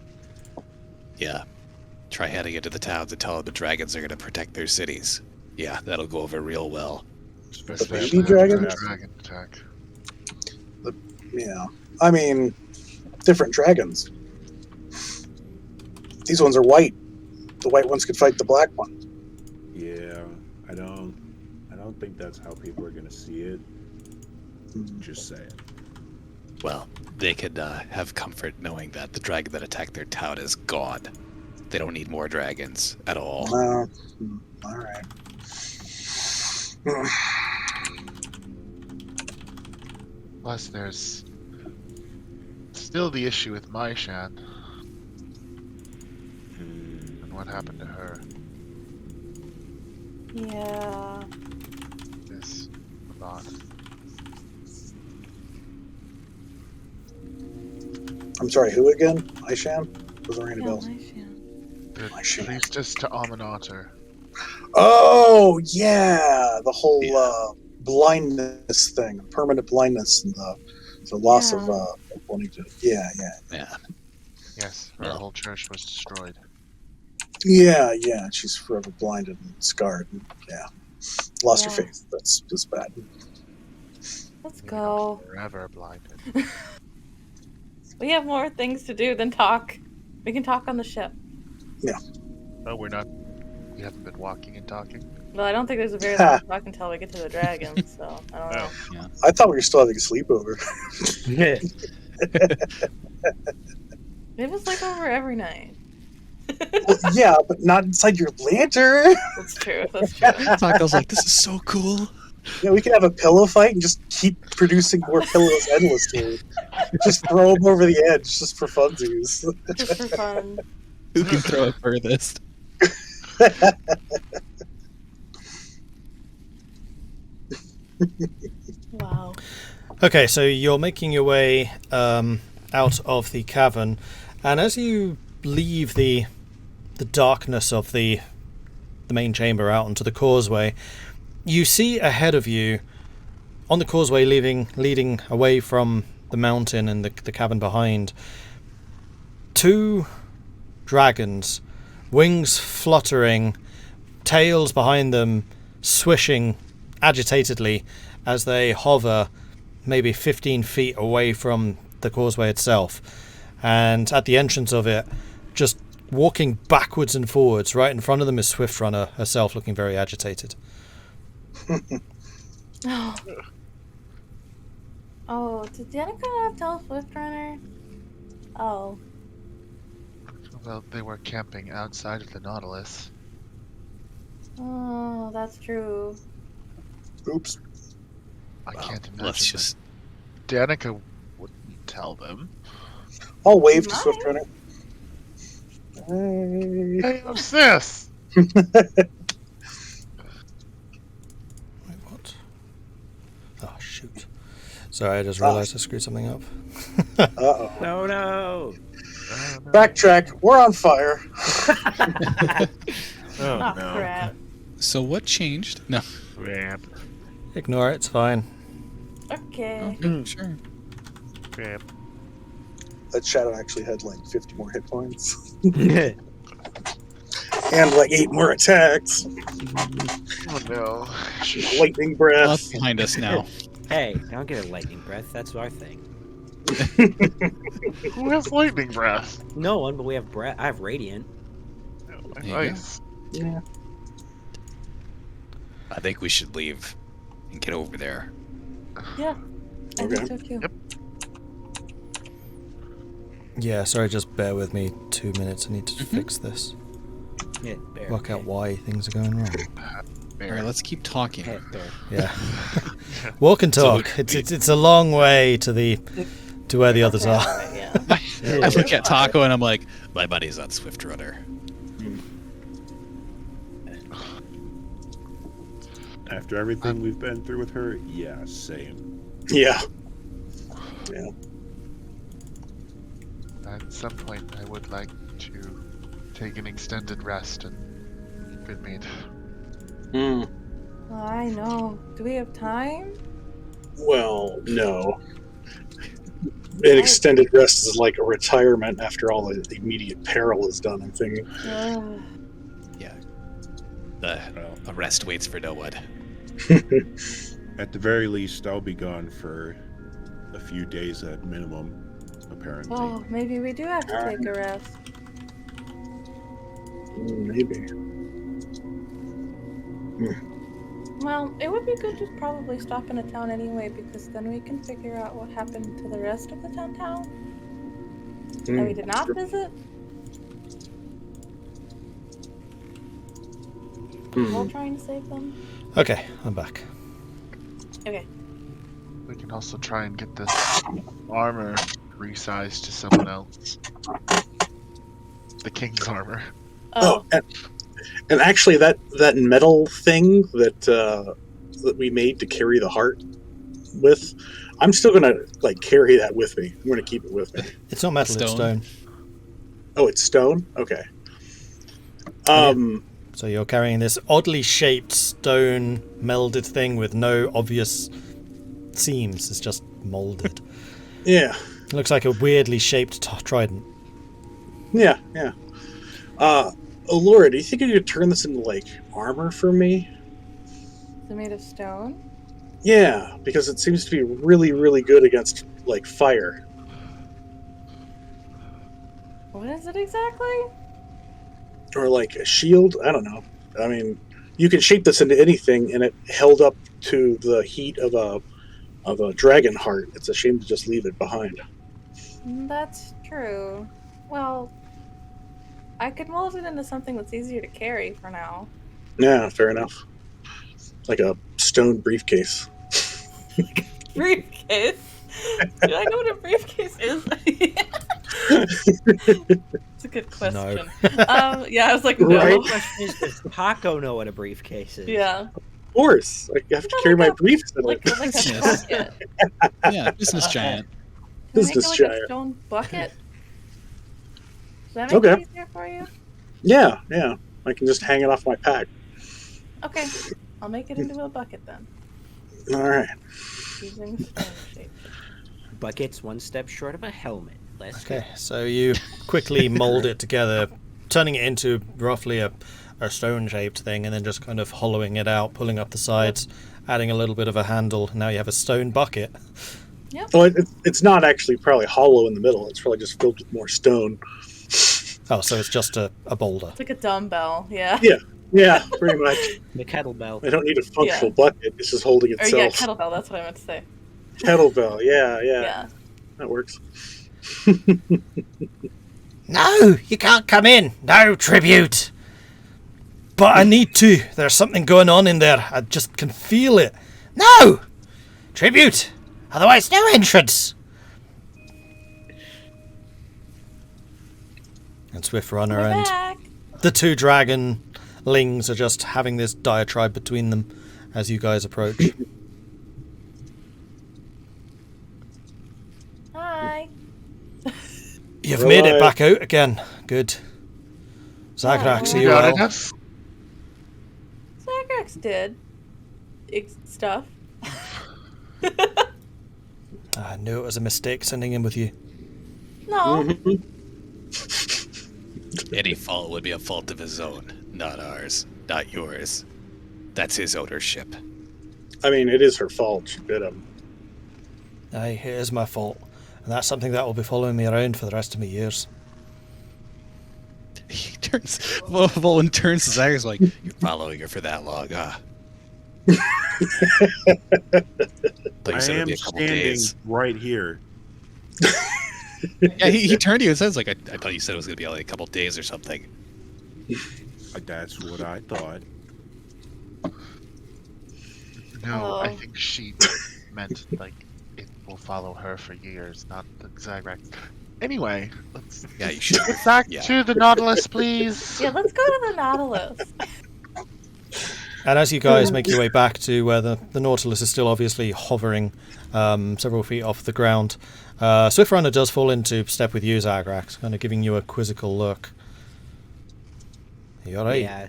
Yeah. Try heading into the towns and tell them the dragons are going to protect their cities. Yeah, that'll go over real well. Especially baby dragon? Dragon attack. Yeah. I mean, different dragons. These ones are white. The white ones could fight the black one. Yeah, I don't think that's how people are going to see it. Just saying. Well, they could have comfort knowing that the dragon that attacked their town is gone. They don't need more dragons at all. All right. Plus, there's still the issue with Maishan and what happened to her. Yeah. This thought. I'm sorry, who again? Isham? Doesn't ring any Yeah, bells. nice, yeah. The Maishan. priestess to Aminator. Oh, yeah! The whole blindness thing. Permanent blindness and the loss of wanting to... Yeah. Yes, her whole church was destroyed. Yeah. She's forever blinded and scarred. And, lost her faith. That's just bad. Let's Maybe go. not forever blinded. We have more things to do than talk. We can talk on the ship. Oh, we're not. We haven't been walking and talking. Well, I don't think there's a very long talk until we get to the dragon, so I don't know. Yeah. I thought we were still having a sleepover. We have a sleepover every night. Well, yeah, but not inside your lantern. That's true. That's true. Tahko's like, this is so cool. Yeah, we can have a pillow fight and just keep producing more pillows endlessly. Just throw them over the edge, just for funsies. Just for fun. Who can throw it furthest? Wow. Okay, so you're making your way out of the cavern, and as you leave the darkness of the main chamber out onto the causeway, you see ahead of you, on the causeway leading away from the mountain and the cavern behind, two dragons, wings fluttering, tails behind them swishing agitatedly as they hover maybe 15 feet away from the causeway itself. And at the entrance of it, just walking backwards and forwards, right in front of them is Swiftrunner herself, looking very agitated. Oh, did Danica tell Swiftrunner? Oh. Well, they were camping outside of the Nautilus. Oh, that's true. Oops. I can't imagine. Let's just... Danica wouldn't tell them. I'll wave to Nice. Swiftrunner. Hey. Hey, what's this? Wait, what? Oh, shoot. Sorry, I just realized I screwed something up. Uh-oh. No. Backtrack. We're on fire. Oh, crap. So what changed? No. Crap. Ignore it, it's fine. Okay. Okay, sure. Crap. that Shadow actually had like 50 more hit points. And like 8 more attacks. Oh no. Lightning Well, breath. that's behind us now. Hey, don't get a lightning breath. That's our thing. Who has lightning breath? No one, but we have breath. I have radiant. There you go. Nice. Yeah. I think we should leave and get over there. Yeah. I Okay. think so too. Yep. Yeah, sorry, just bear with me 2 minutes. I need to fix this. Yeah, bear. Work out why things are going wrong. All right, let's keep talking. Hey, bear. Yeah. Walk and So talk. It's a long way to where the others are. Yeah. I look at Tahko and I'm like, my buddy's on Swift Runner. After everything we've been through with her, yeah, same. Yeah. Yeah. At some point, I would like to take an extended rest and good meat. Mm. Well, I know. Do we have time? Well, no. An extended rest is like a retirement after all the immediate peril is done, I'm thinking. Ugh. Yeah. The rest waits for no one. At the very least, I'll be gone for a few days at minimum, apparently. Oh, maybe we do have to take a rest. Maybe. Well, it would be good to probably stop in a town anyway, because then we can figure out what happened to the rest of the town that we did not visit. While trying to save them. Okay, I'm back. Okay. We can also try and get this armor resized to someone else. The king's armor. Oh, and actually, that metal thing that we made to carry the heart with, I'm still gonna like carry that with me. I'm gonna keep it with me. It's not metal, it's Stone. stone. Oh, it's stone. Okay. So you're carrying this oddly shaped stone melded thing with no obvious seams. It's just molded. Yeah. It looks like a weirdly shaped trident. Yeah. Yeah. Elora, do you think you could turn this into like armor for me? Is it made of stone? Yeah, because it seems to be really, really good against like fire. What is it exactly? Or like a shield. I don't know. I mean, you can shape this into anything, and it held up to the heat of a dragon heart. It's a shame to just leave it behind. That's true. Well, I could mold it into something that's easier to carry for now. Yeah, fair enough. Like a stone briefcase. Briefcase? Do I know what a briefcase is? It's a good question. Yeah, I was like, no. Right. The question is, does Tahko know what a briefcase is? Yeah. Of course, I have to carry my briefs in Like it. a Yes. bucket. Yeah, business giant. Can I make it Business like giant. a stone bucket? Does that make Okay. it easier for you? Yeah. I can just hang it off my pack. Okay. I'll make it into a bucket then. All right. Using stone shape. Bucket's one step short of a helmet. Let's Okay, so you quickly mold it together, turning it into roughly a stone-shaped thing, and then just kind of hollowing it out, pulling up the sides, adding a little bit of a handle. Now you have a stone bucket. Well, it's not actually probably hollow in the middle. It's probably just filled with more stone. Oh, so it's just a boulder. It's like a dumbbell, yeah. Yeah, pretty much. The kettlebell. I don't need a functional bucket. It's just holding Or yeah, itself. kettlebell, that's what I meant to say. Kettlebell. Yeah. Yeah. That works. No, you can't come in. No tribute. But I need to. There's something going on in there. I just can feel it. No! Tribute. Otherwise, no entrance. And Swift Runner We're and back. the two dragonlings are just having this diatribe between them as you guys approach. Hi. You've made it Right. back out again. Good. Zagrax, are you Got well? enough? Zagrax did stuff. I knew it was a mistake sending him with you. No. Mhm. Any fault would be a fault of his own, not ours, not yours. That's his ownership. I mean, it is her fault. She bit him. Aye, it is my fault. And that's something that will be following me around for the rest of my years. He turns. Vulwin turns to Zagrax like, "You're following her for that long, huh?" Thought you I said it'd am be a couple standing days. right here. Yeah, he turned to you and says, like, I thought you said it was going to be like a couple days or something. That's what I thought. No, I Oh. think she meant like it will follow her for years, not the Zagrax. Anyway, let's Yeah, you should. get back Yeah. to the Nautilus, please. Yeah, let's go to the Nautilus. And as you guys make your way back to where the Nautilus is still obviously hovering several feet off the ground, Swift Runner does fall into step with you, Zagrax, kind of giving you a quizzical look. Are you alright? Yeah.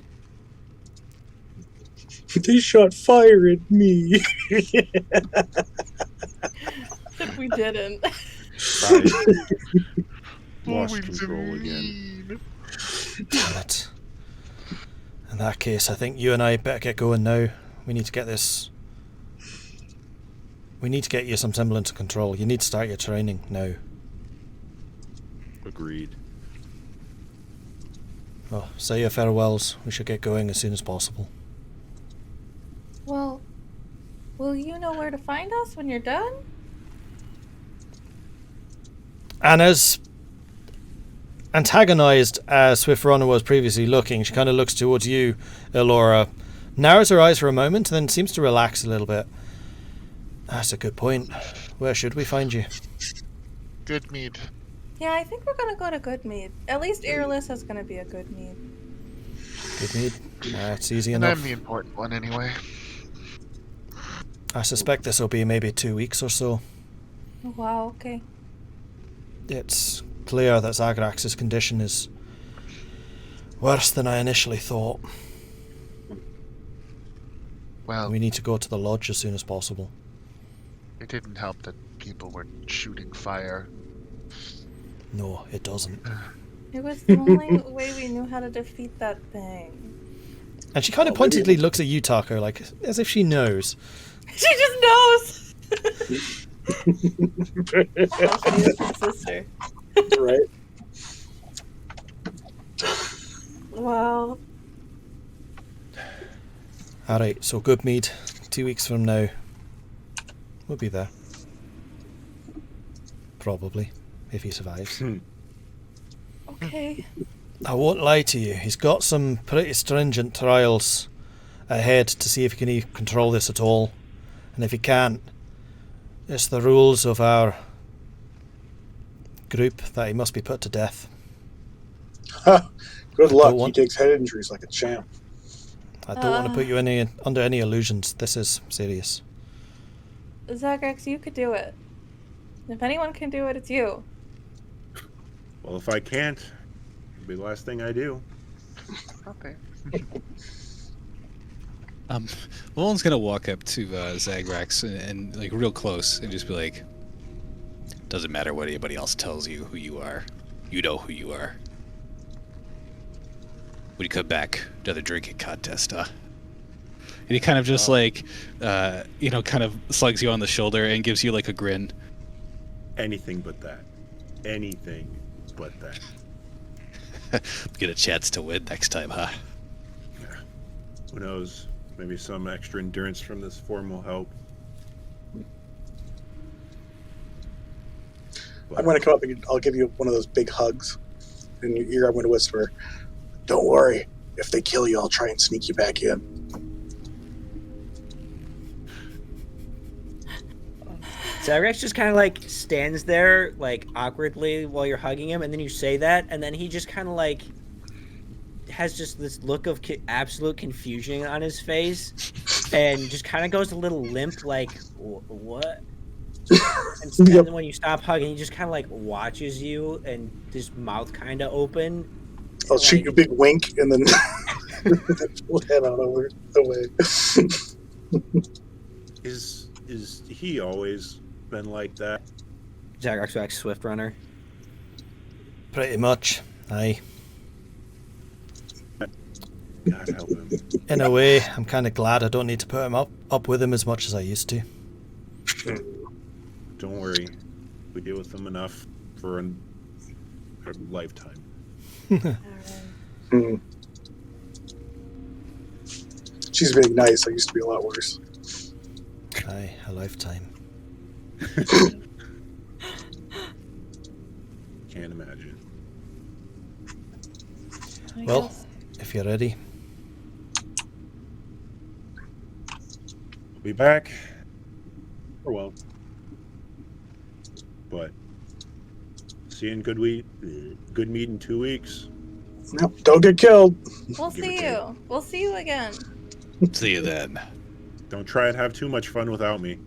They shot fire at me. If we didn't. Lost Vulwin's control again. mean. Damn it. In that case, I think you and I better get going now. We need to get this... We need to get you some semblance of control. You need to start your training now. Agreed. Well, say your farewells. We should get going as soon as possible. Well, will you know where to find us when you're done? And as antagonized as Swift Runner was previously looking, she kind of looks towards you, Elora, narrows her eyes for a moment, and then seems to relax a little bit. That's a good point. Where should we find you? Good mead. Yeah, I think we're gonna go to Goodmead. At least Irylyssa's gonna be a Goodmead. Good need. That's easy And enough. I'm the important one anyway. I suspect this will be maybe 2 weeks or so. Oh, wow, okay. It's clear that Zagrax's condition is worse than I initially thought. Well, We need to go to the lodge as soon as possible. it didn't help that people were shooting fire. No, it doesn't. It was the only way we knew how to defeat that thing. And she kind of Oh, pointedly really? looks at you, Tahko, like as if she knows. She just knows! Oh, she is her sister. Right? Well, Alright, so Goodmead, 2 weeks from now. We'll be there. Probably, if he survives. okay. I won't lie to you, he's got some pretty stringent trials ahead to see if he can control this at all. And if he can't, it's the rules of our group that he must be put to death. Ha! Good don't luck. He want- takes head injuries like a champ. I don't want to put you under any illusions. This is serious. Zagrax, you could do it. If anyone can do it, it's you. Well, if I can't, it'll be the last thing I do. Okay. Vulwin's gonna walk up to Zagrax and like real close and just be like, "Doesn't matter what anybody else tells you who you are. You know who you are. When you come back, another drinking contest, huh?" And he kind of just like, kind of slugs you on the shoulder and gives you like a grin. Anything but that. Anything but that. Get a chance to win next time, huh? Who knows? Maybe some extra endurance from this form will help. I'm going to come up and I'll give you one of those big hugs. In your ear, I'm going to whisper, "Don't worry. If they kill you, I'll try and sneak you back in." Zagrax just kind of like stands there like awkwardly while you're hugging him, and then you say that, and then he just kind of like has just this look of absolute confusion on his face, and just kind of goes a little limp, like what? And Yep. then when you stop hugging, he just kind of like watches you, and his mouth kind of open. I'll shoot you a big wink and then we'll head on over away. Is he always been like that? Zagrax back Swift Runner. Pretty much. Aye. God help him. In a way, I'm kind of glad I don't need to put him up with him as much as I used to. Don't worry. We deal with them enough for a lifetime. Hmm. She's being nice. I used to be a lot worse. Aye, a lifetime. Can't imagine. Well, if you're ready. We'll be back. Or well. But see you in good meat in 2 weeks. Nope, don't get killed. We'll Give see it you. We'll see you again. See you then. Don't try and have too much fun without me.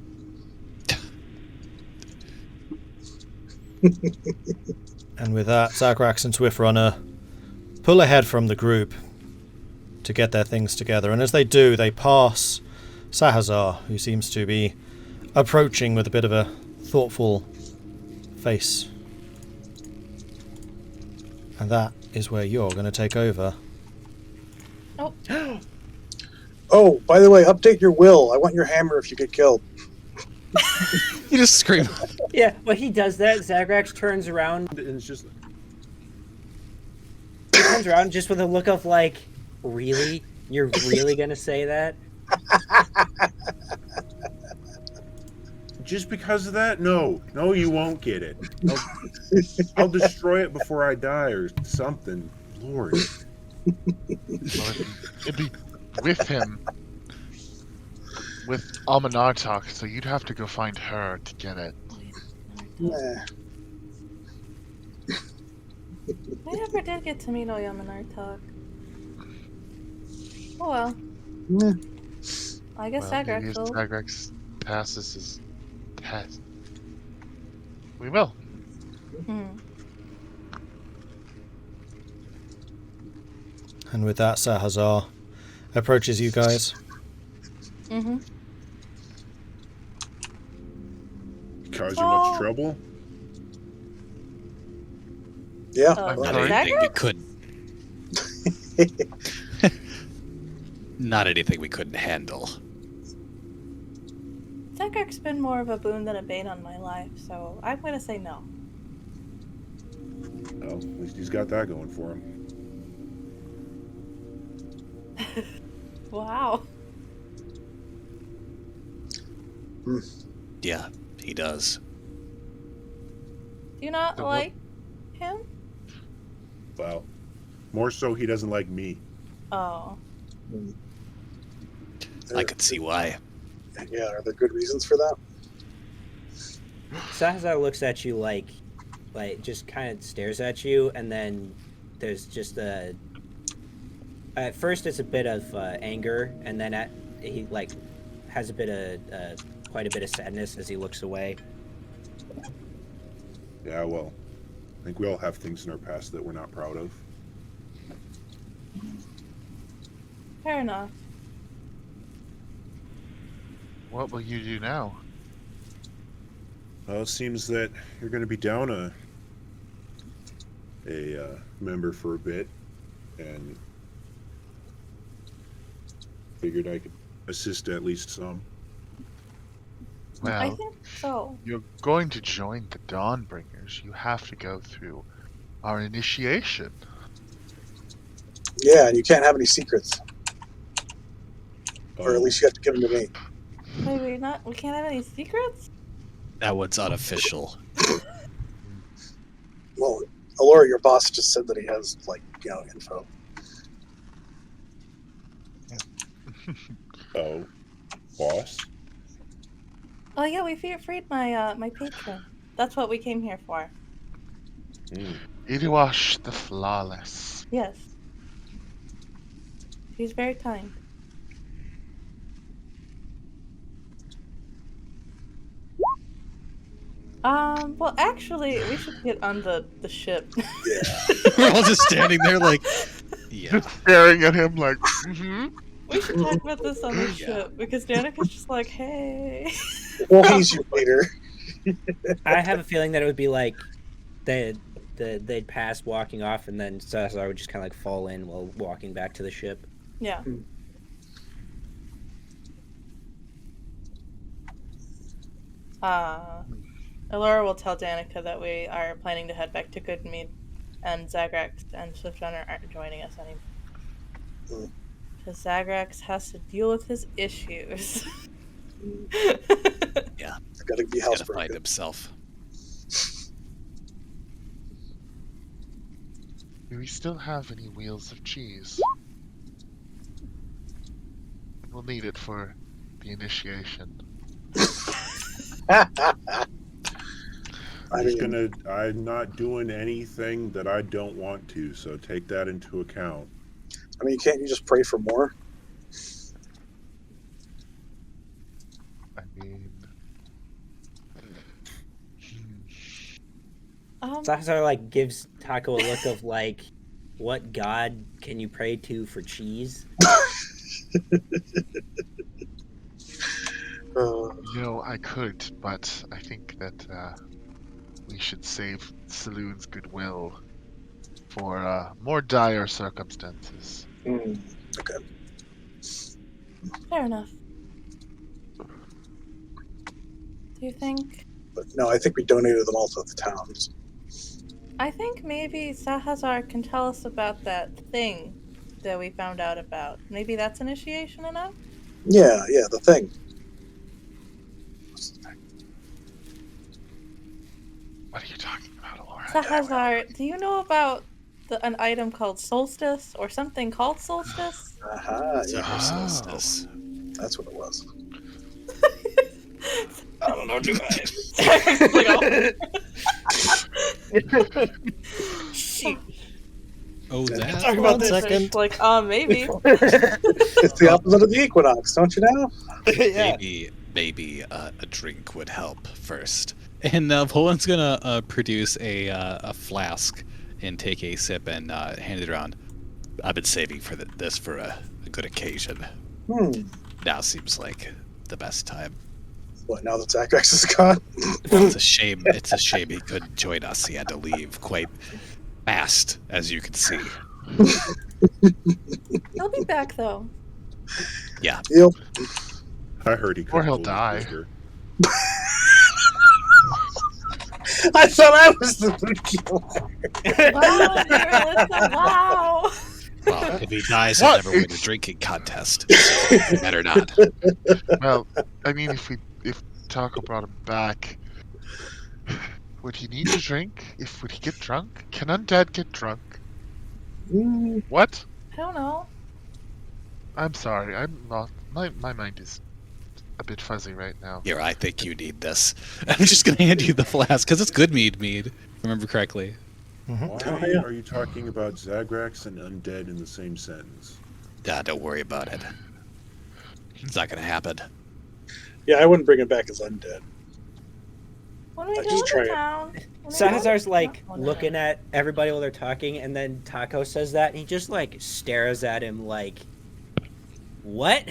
And with that, Zagrax and Swiftrunner pull ahead from the group to get their things together. And as they do, they pass Sahazar, who seems to be approaching with a bit of a thoughtful face. And that is where you're going to take over. Oh. Oh, by the way, update your will. I want your hammer if you get killed. You just scream. Yeah, when he does that, Zagrax turns around. And it's just He turns around just with a look of like, really? You're really gonna say that? just because of that? No, you won't get it. I'll destroy it before I die or something. Lord. It'd be with him. With Amanartok, so you'd have to go find her to get it. Nah. I never did get to meet Oyamanartok. Oh well. Nah. I guess Well, maybe Zagrax if will. Zagrax passes his test. We will. Hmm. And with that, Sahazar approaches you guys. Mm-hmm. Cause you much trouble? Yeah. Oh, I'm Not sorry? anything we couldn't. Not anything we couldn't handle. Zagrax's been more of a boon than a bane on my life, so I'm gonna say no. Oh, at least he's got that going for him. Wow. Yeah, he does. Do you not So what- like him? Well, more so he doesn't like me. Oh. I could see why. Yeah, are there good reasons for that? Sahazar looks at you like just kind of stares at you, and then there's just a. At first, it's a bit of anger, and then he like has a bit of quite a bit of sadness as he looks away. Yeah, well, I think we all have things in our past that we're not proud of. Fair enough. What will you do now? Well, it seems that you're going to be down a member for a bit, and figured I could assist at least some. I Well, think so. you're going to join the Dawnbringers. You have to go through our initiation. Yeah, and you can't have any secrets. Or at Oh, least you have to give them to me. Wait, we can't have any secrets? That one's unofficial. Well, Elora, your boss just said that he has, info. oh, boss? Oh yeah, we freed my my patron. That's what we came here for. Iriwash the Flawless. Yes. He's very kind. Well, actually, we should get on the ship. We're all just standing there like, yeah. Staring at him like, mm-hmm. We should talk about this on the Yeah. ship, because Danica's just like, hey. Well, he's your leader. I have a feeling that it would be like the they'd pass walking off, and then Salazar would just kind of like fall in while walking back to the ship. Yeah. Elora will tell Danica that we are planning to head back to Goodmead, and Zagrax and Swiftrunner aren't joining us anymore. Because Zagrax has to deal with his issues. Yeah. It's gotta be He's gotta housebroken. find himself. Do we still have any wheels of cheese? We'll need it for the initiation. I'm not doing anything that I don't want to, so take that into account. I mean, can't you just pray for more? I mean, Salazar like gives Tahko a look of like, what god can you pray to for cheese? I could, but I think that we should save Saloon's goodwill for more dire circumstances. Okay. Fair enough. Do you think? But no, I think we donated them all to the towns. I think maybe Sahazar can tell us about that thing that we found out about. Maybe that's initiation enough? Yeah, the thing. What are you talking about, Elora? Sahazar, do you know about an item called solstice or something called solstice? Aha, yeah. Solstice. That's what it was. I don't know, do I? Shoot. Oh, that? Talk about this. Second. Like, maybe. It's the opposite of the equinox, don't you know? Yeah. Maybe a drink would help first. And Vulwin's gonna produce a flask and take a sip and hand it around. I've been saving for this for a good occasion. Now seems like the best time. What, now that Zagrax is gone? It's a shame. It's a shame he couldn't join us. He had to leave quite fast, as you can see. He'll be back, though. Yeah. Yep. I heard he Or he'll couldn't die. believe I thought I was the food killer. Wow, Irilyssa, wow. Well, if he dies, he'll never win a drinking contest. So better not. Well, I mean, if Tahko brought him back, would he need to drink? Would he get drunk? Can undead get drunk? What? I don't know. I'm sorry. I'm not. My mind is a bit fuzzy right now. Here, I think you need this. I'm just gonna hand you the flask because it's good mead. If I remember correctly. Why are you talking about Zagrax and undead in the same sentence? Don't worry about it. It's not gonna happen. Yeah, I wouldn't bring him back as undead. What do we do Just in try the it. town? Salazar's like looking at everybody while they're talking, and then Tahko says that, and he just like stares at him like, what?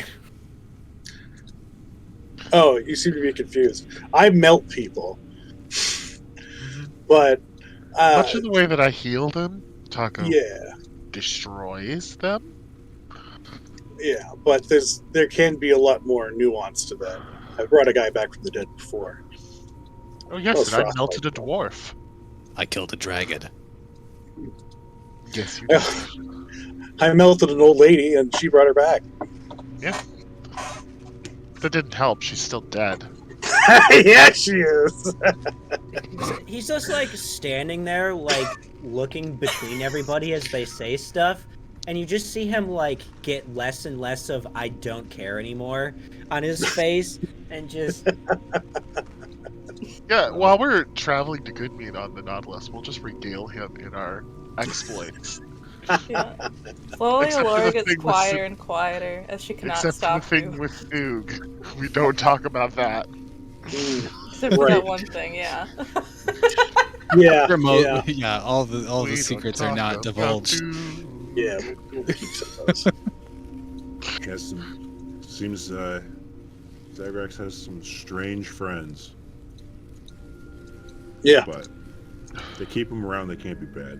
Oh, you seem to be confused. I melt people. But Much in the way that I healed him, Tahko yeah, destroys them. yeah, but there can be a lot more nuance to that. I brought a guy back from the dead before. Oh yes, Oh, and I Frostmaiden. melted a dwarf. I killed a dragon. Yes, you did. I melted an old lady, and she brought her back. Yeah. That didn't help. She's still dead. Yeah, she is. He's just like standing there, like looking between everybody as they say stuff, and you just see him like get less and less of "I don't care anymore" on his face, and just Yeah, while we're traveling to Goodmead on the Nautilus, we'll just regale him in our exploits. Yeah. Slowly, Except for Elora the gets thing with quieter and quieter as she cannot Except for the stop thing you. with Thug. We don't talk about that. Except for Right. that one thing, yeah. Yeah, Remote, yeah, all the We don't secrets are talk not about divulged. Thug. yeah. We'll keep some of those. Yes, seems Zagrax has some strange friends. Yeah. But They keep him around. They can't be bad.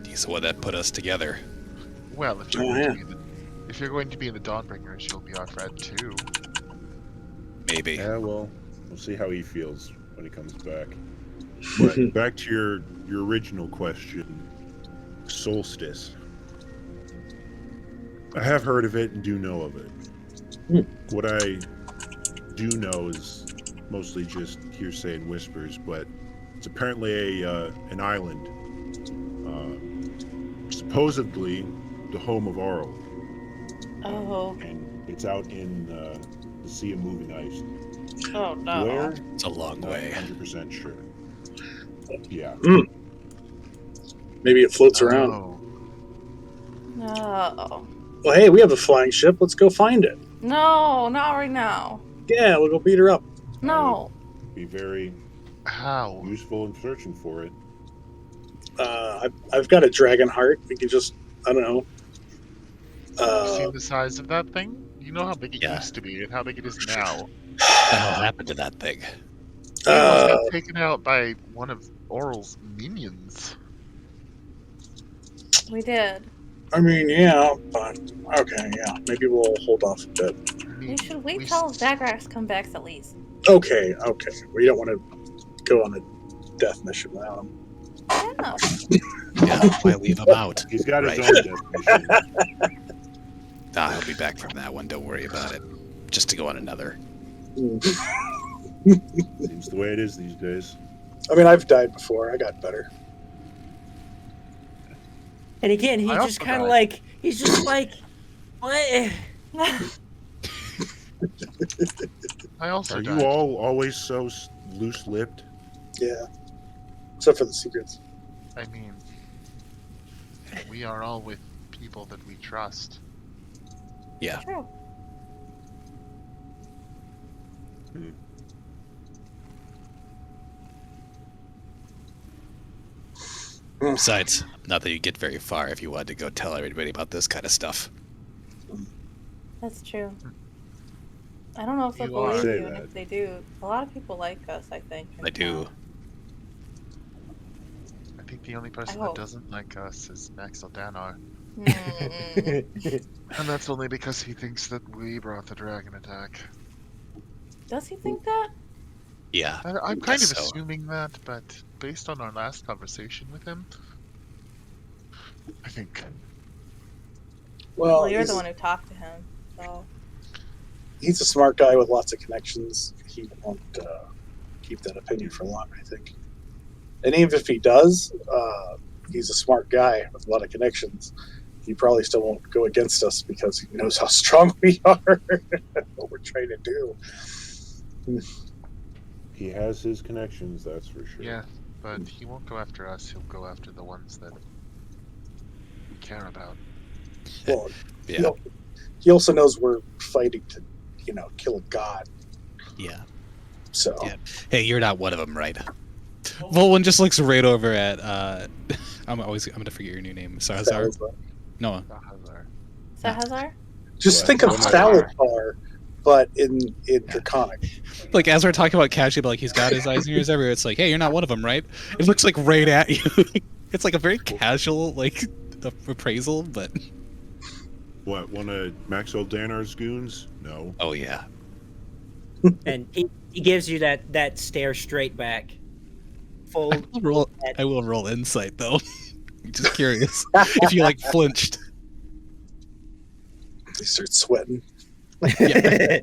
He's the one that put us together. Well, if you're going to be in the Dawnbringers, you'll be our friend too. Maybe. Yeah, well, we'll see how he feels when he comes back. But back to your original question, solstice. I have heard of it and do know of it. What I do know is mostly just hearsay and whispers, but it's apparently an island, supposedly the home of Arl. Oh. And it's out in the Sea of Moving Ice. Oh no. Where? It's a long way. 100% sure. Yeah. Maybe it floats around. Oh. No. Well, hey, we have a flying ship. Let's go find it. No, not right now. Yeah, we'll go beat her up. No. Be very How? useful in searching for it. I've got a dragon heart. We can just, I don't know. You seen the size of that thing? You know how big it Yeah. used to be and how big it is now. What the hell happened to that thing? It almost got taken out by one of Oral's minions. We did. I mean, yeah, but okay, yeah. Maybe we'll hold off a bit. I mean, You should wait we till s- Zagrax comes back at least. Okay. We don't want to go on a death mission without him. Yeah. Yeah, why leave him out? He's got his Right. own definition. He'll be back from that one. Don't worry about it. Just to go on another. Seems the way it is these days. I mean, I've died before. I got better. And again, he I just also kind of died. like, he's just like, what? I also Are died. you all always so loose-lipped? Yeah. Except for the secrets. I mean, we are all with people that we trust. Yeah. True. Besides, not that you get very far if you wanted to go tell everybody about this kind of stuff. That's true. I don't know if they'll You are. believe Say you, and that. if they do, a lot of people like us, I think. in I do. town. I think the only person hope. that doesn't like us is Max Eldanar. Mm-mm. And that's only because he thinks that we brought the dragon attack. Does he think that? Yeah. I'm kind of Guess so. assuming that, but based on our last conversation with him, I think. Well, Well, you're he's, the one who talked to him, so. he's a smart guy with lots of connections. He won't keep that opinion for long, I think. And even if he does, he's a smart guy with a lot of connections. He probably still won't go against us because he knows how strong we are, what we're trying to do. He has his connections, that's for sure. Yeah, but he won't go after us. He'll go after the ones that we care about. Well, Yeah. he also knows we're fighting to, kill a god. Yeah. So Yeah. Hey, you're not one of them, right? Vulwin just looks right over at I'm gonna forget your new name. Salazar? No. Zahazar. Sahazar? just What? think of What am I- Salazar, but in Draconic. Like as we're talking about casually, but like he's got his eyes and ears everywhere. It's like, hey, you're not one of them, right? It looks like right at you. It's like a very casual appraisal, but What, one of Max Eldanar's goons? No. oh yeah. And he gives you that stare straight back. Full. I will roll insight though. I'm just curious if you flinched. He starts sweating. Yeah.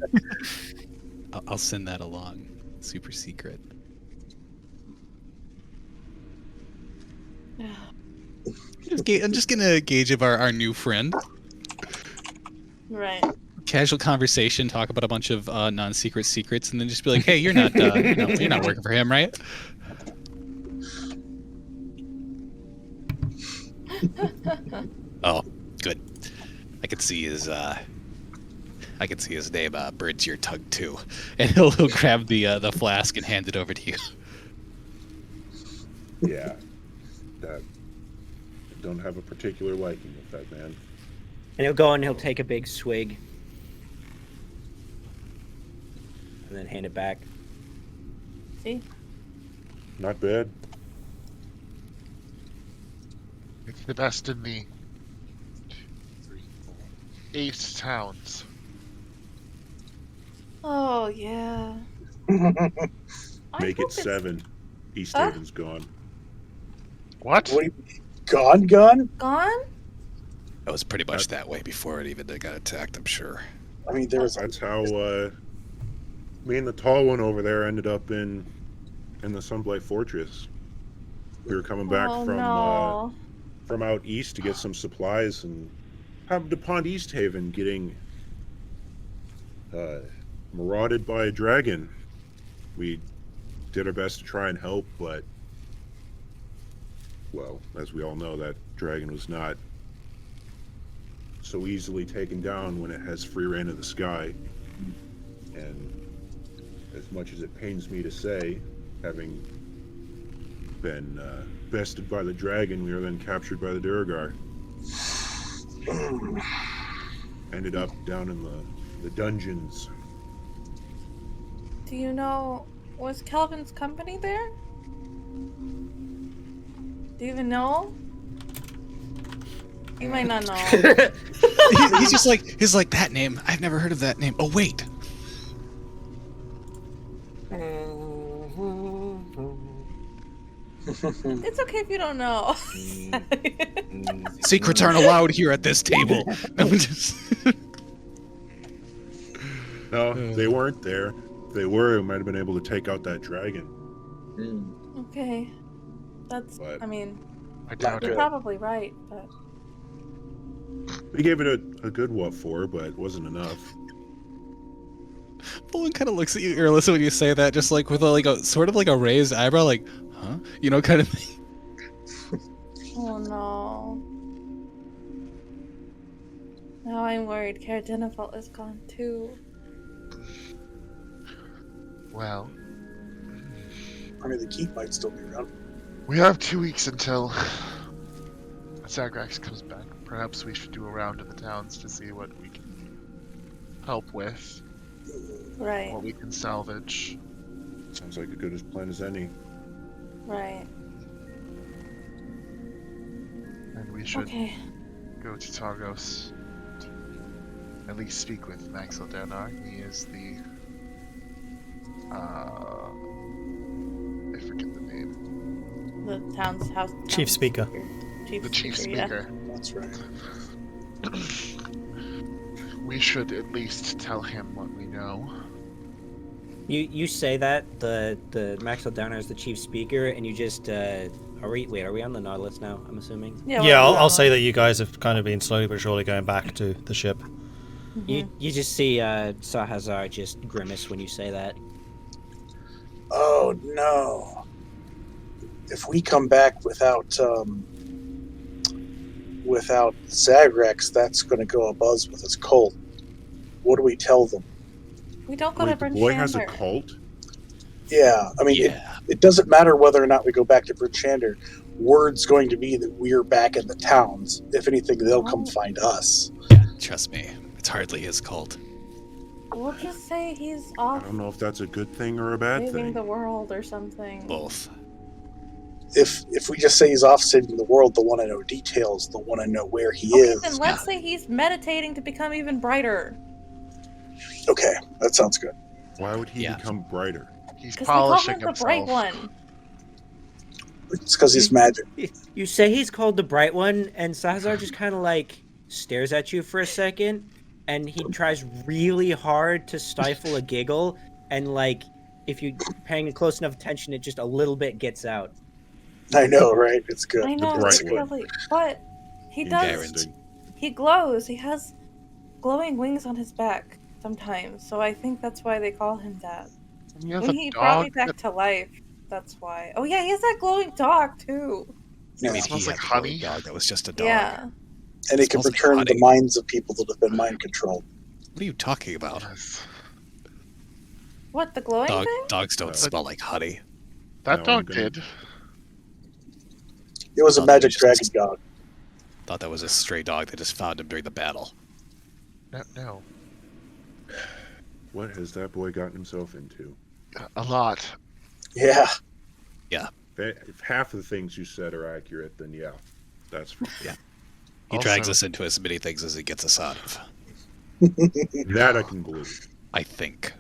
I'll send that along. Super secret. I'm just gonna gauge of our new friend. Right. Casual conversation, talk about a bunch of non-secret secrets, and then just be like, "Hey, you're not you're not working for him, right?" Oh, good. I could see his name. Bird's your tongue too, and he'll grab the flask and hand it over to you. Yeah. That. I don't have a particular liking with that man. And he'll go and he'll take a big swig. And then hand it back. See? Not bad. It's the best in the 8 towns. Oh yeah. I Make hope it it's 7. East Huh? Haven's gone. What? What? Gone? Gone? gone. It was pretty much that way before it even got attacked, I'm sure. I mean, there was. That's how me and the tall one over there ended up in the Sunblight Fortress. We were coming back Oh no. from out east to get some supplies and happened upon East Haven getting marauded by a dragon. We did our best to try and help, but well, as we all know, that dragon was not so easily taken down when it has free reign of the sky. And as much as it pains me to say, having been bested by the dragon, we were then captured by the Duragar. Ended up down in the dungeons. Do you know, was Calvin's company there? Do you even know? You might not know. he's just like, that name. I've never heard of that name. Oh, wait. It's okay if you don't know. Secrets aren't allowed here at this table. No, they weren't there. If they were, we might have been able to take out that dragon. Okay. That's, But- I mean, I doubt you're it. probably right, but... We gave it a good what for, but it wasn't enough. Vulwin kind of looks at you, Irilyssa, when you say that, just like with a sort of like a raised eyebrow, like, huh? You know, kind of thing. Oh no. Now I'm worried Caradinafalt is gone too. Well, I mean, the keep might still be around. we have 2 weeks until Zagrax comes back. Perhaps we should do a round of the towns to see what we can help with, Right, what we can salvage. Sounds like a good as plan as any. right. And we should Okay. go to Targos. At least speak with Maxwell Donar. He is the I forget the name. The town's house. Chief town speaker. The chief yeah. speaker. That's right. We should at least tell him what we know. You say that the Maxwell Downer is the chief speaker, and you just are we on the Nautilus now? I'm assuming. Yeah, Yeah, well, I'll say that you guys have kind of been slowly but surely going back to the ship. You just see Sahazar just grimace when you say that. Oh no! If we come back without Zagrax, that's going to go abuzz with his cult. What do we tell them? We don't go to Wait, the Bryn boy has a Shander. cult? Yeah, I mean, it doesn't matter whether or not we go back to Bryn Shander. Word's going to be that we're back in the towns. If anything, they'll come find us. Trust me, it's hardly his cult. We'll just say he's I off don't know if that's a good thing or a bad saving thing. the world or something. Both. If we just say he's off saving the world, they'll want to know details. They'll want to know where he Okay, is. then let's say he's meditating to become even brighter. Okay, that sounds good. Why would he Yeah. become brighter? He's Because we call polishing him the himself. bright one. It's because he's magic. You say he's called the Bright One, and Sahazar just kind of like stares at you for a second, and he tries really hard to stifle a giggle, and like if you're paying close enough attention, it just a little bit gets out. I know, right? It's good. I know, bright it's one. really, but he does. Interesting. He glows. He has glowing wings on his back sometimes, so I think that's why they call him that. And he has When a he brought me dog back that to life, that's why. Oh yeah, he has that glowing dog too. Yeah. I mean, smells he like had the glowing honey. dog that was just a dog. Yeah. And it can Smells like return honey. the minds of people that have been mind controlled. What are you talking about? Yes. What, the glowing thing? Dogs don't But- smell like honey. That No, I'm dog gonna- did. It was a Oh, that magic was dragon just- dog. Thought that was a stray dog that just found him during the battle. No. What has that boy gotten himself into? A lot. Yeah. If half of the things you said are accurate, then yeah. That's for Yeah. He drags us into as many things as he gets us out of. that I can believe. I think.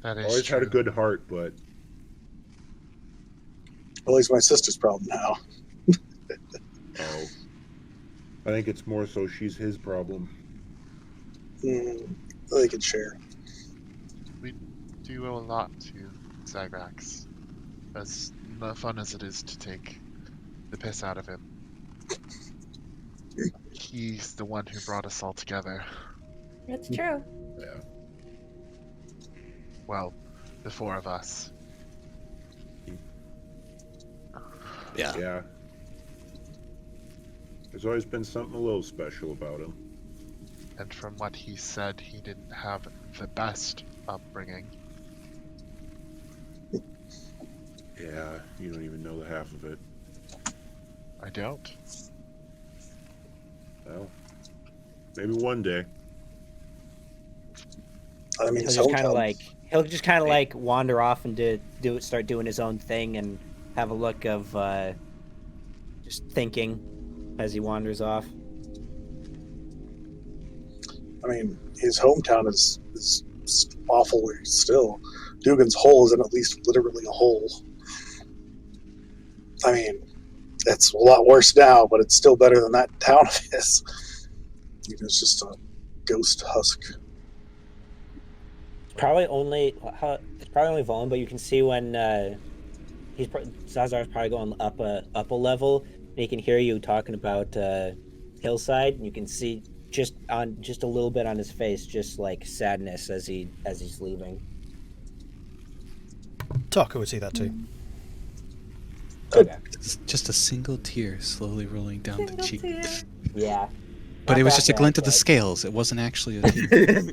That is Always true. had a good heart, but Well, he's my sister's problem now. oh, I think it's more so she's his problem. They can share. We do owe a lot to Zagrax. As fun as it is to take the piss out of him, he's the one who brought us all together. It's true. Yeah. Well, the four of us. Yeah. Yeah. There's always been something a little special about him. And from what he said, he didn't have the best upbringing. Yeah, you don't even know the half of it. I don't. Well, maybe one day. I mean, He'll just kind of like wander off and start doing his own thing and have a look of just thinking as he wanders off. I mean, his hometown is awful still. Dugan's Hole isn't at least literally a hole. I mean, it's a lot worse now, but it's still better than that town of his. It's just a ghost husk. It's probably only Vulwin, but you can see when Zazar's probably going up a level, and he can hear you talking about Hillside, and you can see just a little bit on his face, just like sadness as he's leaving. Tahko would see that too. Okay. Just a single tear slowly rolling down the cheek. Yeah. But Not it was that just a bad, glint of the but- scales. It wasn't actually a tear.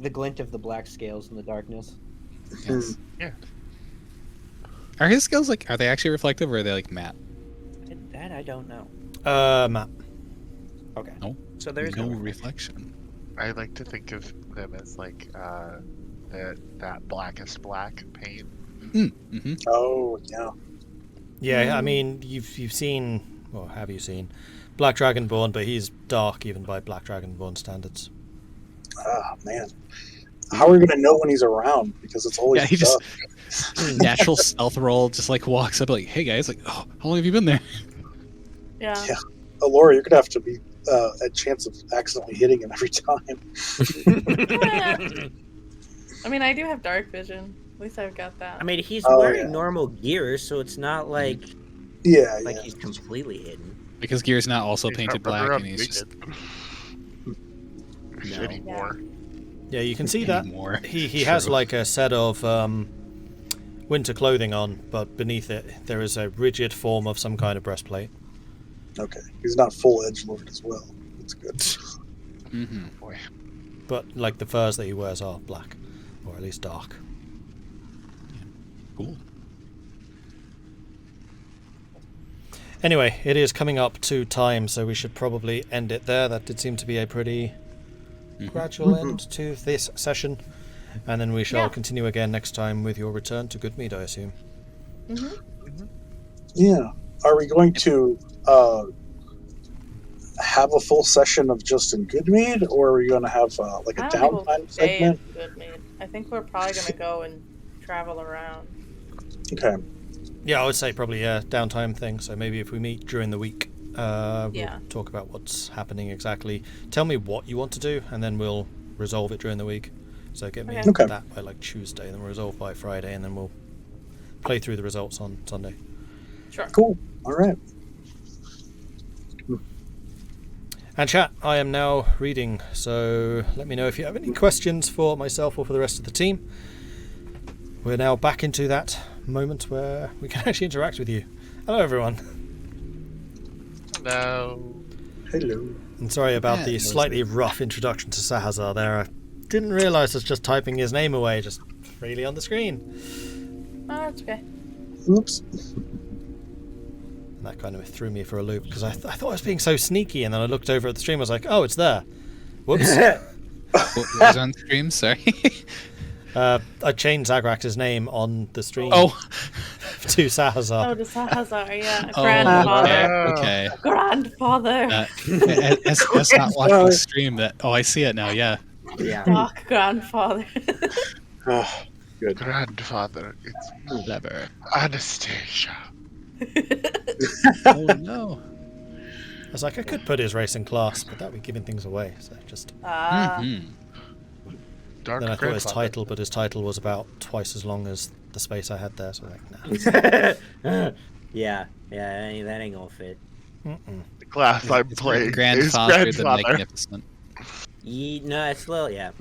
The glint of the black scales in the darkness. Yes. Yeah. Are his scales are they actually reflective or are they like matte? That I don't know. Matt. Okay. No. So there's no no reflection. I like to think of them as like that blackest black paint. Mm-hmm. Oh, yeah. Yeah, I mean, you've seen, well, have you seen Black Dragonborn? But he's dark even by Black Dragonborn standards. Ah, man. How are we going to know when he's around? Because it's always Yeah, he just dark. natural stealth roll, just like walks up like, "Hey guys, like, oh, how long have you been there?" Yeah. Yeah. Elora, you're going to have to be at chance of accidentally hitting him every time. I mean, I do have dark vision. At least I've got that. I mean, he's Oh, wearing yeah. normal gear, so it's not like Yeah, he's completely hidden. Because Gear's not also He's painted not running black, around and he's just naked. No. Anymore. Yeah, you can see that anymore. he has True. like a set of winter clothing on, but beneath it there is a rigid form of some kind of breastplate. Okay. He's not full edgelord as well. That's good. Mm-hmm. Boy. But like the furs that he wears are black, or at least dark. Cool. Anyway, it is coming up to time, so we should probably end it there. That did seem to be a pretty gradual end to this session. And then we shall continue again next time with your return to Goodmead, I assume. Yeah. Are we going to have a full session of just in Goodmead, or are we going to have like a I don't think downtime we'll stay segment? in Goodmead. I think we're probably going to go and travel around. Okay. Yeah, I would say probably a downtime thing. So maybe if we meet during the week, we'll talk about what's happening exactly. Tell me what you want to do, and then we'll resolve it during the week. So get me Okay. that by like Tuesday, then we'll resolve by Friday, and then we'll play through the results on Sunday. Sure. Cool. All right. And chat, I am now reading, so let me know if you have any questions for myself or for the rest of the team. We're now back into that moment where we can actually interact with you. Hello, everyone. Hello. Hello. I'm sorry about the Hello. slightly rough introduction to Sahazar there. I didn't realise I was just typing his name away just freely on the screen. Oh, that's okay. Oops. And that kind of threw me for a loop because I thought I was being so sneaky, and then I looked over at the stream. I was like, "Oh, it's there." Whoops. What was on stream? Sorry. I changed Zagrax's name on the stream. Oh. to Sahazar. Oh, to Sahazar, yeah. Oh, Grandfather. okay. Grandfather. That's not watching the stream. That I see it now. Yeah. Yeah. Doc grandfather. Oh, good. Grandfather, it's Clever. Anastasia. Oh no. I was like, I could put his race in class, but that would be giving things away. So just Mhm. Dark then I thought his grandfather. title, but his title was about twice as long as the space I had there. So like, nah. Yeah, that ain't gonna fit. Mm-mm. The class I'm It's playing is grandfather the grandfather. magnificent. No, it's a little, yeah.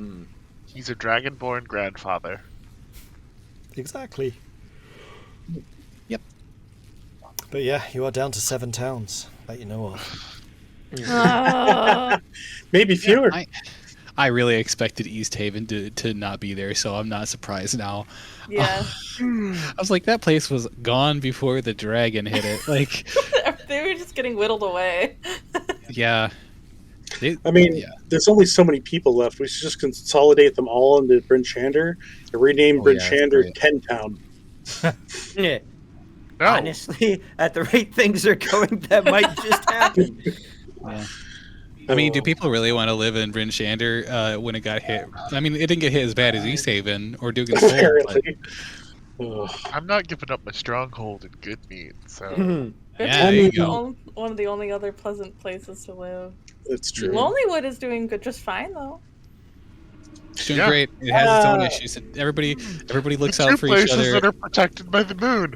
He's a dragonborn grandfather. Exactly. Yep. But yeah, you are down to 7 towns that you know of. Oh. Maybe fewer. I really expected East Haven to not be there, so I'm not surprised now. Yeah. I was like, that place was gone before the dragon hit it. Like, They were just getting whittled away. yeah. I mean, yeah. there's only so many people left. We should just consolidate them all into Bryn Shander and rename Bryn yeah, Shander right. 10 Town. Yeah. No, Honestly, at the rate things are going, that might just happen. Yeah. I mean, do people really want to live in Bryn Shander when it got hit? I mean, it didn't get hit as bad as East Haven or Dugan's Hole. But, Apparently. Ugh. I'm not giving up my stronghold in Goodmead, so yeah, there you go. One of the only other pleasant places to live. That's true. Lonelywood is doing good, just fine though. It's doing Yeah. great. It has its own issues. Everybody looks the out two for each places other. that are protected by the moon.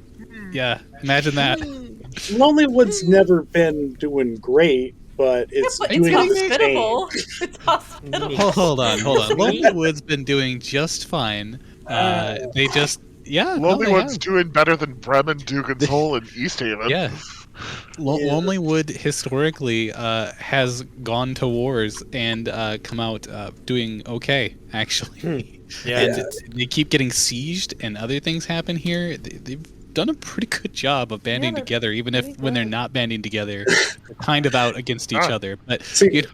Yeah, imagine that. Lonelywood's never been doing great, but it's But doing it's the same. hospitable. It's hospitable. Hold on. Lonelywood's been doing just fine. They just, yeah. no, they Lonelywood's have. doing better than Bremen, Dugan's Hole, and East Haven. Yeah. Yeah. Lonelywood historically has gone to wars and come out doing okay, actually. Yeah, And they keep getting sieged and other things happen here. They've done a pretty good job of banding they're together, even if pretty when they're good. not banding together, they're kind of out against each other. But See, you know,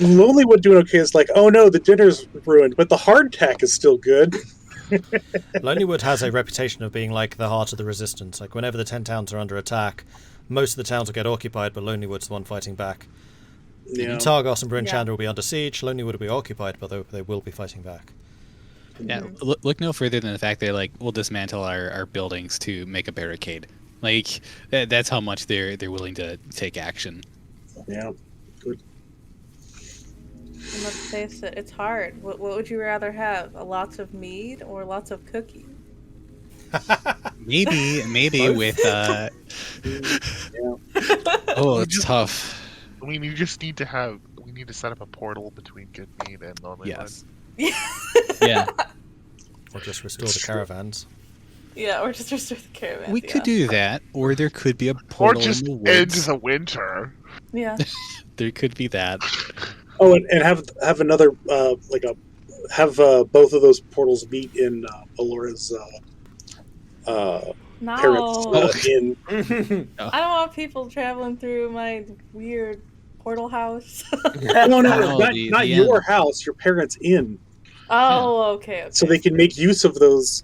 Lonelywood doing okay is like, oh no, the dinner's ruined, but the hardtack is still good. Lonelywood has a reputation of being like the heart of the resistance. Like whenever the 10 towns are under attack, most of the towns will get occupied, but Lonelywood's the one fighting back. Yeah. Targos and Bryn Yeah. Shander will be under siege. Lonelywood will be occupied, but they will be fighting back. yeah, look no further than the fact that like we'll dismantle our buildings to make a barricade. Like that's how much they're willing to take action. Yeah. Good. And let's face it, it's hard. What would you rather have? Lots of mead or lots of cookies? Maybe Both. with Yeah. oh, it's tough. I mean, we need to set up a portal between Goodmead and Lonelywood. Yes. Yeah. Or just restore the caravans. Yeah, or just restore the caravans. We could do that, or there could be a Or portal just in the end woods. the winter. Yeah. There could be that. Oh, and have another both of those portals meet in Elora's parents' No. inn. I don't want people traveling through my weird portal house. No, No, not the your inn. house, your parents' inn. Oh, okay. So they can make use of those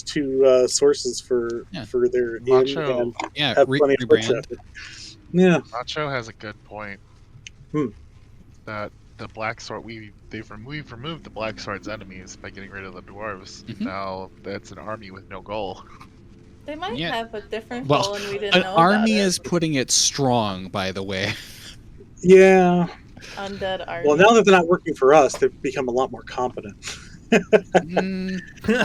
two sources for Yeah. their inn Macho. and Yeah, have plenty of foot rebrand. traffic. Yeah. Nacho has a good point. That the black sword we've removed the black sword's enemies by getting rid of the dwarves. Mhm. Now that's an army with no goal. They might Yeah. have a different Well, goal and we didn't An know army about is putting it strong, by the way. Yeah. it. Undead army. Well, now that they're not working for us, they've become a lot more competent. Mm,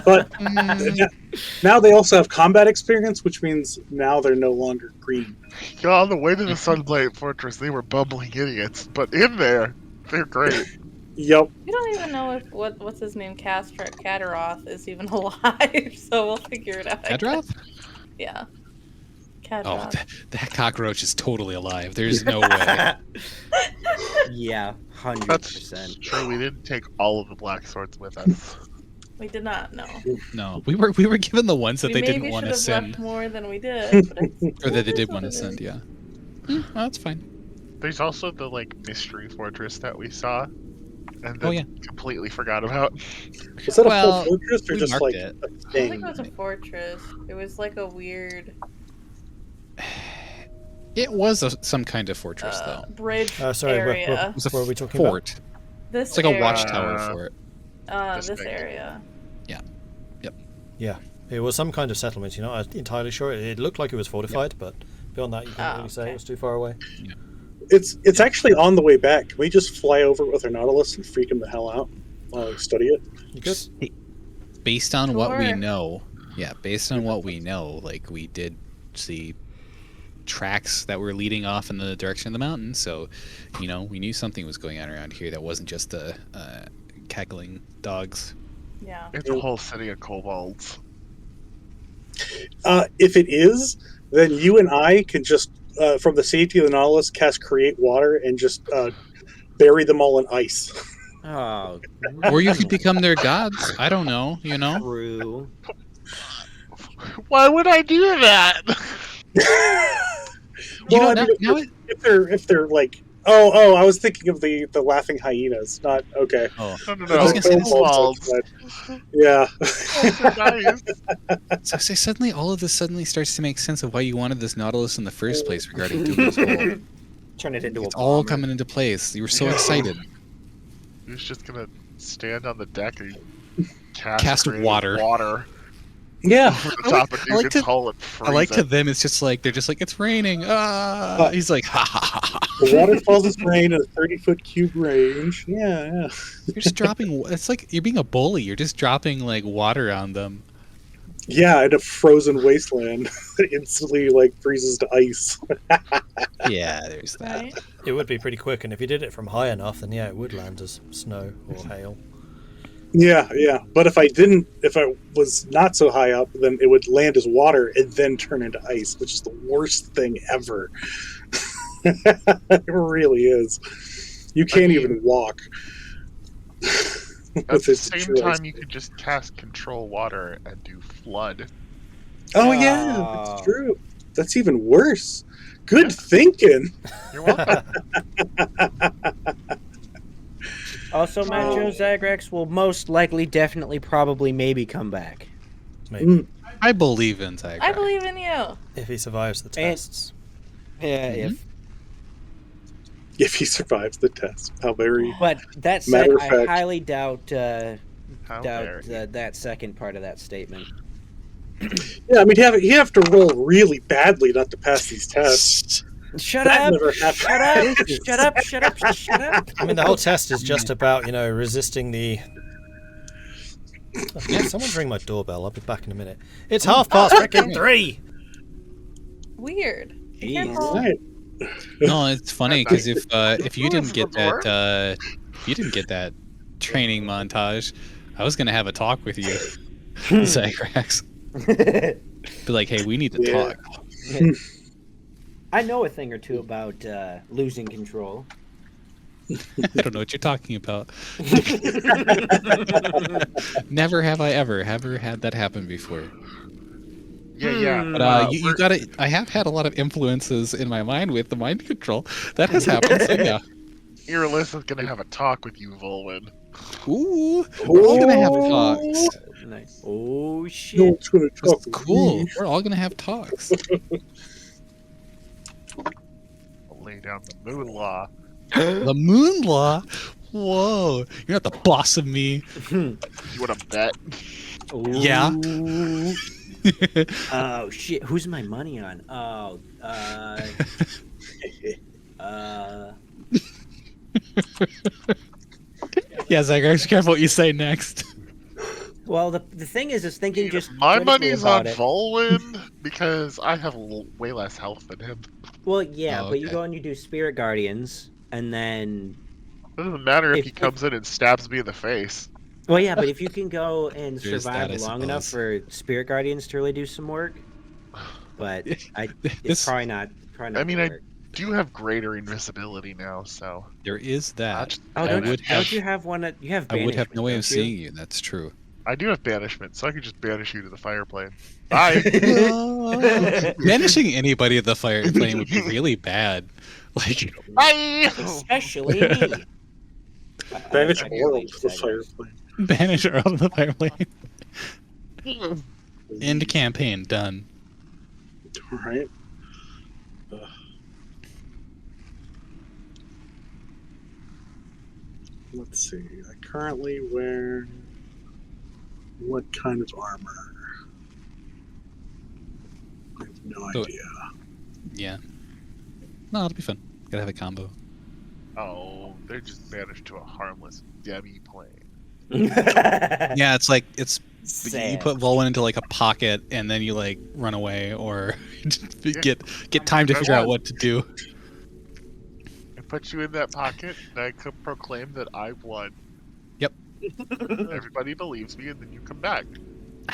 But mm, now they also have combat experience, which means now they're no longer green. Yeah, on the way to the Sunblade Fortress, they were bumbling idiots, but in there, they're great. Yep. We don't even know if what's his name, Cataroth, is even alive, so we'll figure it out. I Kadroth? guess. Yeah. Oh, Cataroth. that cockroach is totally alive. There's no way. Yeah, That's 100%. true. We didn't take all of the black swords with us. We did not know. No, we were given the ones that We they maybe didn't want should to have send, left more than we did. But or that they it did is want to what it send. is. Yeah, well, that's fine. There's also the mystery fortress that we saw. and Oh, then completely forgot about. Was that a Well, full fortress or we just marked like it. a I don't thing? think it was a fortress. It was like a weird It was some kind of fortress, though. bridge Sorry, area. It was a what are we talking about? fort. This It's like a area. watchtower fort. This thing. area. Yeah, it was some kind of settlement. You're not entirely sure. It looked like it was fortified, but beyond that, you can't really say okay. it was too far away. It's actually on the way back. Can we just fly over with our Nautilus and freak him the hell out while we study it? You could. Based on what we Sure. know, based on what we know, like we did see tracks that were leading off in the direction of the mountain, so we knew something was going on around here that wasn't just the cackling dogs. Yeah. It's a whole city of kobolds. If it is, then you and I can just, from the safety of the Nautilus, cast Create Water and just bury them all in ice. Oh, Or you could become their gods. I don't know. true. Why would I do that? Well, know, I mean, if they're like, oh, I was thinking of the laughing hyenas. Not okay. Oh, No. I was gonna say this- Kobolds. Yeah. Kobolds are nice. so suddenly all of this suddenly starts to make sense of why you wanted this Nautilus in the first place regarding Doom's Hole. Turn it into It's a all bomber. coming into place. You were so Yeah. excited. He was just gonna stand on the deck and cast Cast water. water Yeah. over the top of I like Dugan's to- hull and freeze I like to it. them. It's just like they're just like it's raining. Ah! He's like ha ha ha ha. The water falls as rain at a 30-foot cube range. Yeah. You're just dropping. It's like you're being a bully. You're just dropping like water on them. Yeah, in a frozen wasteland that instantly freezes to ice. Yeah, there's that. Right? It would be pretty quick, and if you did it from high enough, then yeah, it would land as snow or hail. Yeah. But if I was not so high up, then it would land as water and then turn into ice, which is the worst thing ever. It really is. You can't even walk. At with the this same true ice. time, you could just cast control water and do flood. Oh yeah, that's true. That's even worse. Good thinking. You're welcome. Also, Metro Zagrax will most likely, definitely, probably, maybe come back. Maybe I believe in Zagrax. I believe in you. if he survives the And- tests. Yeah, If he survives the test, how very. But that said, Matter of I fact. highly doubt How dare you. that second part of that statement. Yeah, I mean, you have to roll really badly not to pass these tests. Shut That up! never happened. Shut up! Shut up! Shut up! Shut up! I mean, the whole test is just about, resisting the... Oh, yeah, someone's ringing my doorbell. I'll be back in a minute. It's 3:30! Weird. Be Jeez. careful. All right. No, it's funny because if you Who didn't is get the door? that training montage, I was gonna have a talk with you, Zagrax. Be like, hey, we need to Yeah. talk. I know a thing or two about losing control. I don't know what you're talking about. Never have I ever had that happen before. Yeah. But you gotta. I have had a lot of influences in my mind with the mind control. That has happened. So yeah. Irylyssa's gonna have a talk with you, Vulwin. Ooh, we're all gonna have talks. Nice. Oh shit! No one's gonna talk That's with cool. me. We're all gonna have talks. I'll lay down the moon law. The moon law. Whoa, you're not the boss of me. You wanna bet? Yeah. Ooh. Oh shit! Who's my money on? Oh, Yeah, Zagrax, careful what you say next. Well, the thing is thinking just My critically money's about on it. Vulwin because I have way less health than him. Well, yeah, Oh, but you okay. go and you do Spirit Guardians, and then It doesn't matter if If- he comes in and stabs me in the face. well, yeah, but if you can go and There's survive that, I long enough for Spirit Guardians to really do some work, but it's This- probably not. I mean, gonna work. Do have greater invisibility now, so There is that. Oh, I don't, would don't have. you have one? You have. I would have no way of banishment, seeing you. That's true. I do have banishment, so I could just banish you to the fire plane. Bye. Banishing anybody at the fire plane would be really bad. Like, Bye. don't you? Especially me. Banish I Oral believe to the Zagrax. fire plane. Banish Earl to the fire plane. End campaign done. All right. Let's see. I currently wear what kind of armor? I have no So- idea. Yeah. No, it'll be fun. Gotta have a combo. Oh, they're just banished to a harmless demi plane. Yeah, it's like you Sad. put Vulwin into like a pocket and then you like run away or get time to figure out what to do. I put you in that pocket, and I could proclaim that I won. Yep. Everybody believes me, and then you come back.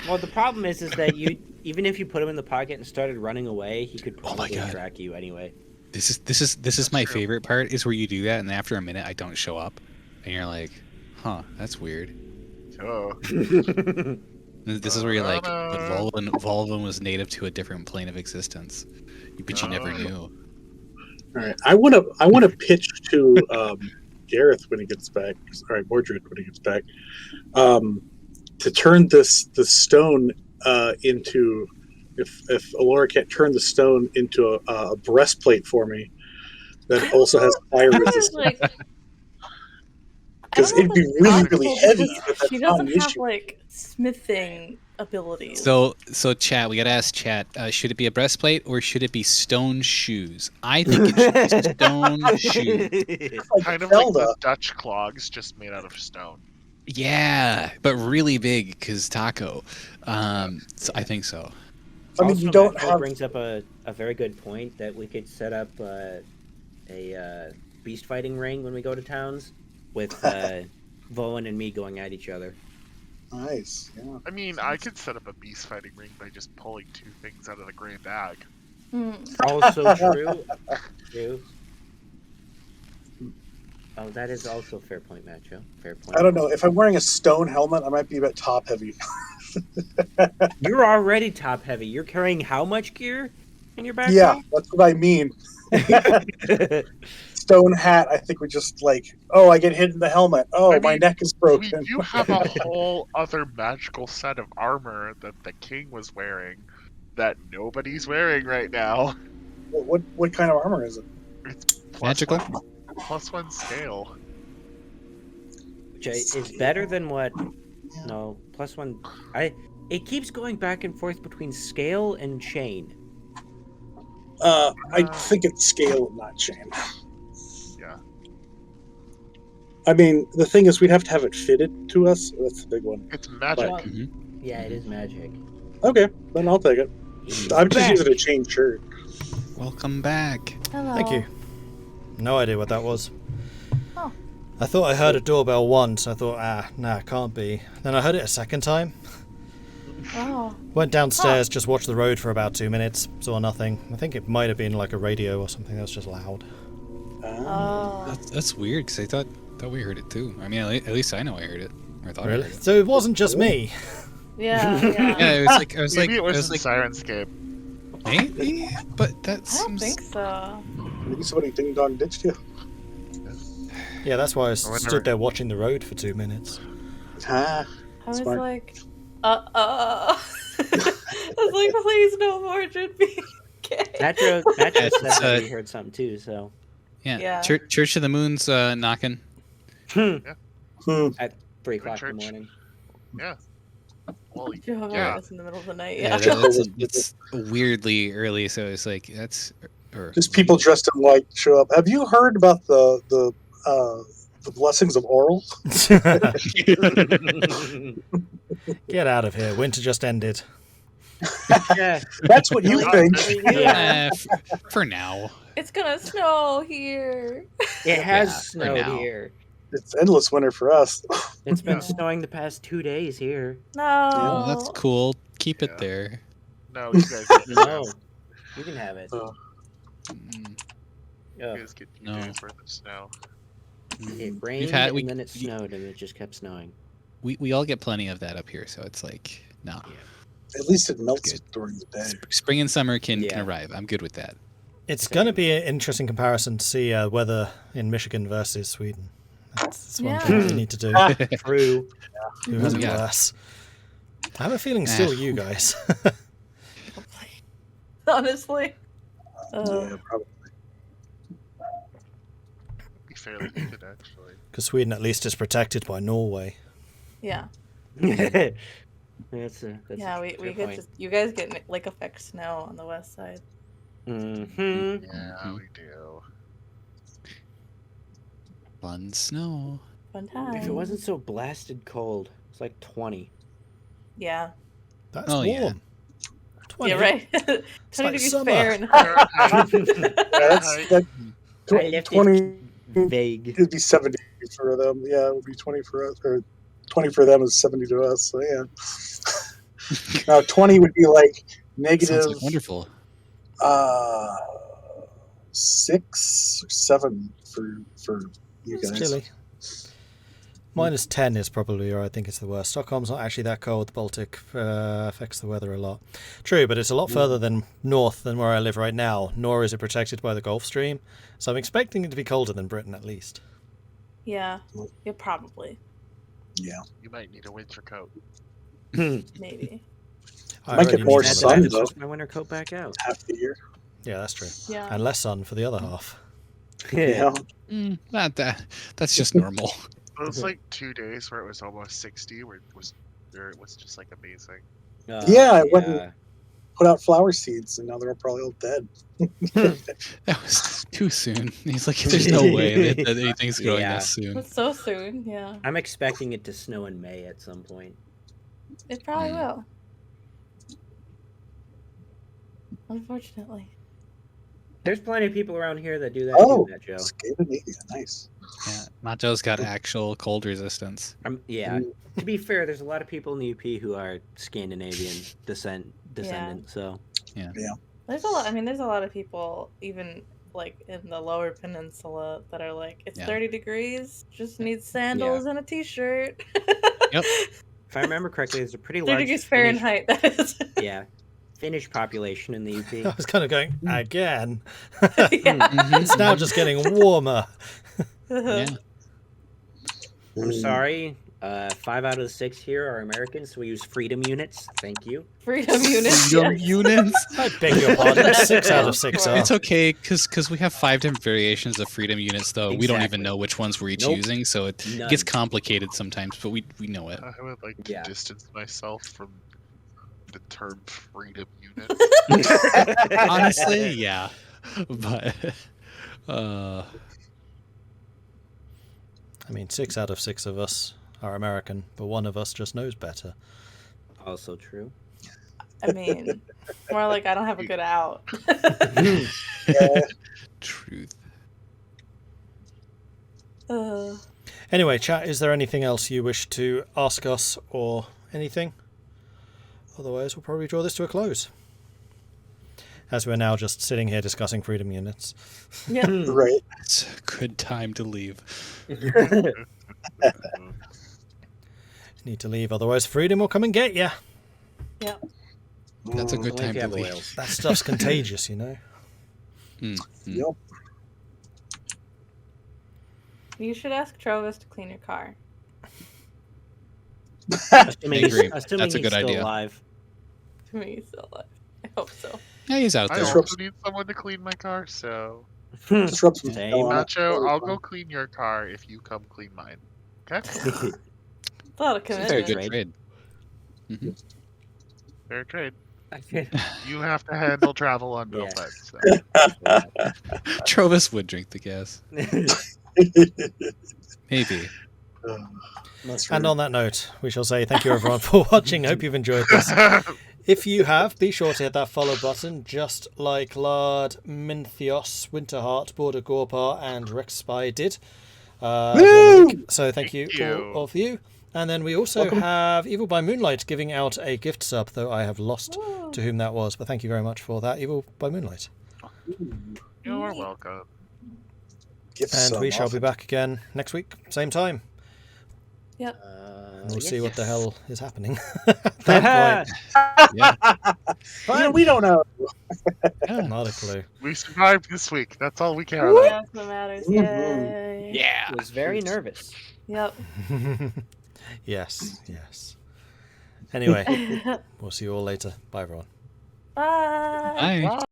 Well, the problem is that you even if you put him in the pocket and started running away, he could Oh my probably God. track you anyway. This is my true. favorite part is where you do that and then after a minute I don't show up and you're like, huh, that's weird. Oh, This is where you're like, but Vulwin was native to a different plane of existence, but you never knew. All right. I want to pitch to Gareth when he gets back. All right, Mordred when he gets back. To turn the stone into, if Elora can't turn the stone into a breastplate for me, that also has fire resistance. Like, Because I don't it'd be know if really, it's really possible heavy. because But that's She not an doesn't have issue. like smithing abilities. So chat, we gotta ask chat, should it be a breastplate or should it be stone shoes? I think it should be stone shoes. kind of like Zelda. the Dutch clogs, just made out of stone. Yeah, but really big because Tahko. So I think so. I mean, Also, you don't Maxwell have. brings up a very good point that we could set up a beast fighting ring when we go to towns with Vulwin and me going at each other. Nice. Yeah. I mean, I could set up a beast fighting ring by just pulling two things out of the gray bag. Also true. True. Oh, that is also a fair point, Macho. Fair point. I don't know. If I'm wearing a stone helmet, I might be a bit top heavy. You're already top heavy. You're carrying how much gear in your backpack? Yeah, that's what I mean. Stone hat, I think we just like, oh, I get hit in the helmet. Oh, I my mean, neck is We broken. do have a whole other magical set of armor that the king was wearing that nobody's wearing right now. What kind of armor is it? It's Magical? +1 scale. Which is better than what? No, +1. It keeps going back and forth between scale and chain. I think it's scale and not chain. Yeah. I mean, the thing is, we'd have to have it fitted to us. That's the big one. It's magic. Well, yeah, it is magic. Okay, then I'll take it. I'm just using a chain shirt. Welcome back. Hello. Thank you. No idea what that was. Oh. I thought I heard a doorbell once. I thought, nah, can't be. Then I heard it a second time. Oh. Went downstairs, just watched the road for about 2 minutes, saw nothing. I think it might have been like a radio or something that was just loud. Oh. That's weird because I thought we heard it too. I mean, at least I know I heard it. Or I thought I Really? heard it. So it wasn't just me. Yeah. Yeah, it was like I was Maybe like it was like Sirenscape. maybe, but that I don't seems. think so. Maybe somebody ding dong ditched you. Yeah, that's why I whenever- stood there watching the road for 2 minutes. Ah, I was Smart. like, I was like, please no Mordred be gay. Matro said it's, that he heard something too, so. Yeah, Yeah. Church of the Moon's knocking. At 3 o'clock in the church. morning. Yeah. Well, Jehovah yeah. Witness in the middle of the night. Yeah, Yeah. it's weirdly early, so it's like that's. Or, just people dressed in white show up. Have you heard about the blessings of oral? Get out of here. Winter just ended. Yeah. That's what you think. Yeah, for now. It's gonna snow here. It has Yeah, for snowed now. here. It's endless winter for us. It's been Yeah. snowing the past 2 days here. No. Oh, that's cool. Keep it Yeah. there. No, you guys get No, you can have it. Mm, You Oh, guys get 2 No. days worth of snow. it rained had- we- and then it snowed and it just kept snowing. we all get plenty of that up here, so it's like no. At least it melts Good. during the day. Spring and summer can Yeah. arrive. I'm good with that. It's going to be an interesting comparison to see weather in Michigan versus Sweden. That's one Yeah. thing we need to do. True. Who has it Yeah. worse? I have a feeling still you guys. Honestly. Yeah, probably. Be fairly good, actually. Because Sweden at least is protected by Norway. Yeah. That's Yeah, a we good get point. just you guys get lake effect snow on the west side. Mm-hmm. Yeah, we do. Fun snow. Fun time. If it wasn't so blasted cold, it's like 20. Yeah. That's Oh, warm. yeah. 20. Yeah, right. 20 like degrees summer. Fahrenheit. That I left 20 it vague. it'd be 70 for them. Yeah, it would be 20 for us, or 20 for them is 70 to us. So yeah. Now 20 would be like negative Sounds like wonderful. 6 or 7 for you It's guys. chilly. -10 is probably where I think it's the worst. Stockholm's not actually that cold. The Baltic affects the weather a lot. True, but it's a lot further than north than where I live right now, nor is it protected by the Gulf Stream. So I'm expecting it to be colder than Britain at least. Yeah. Yeah, probably. Yeah. You might need a winter coat. Maybe. I Might get already more need one of sun, those. though. Switch my winter coat back out. Half the year. Yeah, that's true. Yeah. And less sun for the other half. Yeah. Not that. That's just normal. It was like 2 days where it was almost 60, where it was just like amazing. Yeah, I went and put out flower seeds, and now they're probably all dead. That was too soon. He's like, there's no way that anything's growing Yeah. this soon. That's so soon, yeah. I'm expecting it to snow in May at some point. It probably will. Unfortunately. There's plenty of people around here that do that, Oh, too, that Joe. Scandinavia, nice. Yeah, Macho's got actual cold resistance. Yeah. To be fair, there's a lot of people in the UP who are Scandinavian descendant. So There's a lot. I mean, there's a lot of people, even like in the lower peninsula, that are like, it's Yeah. 30 degrees, just need sandals and a t-shirt. Yep. if I remember correctly, there's a pretty 30 large degrees Finnish- Fahrenheit. That is. yeah, Finnish population in the I UP. was kind of going, again. Yeah. It's now just getting warmer. Yeah. I'm sorry. 5 out of the 6 here are Americans, so we use freedom units. Thank you. Freedom units. Freedom yes. units. I beg your pardon. 6 out of 6 are. It's okay, because we have 5 different variations of freedom units, though. We don't Exactly. even know which ones we're each Nope. using, so it None. gets complicated sometimes, but we know it. I would like to Yeah. distance myself from the term freedom unit. Honestly, yeah. But, I mean, 6 out of 6 of us are American, but one of us just knows better. Also true. I mean, more like I don't have a good out. truth. Anyway, chat, is there anything else you wish to ask us or anything? Otherwise, we'll probably draw this to a close. As we're now just sitting here discussing freedom units. Yeah. Right. It's a good time to leave. Need to leave, otherwise freedom will come and get you. Yeah. That's a good Only if time you to have leave. oils. That stuff's contagious, you know. Yep. You should ask Trovis to clean your car. Assuming I agree. assuming That's a he's good still idea. alive. To me, he's still alive. I hope so. Yeah, he's out I there. also need someone to clean my car, so Just rub some Same. snow on it. Nacho, I'll go clean your car if you come clean mine. Okay? It's a lot of It's a very commitment. good trade. Fair trade. You have to handle travel on both Yeah. ends. So. Trovis would drink the gas. Maybe. That's And right. on that note, we shall say thank you everyone for watching. Hope you've enjoyed this. If you have, be sure to hit that follow button, just like Lard, Minthios, Winterheart, Border Gorpar, and Rex Spy did. So thank you, Thank you. all of you. And then we also have Evil by Moonlight giving out a gift sub, though I have lost to whom that was. But thank you very much for that, Evil by Moonlight. You're welcome. Gift And sub we shall off be it. back again next week, same time. Yep. We'll yes, see what the yes. hell is happening at that point. Yeah. You know, we don't know. Yeah. Not a clue. We survived this week. That's all we care about. That's what matters. Yay. Yeah. Was very nervous. Yep. Yes, yes. Anyway, we'll see you all later. Bye, everyone. Bye. Bye.